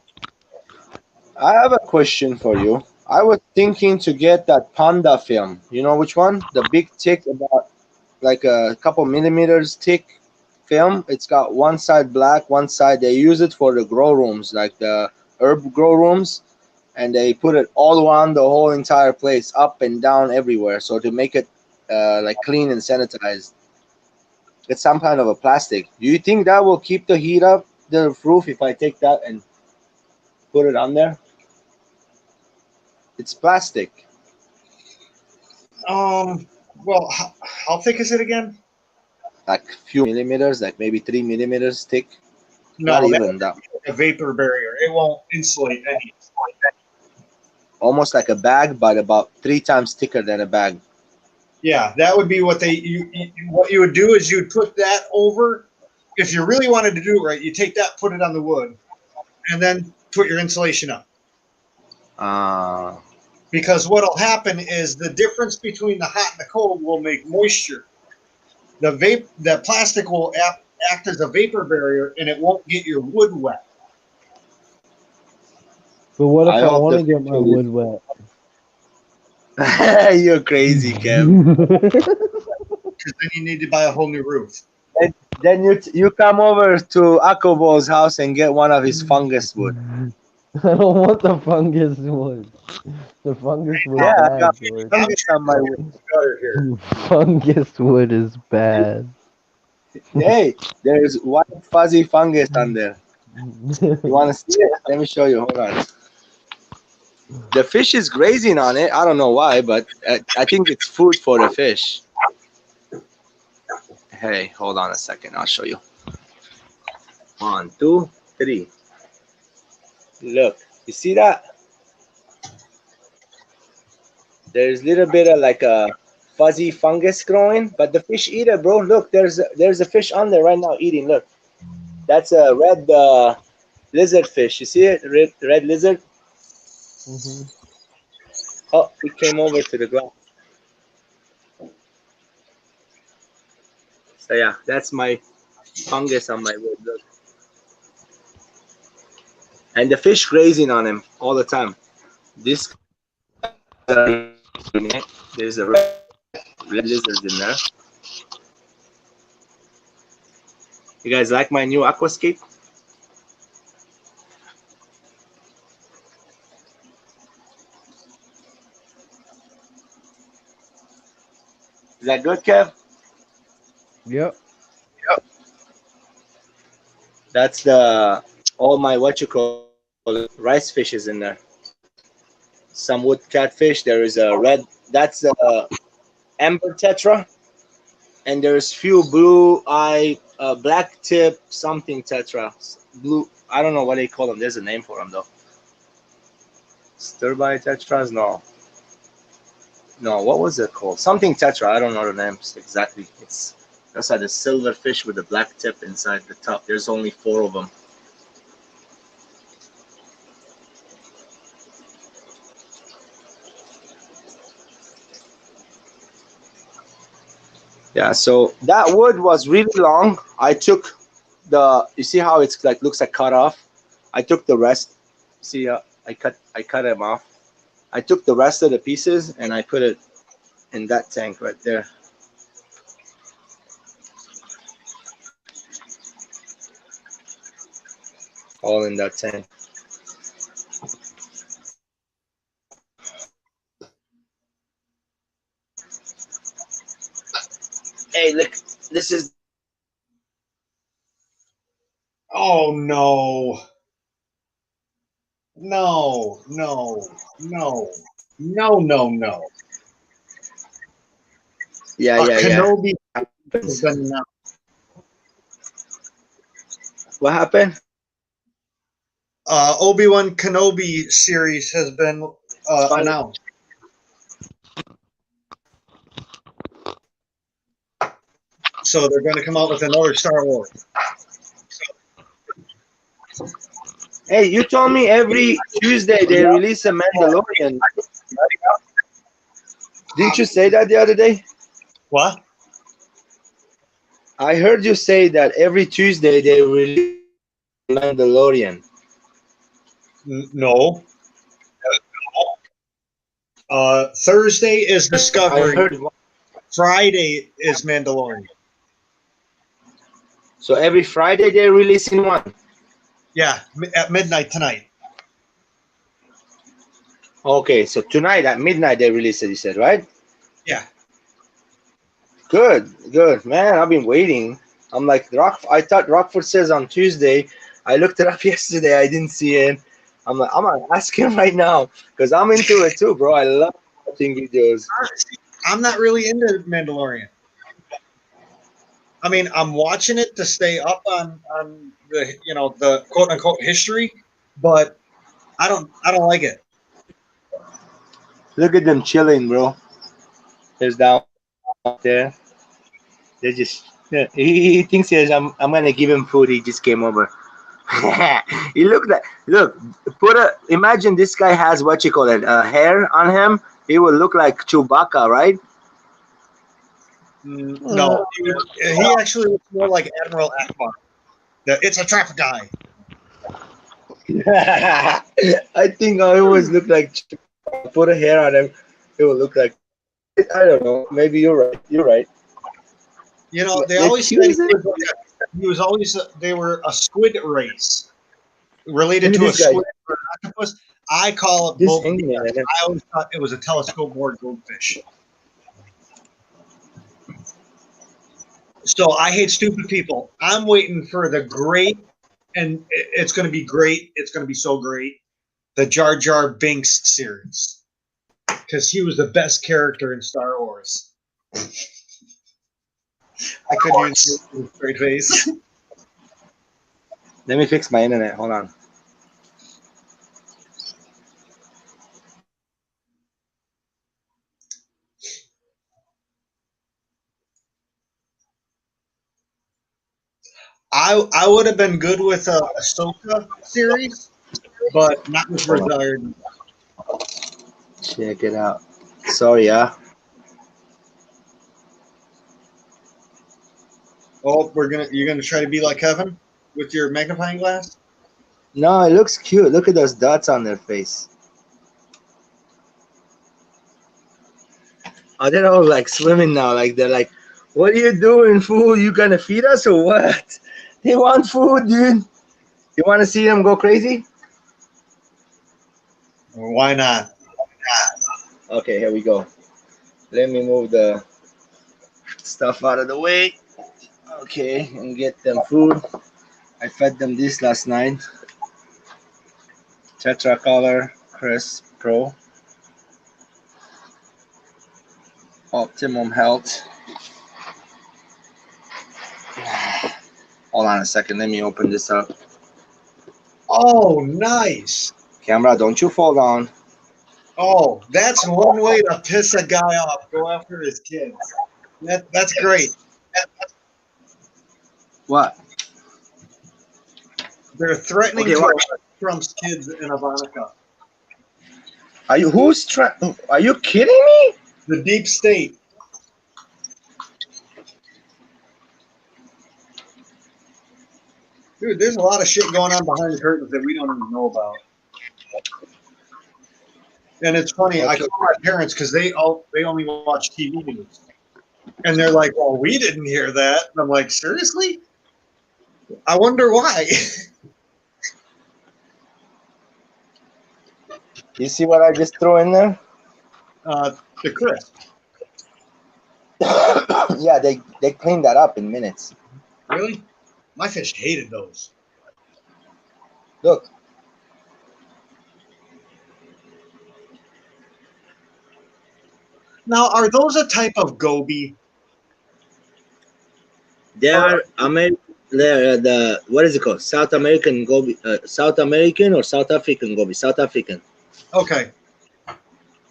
I have a question for you. I was thinking to get that panda film. You know which one? The big thick, about like a couple millimeters thick film. It's got one side black, one side they use it for the grow rooms, like the herb grow rooms, and they put it all around the whole entire place, up and down everywhere, so to make it like clean and sanitized. It's some kind of a plastic. Do you think that will keep the heat up the roof if I take that and put it on there? It's plastic. Well, how thick is it again? Like few millimeters, like maybe 3 millimeters thick. Not No, that would even that. be like a vapor barrier. It won't insulate any. Almost like a bag, but about 3 times thicker than a bag. Yeah, that would be what you would do is you'd put that over. If you really wanted to do it right, you take that, put it on the wood, and then put your insulation up. Because what'll happen is the difference between the hot and the cold will make moisture. The plastic will act as a vapor barrier, and it won't get your wood wet. But what if I I hope want the to get my wood wet? You're crazy, Kev. Because then you need to buy a whole new roof. And then you come over to Akobo's house and get one of his fungus wood. I don't want the fungus wood. The fungus wood Yeah, I bad, got George. fungus on my wood. Gutter here. Fungus wood is bad. Hey, there's white fuzzy fungus on there. You want to see it? Let me show you. Hold on. The fish is grazing on it. I don't know why, but I think it's food for the fish. Hey, hold on a second. I'll show you. 1, 2, 3. Look, you see that? There's a little bit of like a fuzzy fungus growing, but the fish eat it, bro. Look, there's a fish on there right now eating. Look, that's a red lizard fish. You see it? Red lizard. Mm-hmm. Oh, it came over to the ground. So yeah, that's my fungus on my wood. Look. And the fish grazing on him all the time. This there's a red lizard in there. You guys like my new aquascape? Is that good, Kev? Yep. That's the all my what you call it, rice fishes in there. Some wood catfish. There is a red. That's a amber tetra, and there's few blue eye, black tip something tetra. Blue. I don't know what they call them. There's a name for them though. Stir-by tetras? No. No, what was it called? Something tetra. I don't know the names exactly. That's like the silver fish with the black tip inside the top. There's only 4 of them. Yeah, so that wood was really long. I took you see how it's like looks like cut off. I took the rest. See, I cut them off. I took the rest of the pieces and I put it in that tank right there. All in that tank. Hey, look, this is. Oh no. No, no, no, no, no, no. Yeah. Kenobi has been announced. What happened? Obi-Wan Kenobi series has been announced. So they're going to come out with another Star Wars. Hey, you told me every Tuesday they release a Mandalorian. Didn't you say that the other day? What? I heard you say that every Tuesday they release Mandalorian. No. Thursday is Discovery. I heard. Friday is Mandalorian. So every Friday they're releasing one. Yeah, at midnight tonight. Okay, so tonight at midnight they release it. You said, right? Yeah. Good, man. I've been waiting. I'm like I thought Rockford says on Tuesday. I looked it up yesterday. I didn't see it. I'm like, I'm gonna ask him right now because I'm into it too, bro. I love watching videos. I'm not really into Mandalorian. I mean, I'm watching it to stay up on the the quote unquote history, but I don't like it. Look at them chilling, bro. There's down there. They just he thinks I'm gonna give him food. He just came over. He looked like, look, imagine this guy has what you call it, hair on him. He will look like Chewbacca, right? No, he actually looks more like Admiral Akbar. It's a trap guy. I think I always look like Chewbacca. Put a hair on him, he will look like. I don't know. Maybe you're right. You're right. You know, they always said Excuse me. he was always they were a squid race related Look at to a this guy. squid or an octopus. I call it This both. hangman. I always thought it was a telescope board goldfish. So I hate stupid people. I'm waiting for the great, and it's going to be great. It's going to be so great. The Jar Jar Binks series, because he was the best character in Star Wars. I couldn't even say it with a straight face. Let me fix my internet. Hold on. I would have been good with a Ahsoka series, but not with Hold on. Retired. Check it out. Sorry, yeah. Oh, you're gonna try to be like Kevin with your magnifying glass. No, it looks cute. Look at those dots on their face. Oh, they're all like swimming now. Like they're like, "What are you doing, fool? You gonna feed us or what?" They want food, dude. You want to see them go crazy? Why not? Okay, here we go. Let me move the stuff out of the way. Okay, and get them food. I fed them this last night. Tetracolor Crisp Pro. Optimum Health. Hold on a second. Let me open this up. Oh, nice. Camera, don't you fall down. Oh, that's one way to piss a guy off. Go after his kids. That's great. What? They're threatening Okay, to what? arrest Trump's kids in Ivanka. Are you Are you kidding me? The deep state. Dude, there's a lot of shit going on behind the curtains that we don't even know about. And it's funny, I call my parents because they only watch TV news. And they're like, well, we didn't hear that. And I'm like, seriously? I wonder why. You see what I just threw in there? The crisp. Yeah, they cleaned that up in minutes. Really? My fish hated those. Look. Now, are those a type of goby? They are the what is it called? South American goby, South American or South African goby? South African. Okay.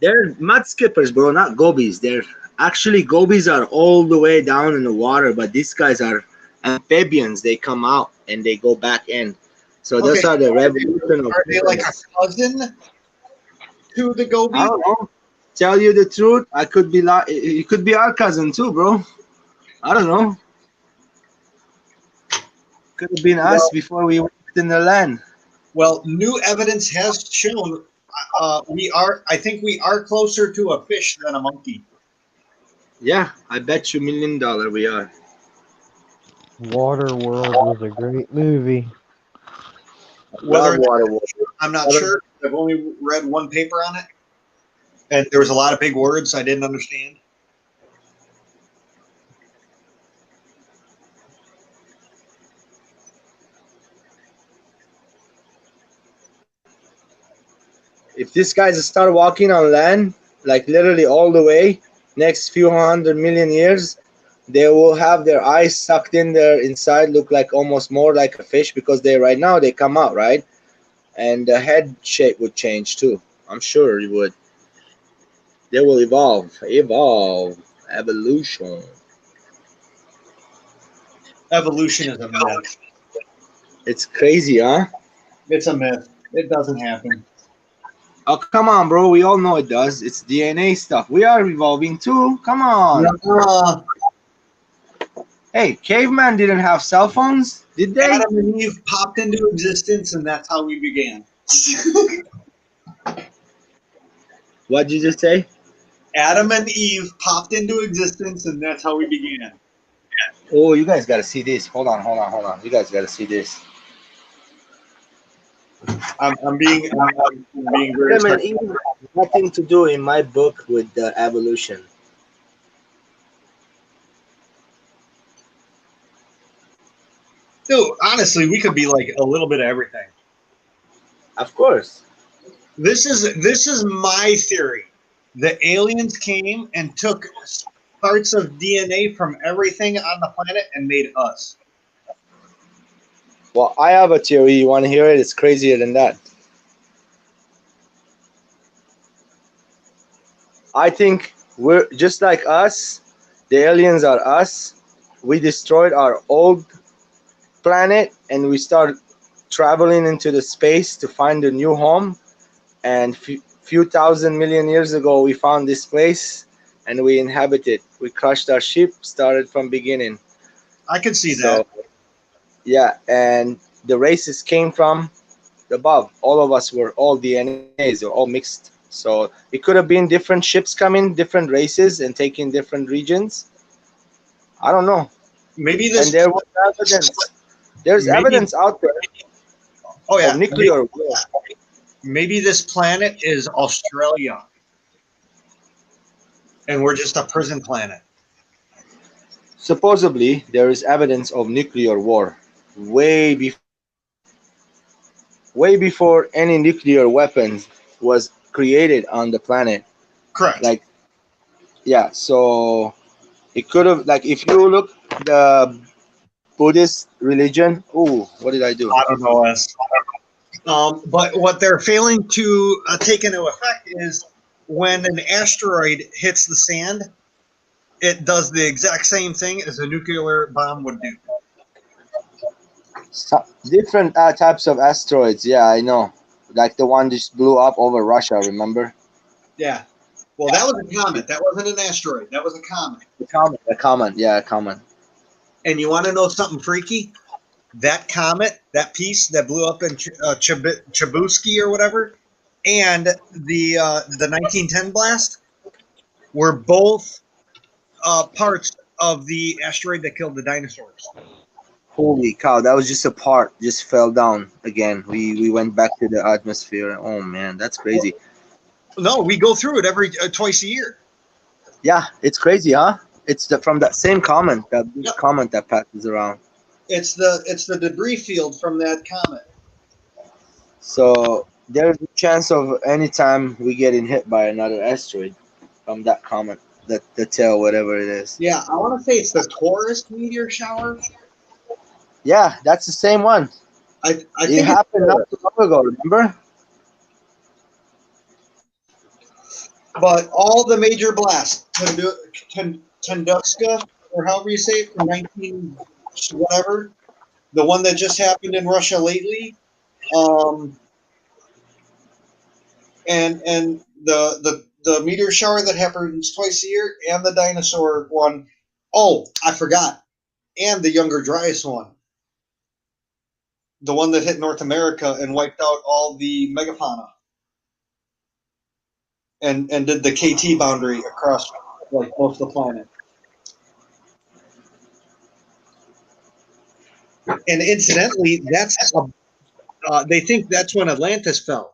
They're mud skippers, bro, not gobies. They're actually gobies are all the way down in the water, but these guys are amphibians. They come out and they go back in. So those are the revolution of. Are they like a cousin to the goby? I don't know. Tell you the truth, I could be like it could be our cousin too, bro. I don't know. Could have been us before we went in the land. Well, new evidence has shown I think we are closer to a fish than a monkey. Yeah, I bet you $1 million we are. Waterworld was a great movie. Whether Waterworld. I'm not sure. I've only read one paper on it, and there was a lot of big words I didn't understand. If these guys start walking on land, like literally all the way, next few 100 million years, they will have their eyes sucked in there inside, look like almost more like a fish because they right now they come out, right? And the head shape would change too. I'm sure it would. They will evolve. Evolution. Evolution is a myth. It's crazy, huh? It's a myth. It doesn't happen. Oh, come on, bro. We all know it does. It's DNA stuff. We are evolving too. Come on. Uh, Hey, caveman didn't have cell phones, did they? Adam and Eve popped into existence, and that's how we began. What did you just say? Adam and Eve popped into existence, and that's how we began. Oh, you guys got to see this. Hold on. You guys got to see this. I'm being very Adam and sorry. Eve have nothing to do in my book with the evolution. Dude, honestly, we could be like a little bit of everything. Of course. This is my theory. The aliens came and took parts of DNA from everything on the planet and made us. Well, I have a theory. You want to hear it? It's crazier than that. I think we're just like us. The aliens are us. We destroyed our old planet and we start traveling into the space to find a new home. And few thousand million years ago, we found this place and we inhabited. We crushed our ship, started from beginning. I could see So, that. yeah, and the races came from above. All of us were all DNAs, or all mixed. So it could have been different ships coming, different races, and taking different regions. I don't know. Maybe And this. there was evidence. There's Maybe. evidence out there Oh yeah. of nuclear war. Maybe this planet is Australia, and we're just a prison planet. Supposedly, there is evidence of nuclear war way before any nuclear weapons was created on the planet. Correct. Like, yeah, so it could have, like, if you look the Buddhist religion. Oh, what did I do? I don't know us. But what they're failing to take into effect is when an asteroid hits the sand, it does the exact same thing as a nuclear bomb would do. Different types of asteroids. Yeah, I know. Like the one just blew up over Russia. Remember? Yeah. Well, that was a comet. That wasn't an asteroid. That was a comet. A comet. Yeah, a comet. And you want to know something freaky? That comet, that piece that blew up in Chibouski or whatever, and the 1910 blast were both parts of the asteroid that killed the dinosaurs. Holy cow! That was just a part. Just fell down again. We went back to the atmosphere. Oh man, that's crazy. No, we go through it every twice a year. Yeah, it's crazy, huh? It's from that same comment, that big comment that passes around. It's the debris field from that comet. So there's a chance of any time we getting hit by another asteroid from that comet, the tail, whatever it is. Yeah, I want to say it's the Taurus meteor shower. Yeah, that's the same one. I It think happened not too long ago. Remember? but all the major blasts, Tunguska, or however you say it, from 19 whatever, the one that just happened in Russia lately, and the meteor shower that happens twice a year, and the dinosaur one. Oh, I forgot, and the Younger Dryas one, the one that hit North America and wiped out all the megafauna, and did the KT boundary across like most of the planet. And incidentally, they think that's when Atlantis fell.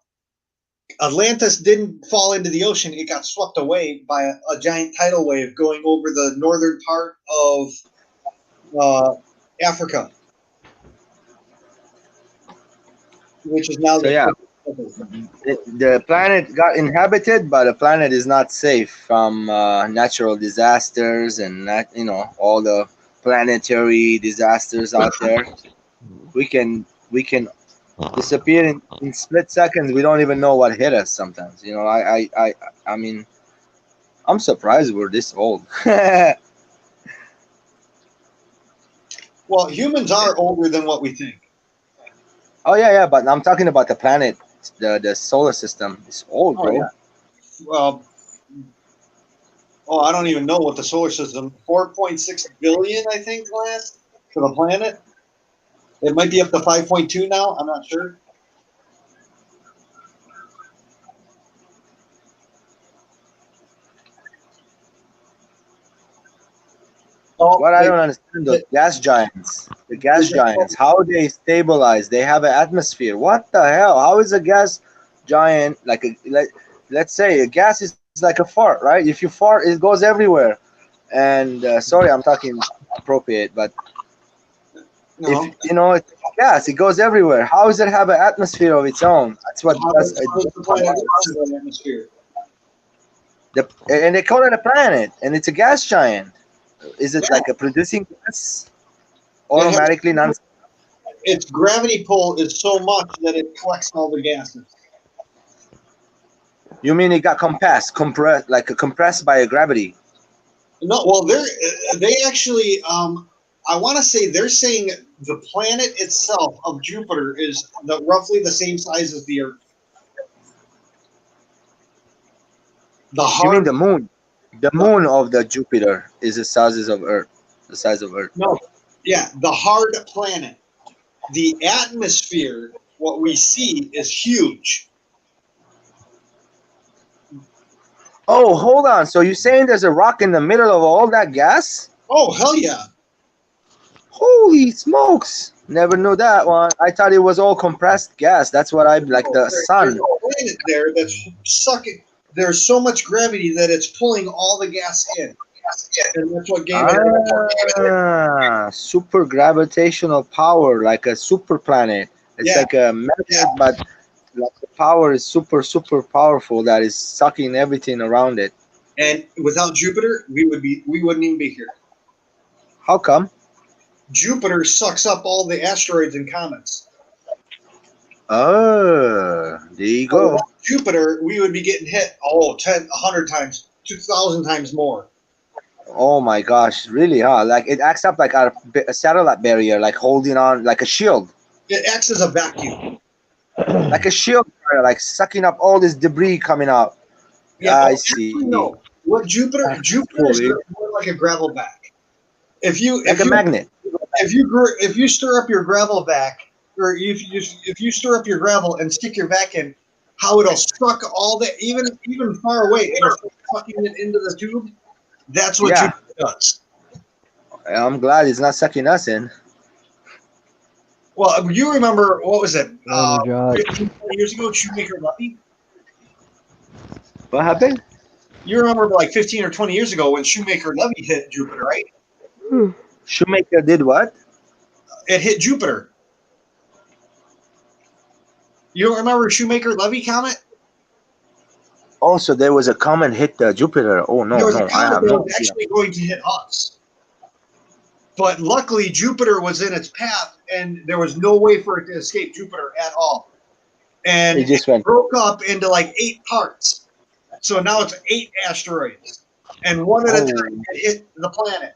Atlantis didn't fall into the ocean; it got swept away by a giant tidal wave going over the northern part of Africa, which is now So yeah, the planet got inhabited, but the planet is not safe from natural disasters and all the planetary disasters out there. We can disappear in split seconds. We don't even know what hit us sometimes. I mean, I'm surprised we're this old. Well, humans are older than what we think. Oh yeah, but I'm talking about the planet, the solar system. It's old, Oh bro. yeah. I don't even know what the solar system. 4.6 billion, I think, last for the planet. It might be up to 5.2 now. I'm not sure. Oh, What I don't understand, the gas giants. The gas giants, how they stabilize? They have an atmosphere. What the hell? How is a gas giant like let's say a gas is like a fart, right? If you fart, it goes everywhere. And sorry, I'm talking appropriate, but if no. you know it's gas, it goes everywhere. How does it have an atmosphere of its own? That's what How that's does the planet have an atmosphere? and they call it a planet, and it's a gas giant. Is it like a producing gas It has, automatically non? its gravity pull is so much that it collects all the gases. You mean it got compressed, like compressed by a gravity? No, well, they actually. I want to say they're saying the planet itself of Jupiter is roughly the same size as the Earth. The You mean hard the moon? The moon of the Jupiter is the size of Earth. The size of Earth. no, yeah, the hard planet. The atmosphere, what we see, is huge. Oh, hold on. So you're saying there's a rock in the middle of all that gas? Oh hell yeah! Holy smokes! Never knew that one. I thought it was all compressed gas. That's what I like the There's sun. a planet there that's sucking. There's so much gravity that it's pulling all the gas in, and that's what gave it. Super gravitational power, like a super planet. It's Yeah, like a magnet, but like the power is super powerful that is sucking everything around it. and without Jupiter, we wouldn't even be here. How come? Jupiter sucks up all the asteroids and comets. Oh, there you So go. without Jupiter, we would be getting hit 100 times, 2,000 times more. Oh my gosh, really, huh? Like it acts up like a satellite barrier, like holding on, like a shield, It acts as a vacuum. like a shield, like sucking up all this debris coming out. Yeah, I actually, see. no. What Jupiter? That's Jupiter cool, is dude. more like a gravel back. If you Like if a you magnet. if you stir up your gravel back, or if you stir up your gravel and stick your vac in, how it'll suck all that even far away, it'll start sucking it into the tube. That's what Yeah, Jupiter does. I'm glad it's not sucking us in. Well, you remember what was it? Morning, Josh. 15, 20 years ago, Shoemaker Levy. What happened? You remember like 15 or 20 years ago when Shoemaker Levy hit Jupiter, right? Shoemaker did what? It hit Jupiter. You don't remember Shoemaker Levy comet? Also, there was a comet hit Jupiter. Oh There no, was a no, I comet have that no was idea. actually going to hit us. But luckily, Jupiter was in its path, and there was no way for it to escape Jupiter at all. And It just it went. broke up into like 8 parts. So now it's 8 asteroids. And one at a Oh, time it hit the planet.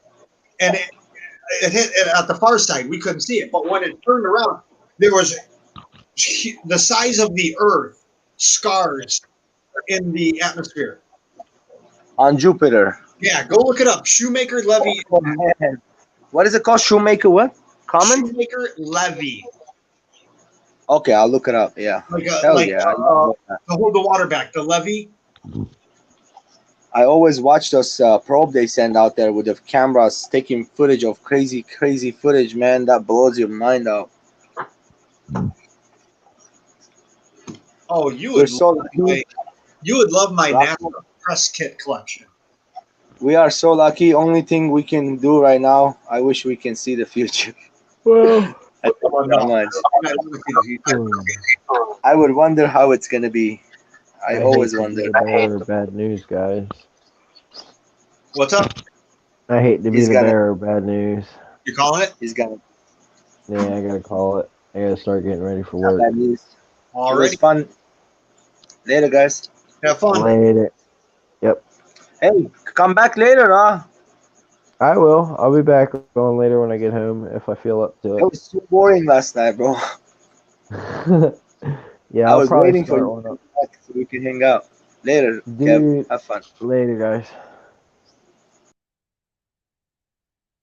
And it hit it at the far side. We couldn't see it. But when it turned around, there was the size of the Earth scars in the atmosphere. on Jupiter. Yeah, go look it up. Shoemaker Levy. Oh, man. What is it called? Shoemaker what? Comet? Shoemaker Levy. Okay, I'll look it up. Yeah. Hell yeah. I love that. to hold the water back, the levee. I always watch those probe they send out there with the cameras taking footage of crazy footage, man. That blows your mind out. Oh, you We're would so love lucky. my Rock- NASA press kit collection. We are so lucky. Only thing we can do right now, I wish we can see the future. Well, I don't Oh, know no. much. I wanna see the future. I would wonder how it's gonna be. I I hate always to be wonder. the bearer of bad news, guys. What's up? I hate to be He's the gonna. bearer of bad news. You calling it? He's gonna. Yeah, I gotta call it. I gotta start getting ready for work. Bad news. It was Already. fun. Later, guys. Have fun. Later. Yep. Hey, come back later, huh? I will. I'll be back on later when I get home if I feel up to It it. was too boring last night, bro. Yeah, I I'll was probably waiting for start you one to up. come back so we can hang out. Later, Kev. Dude, Have fun. later, guys.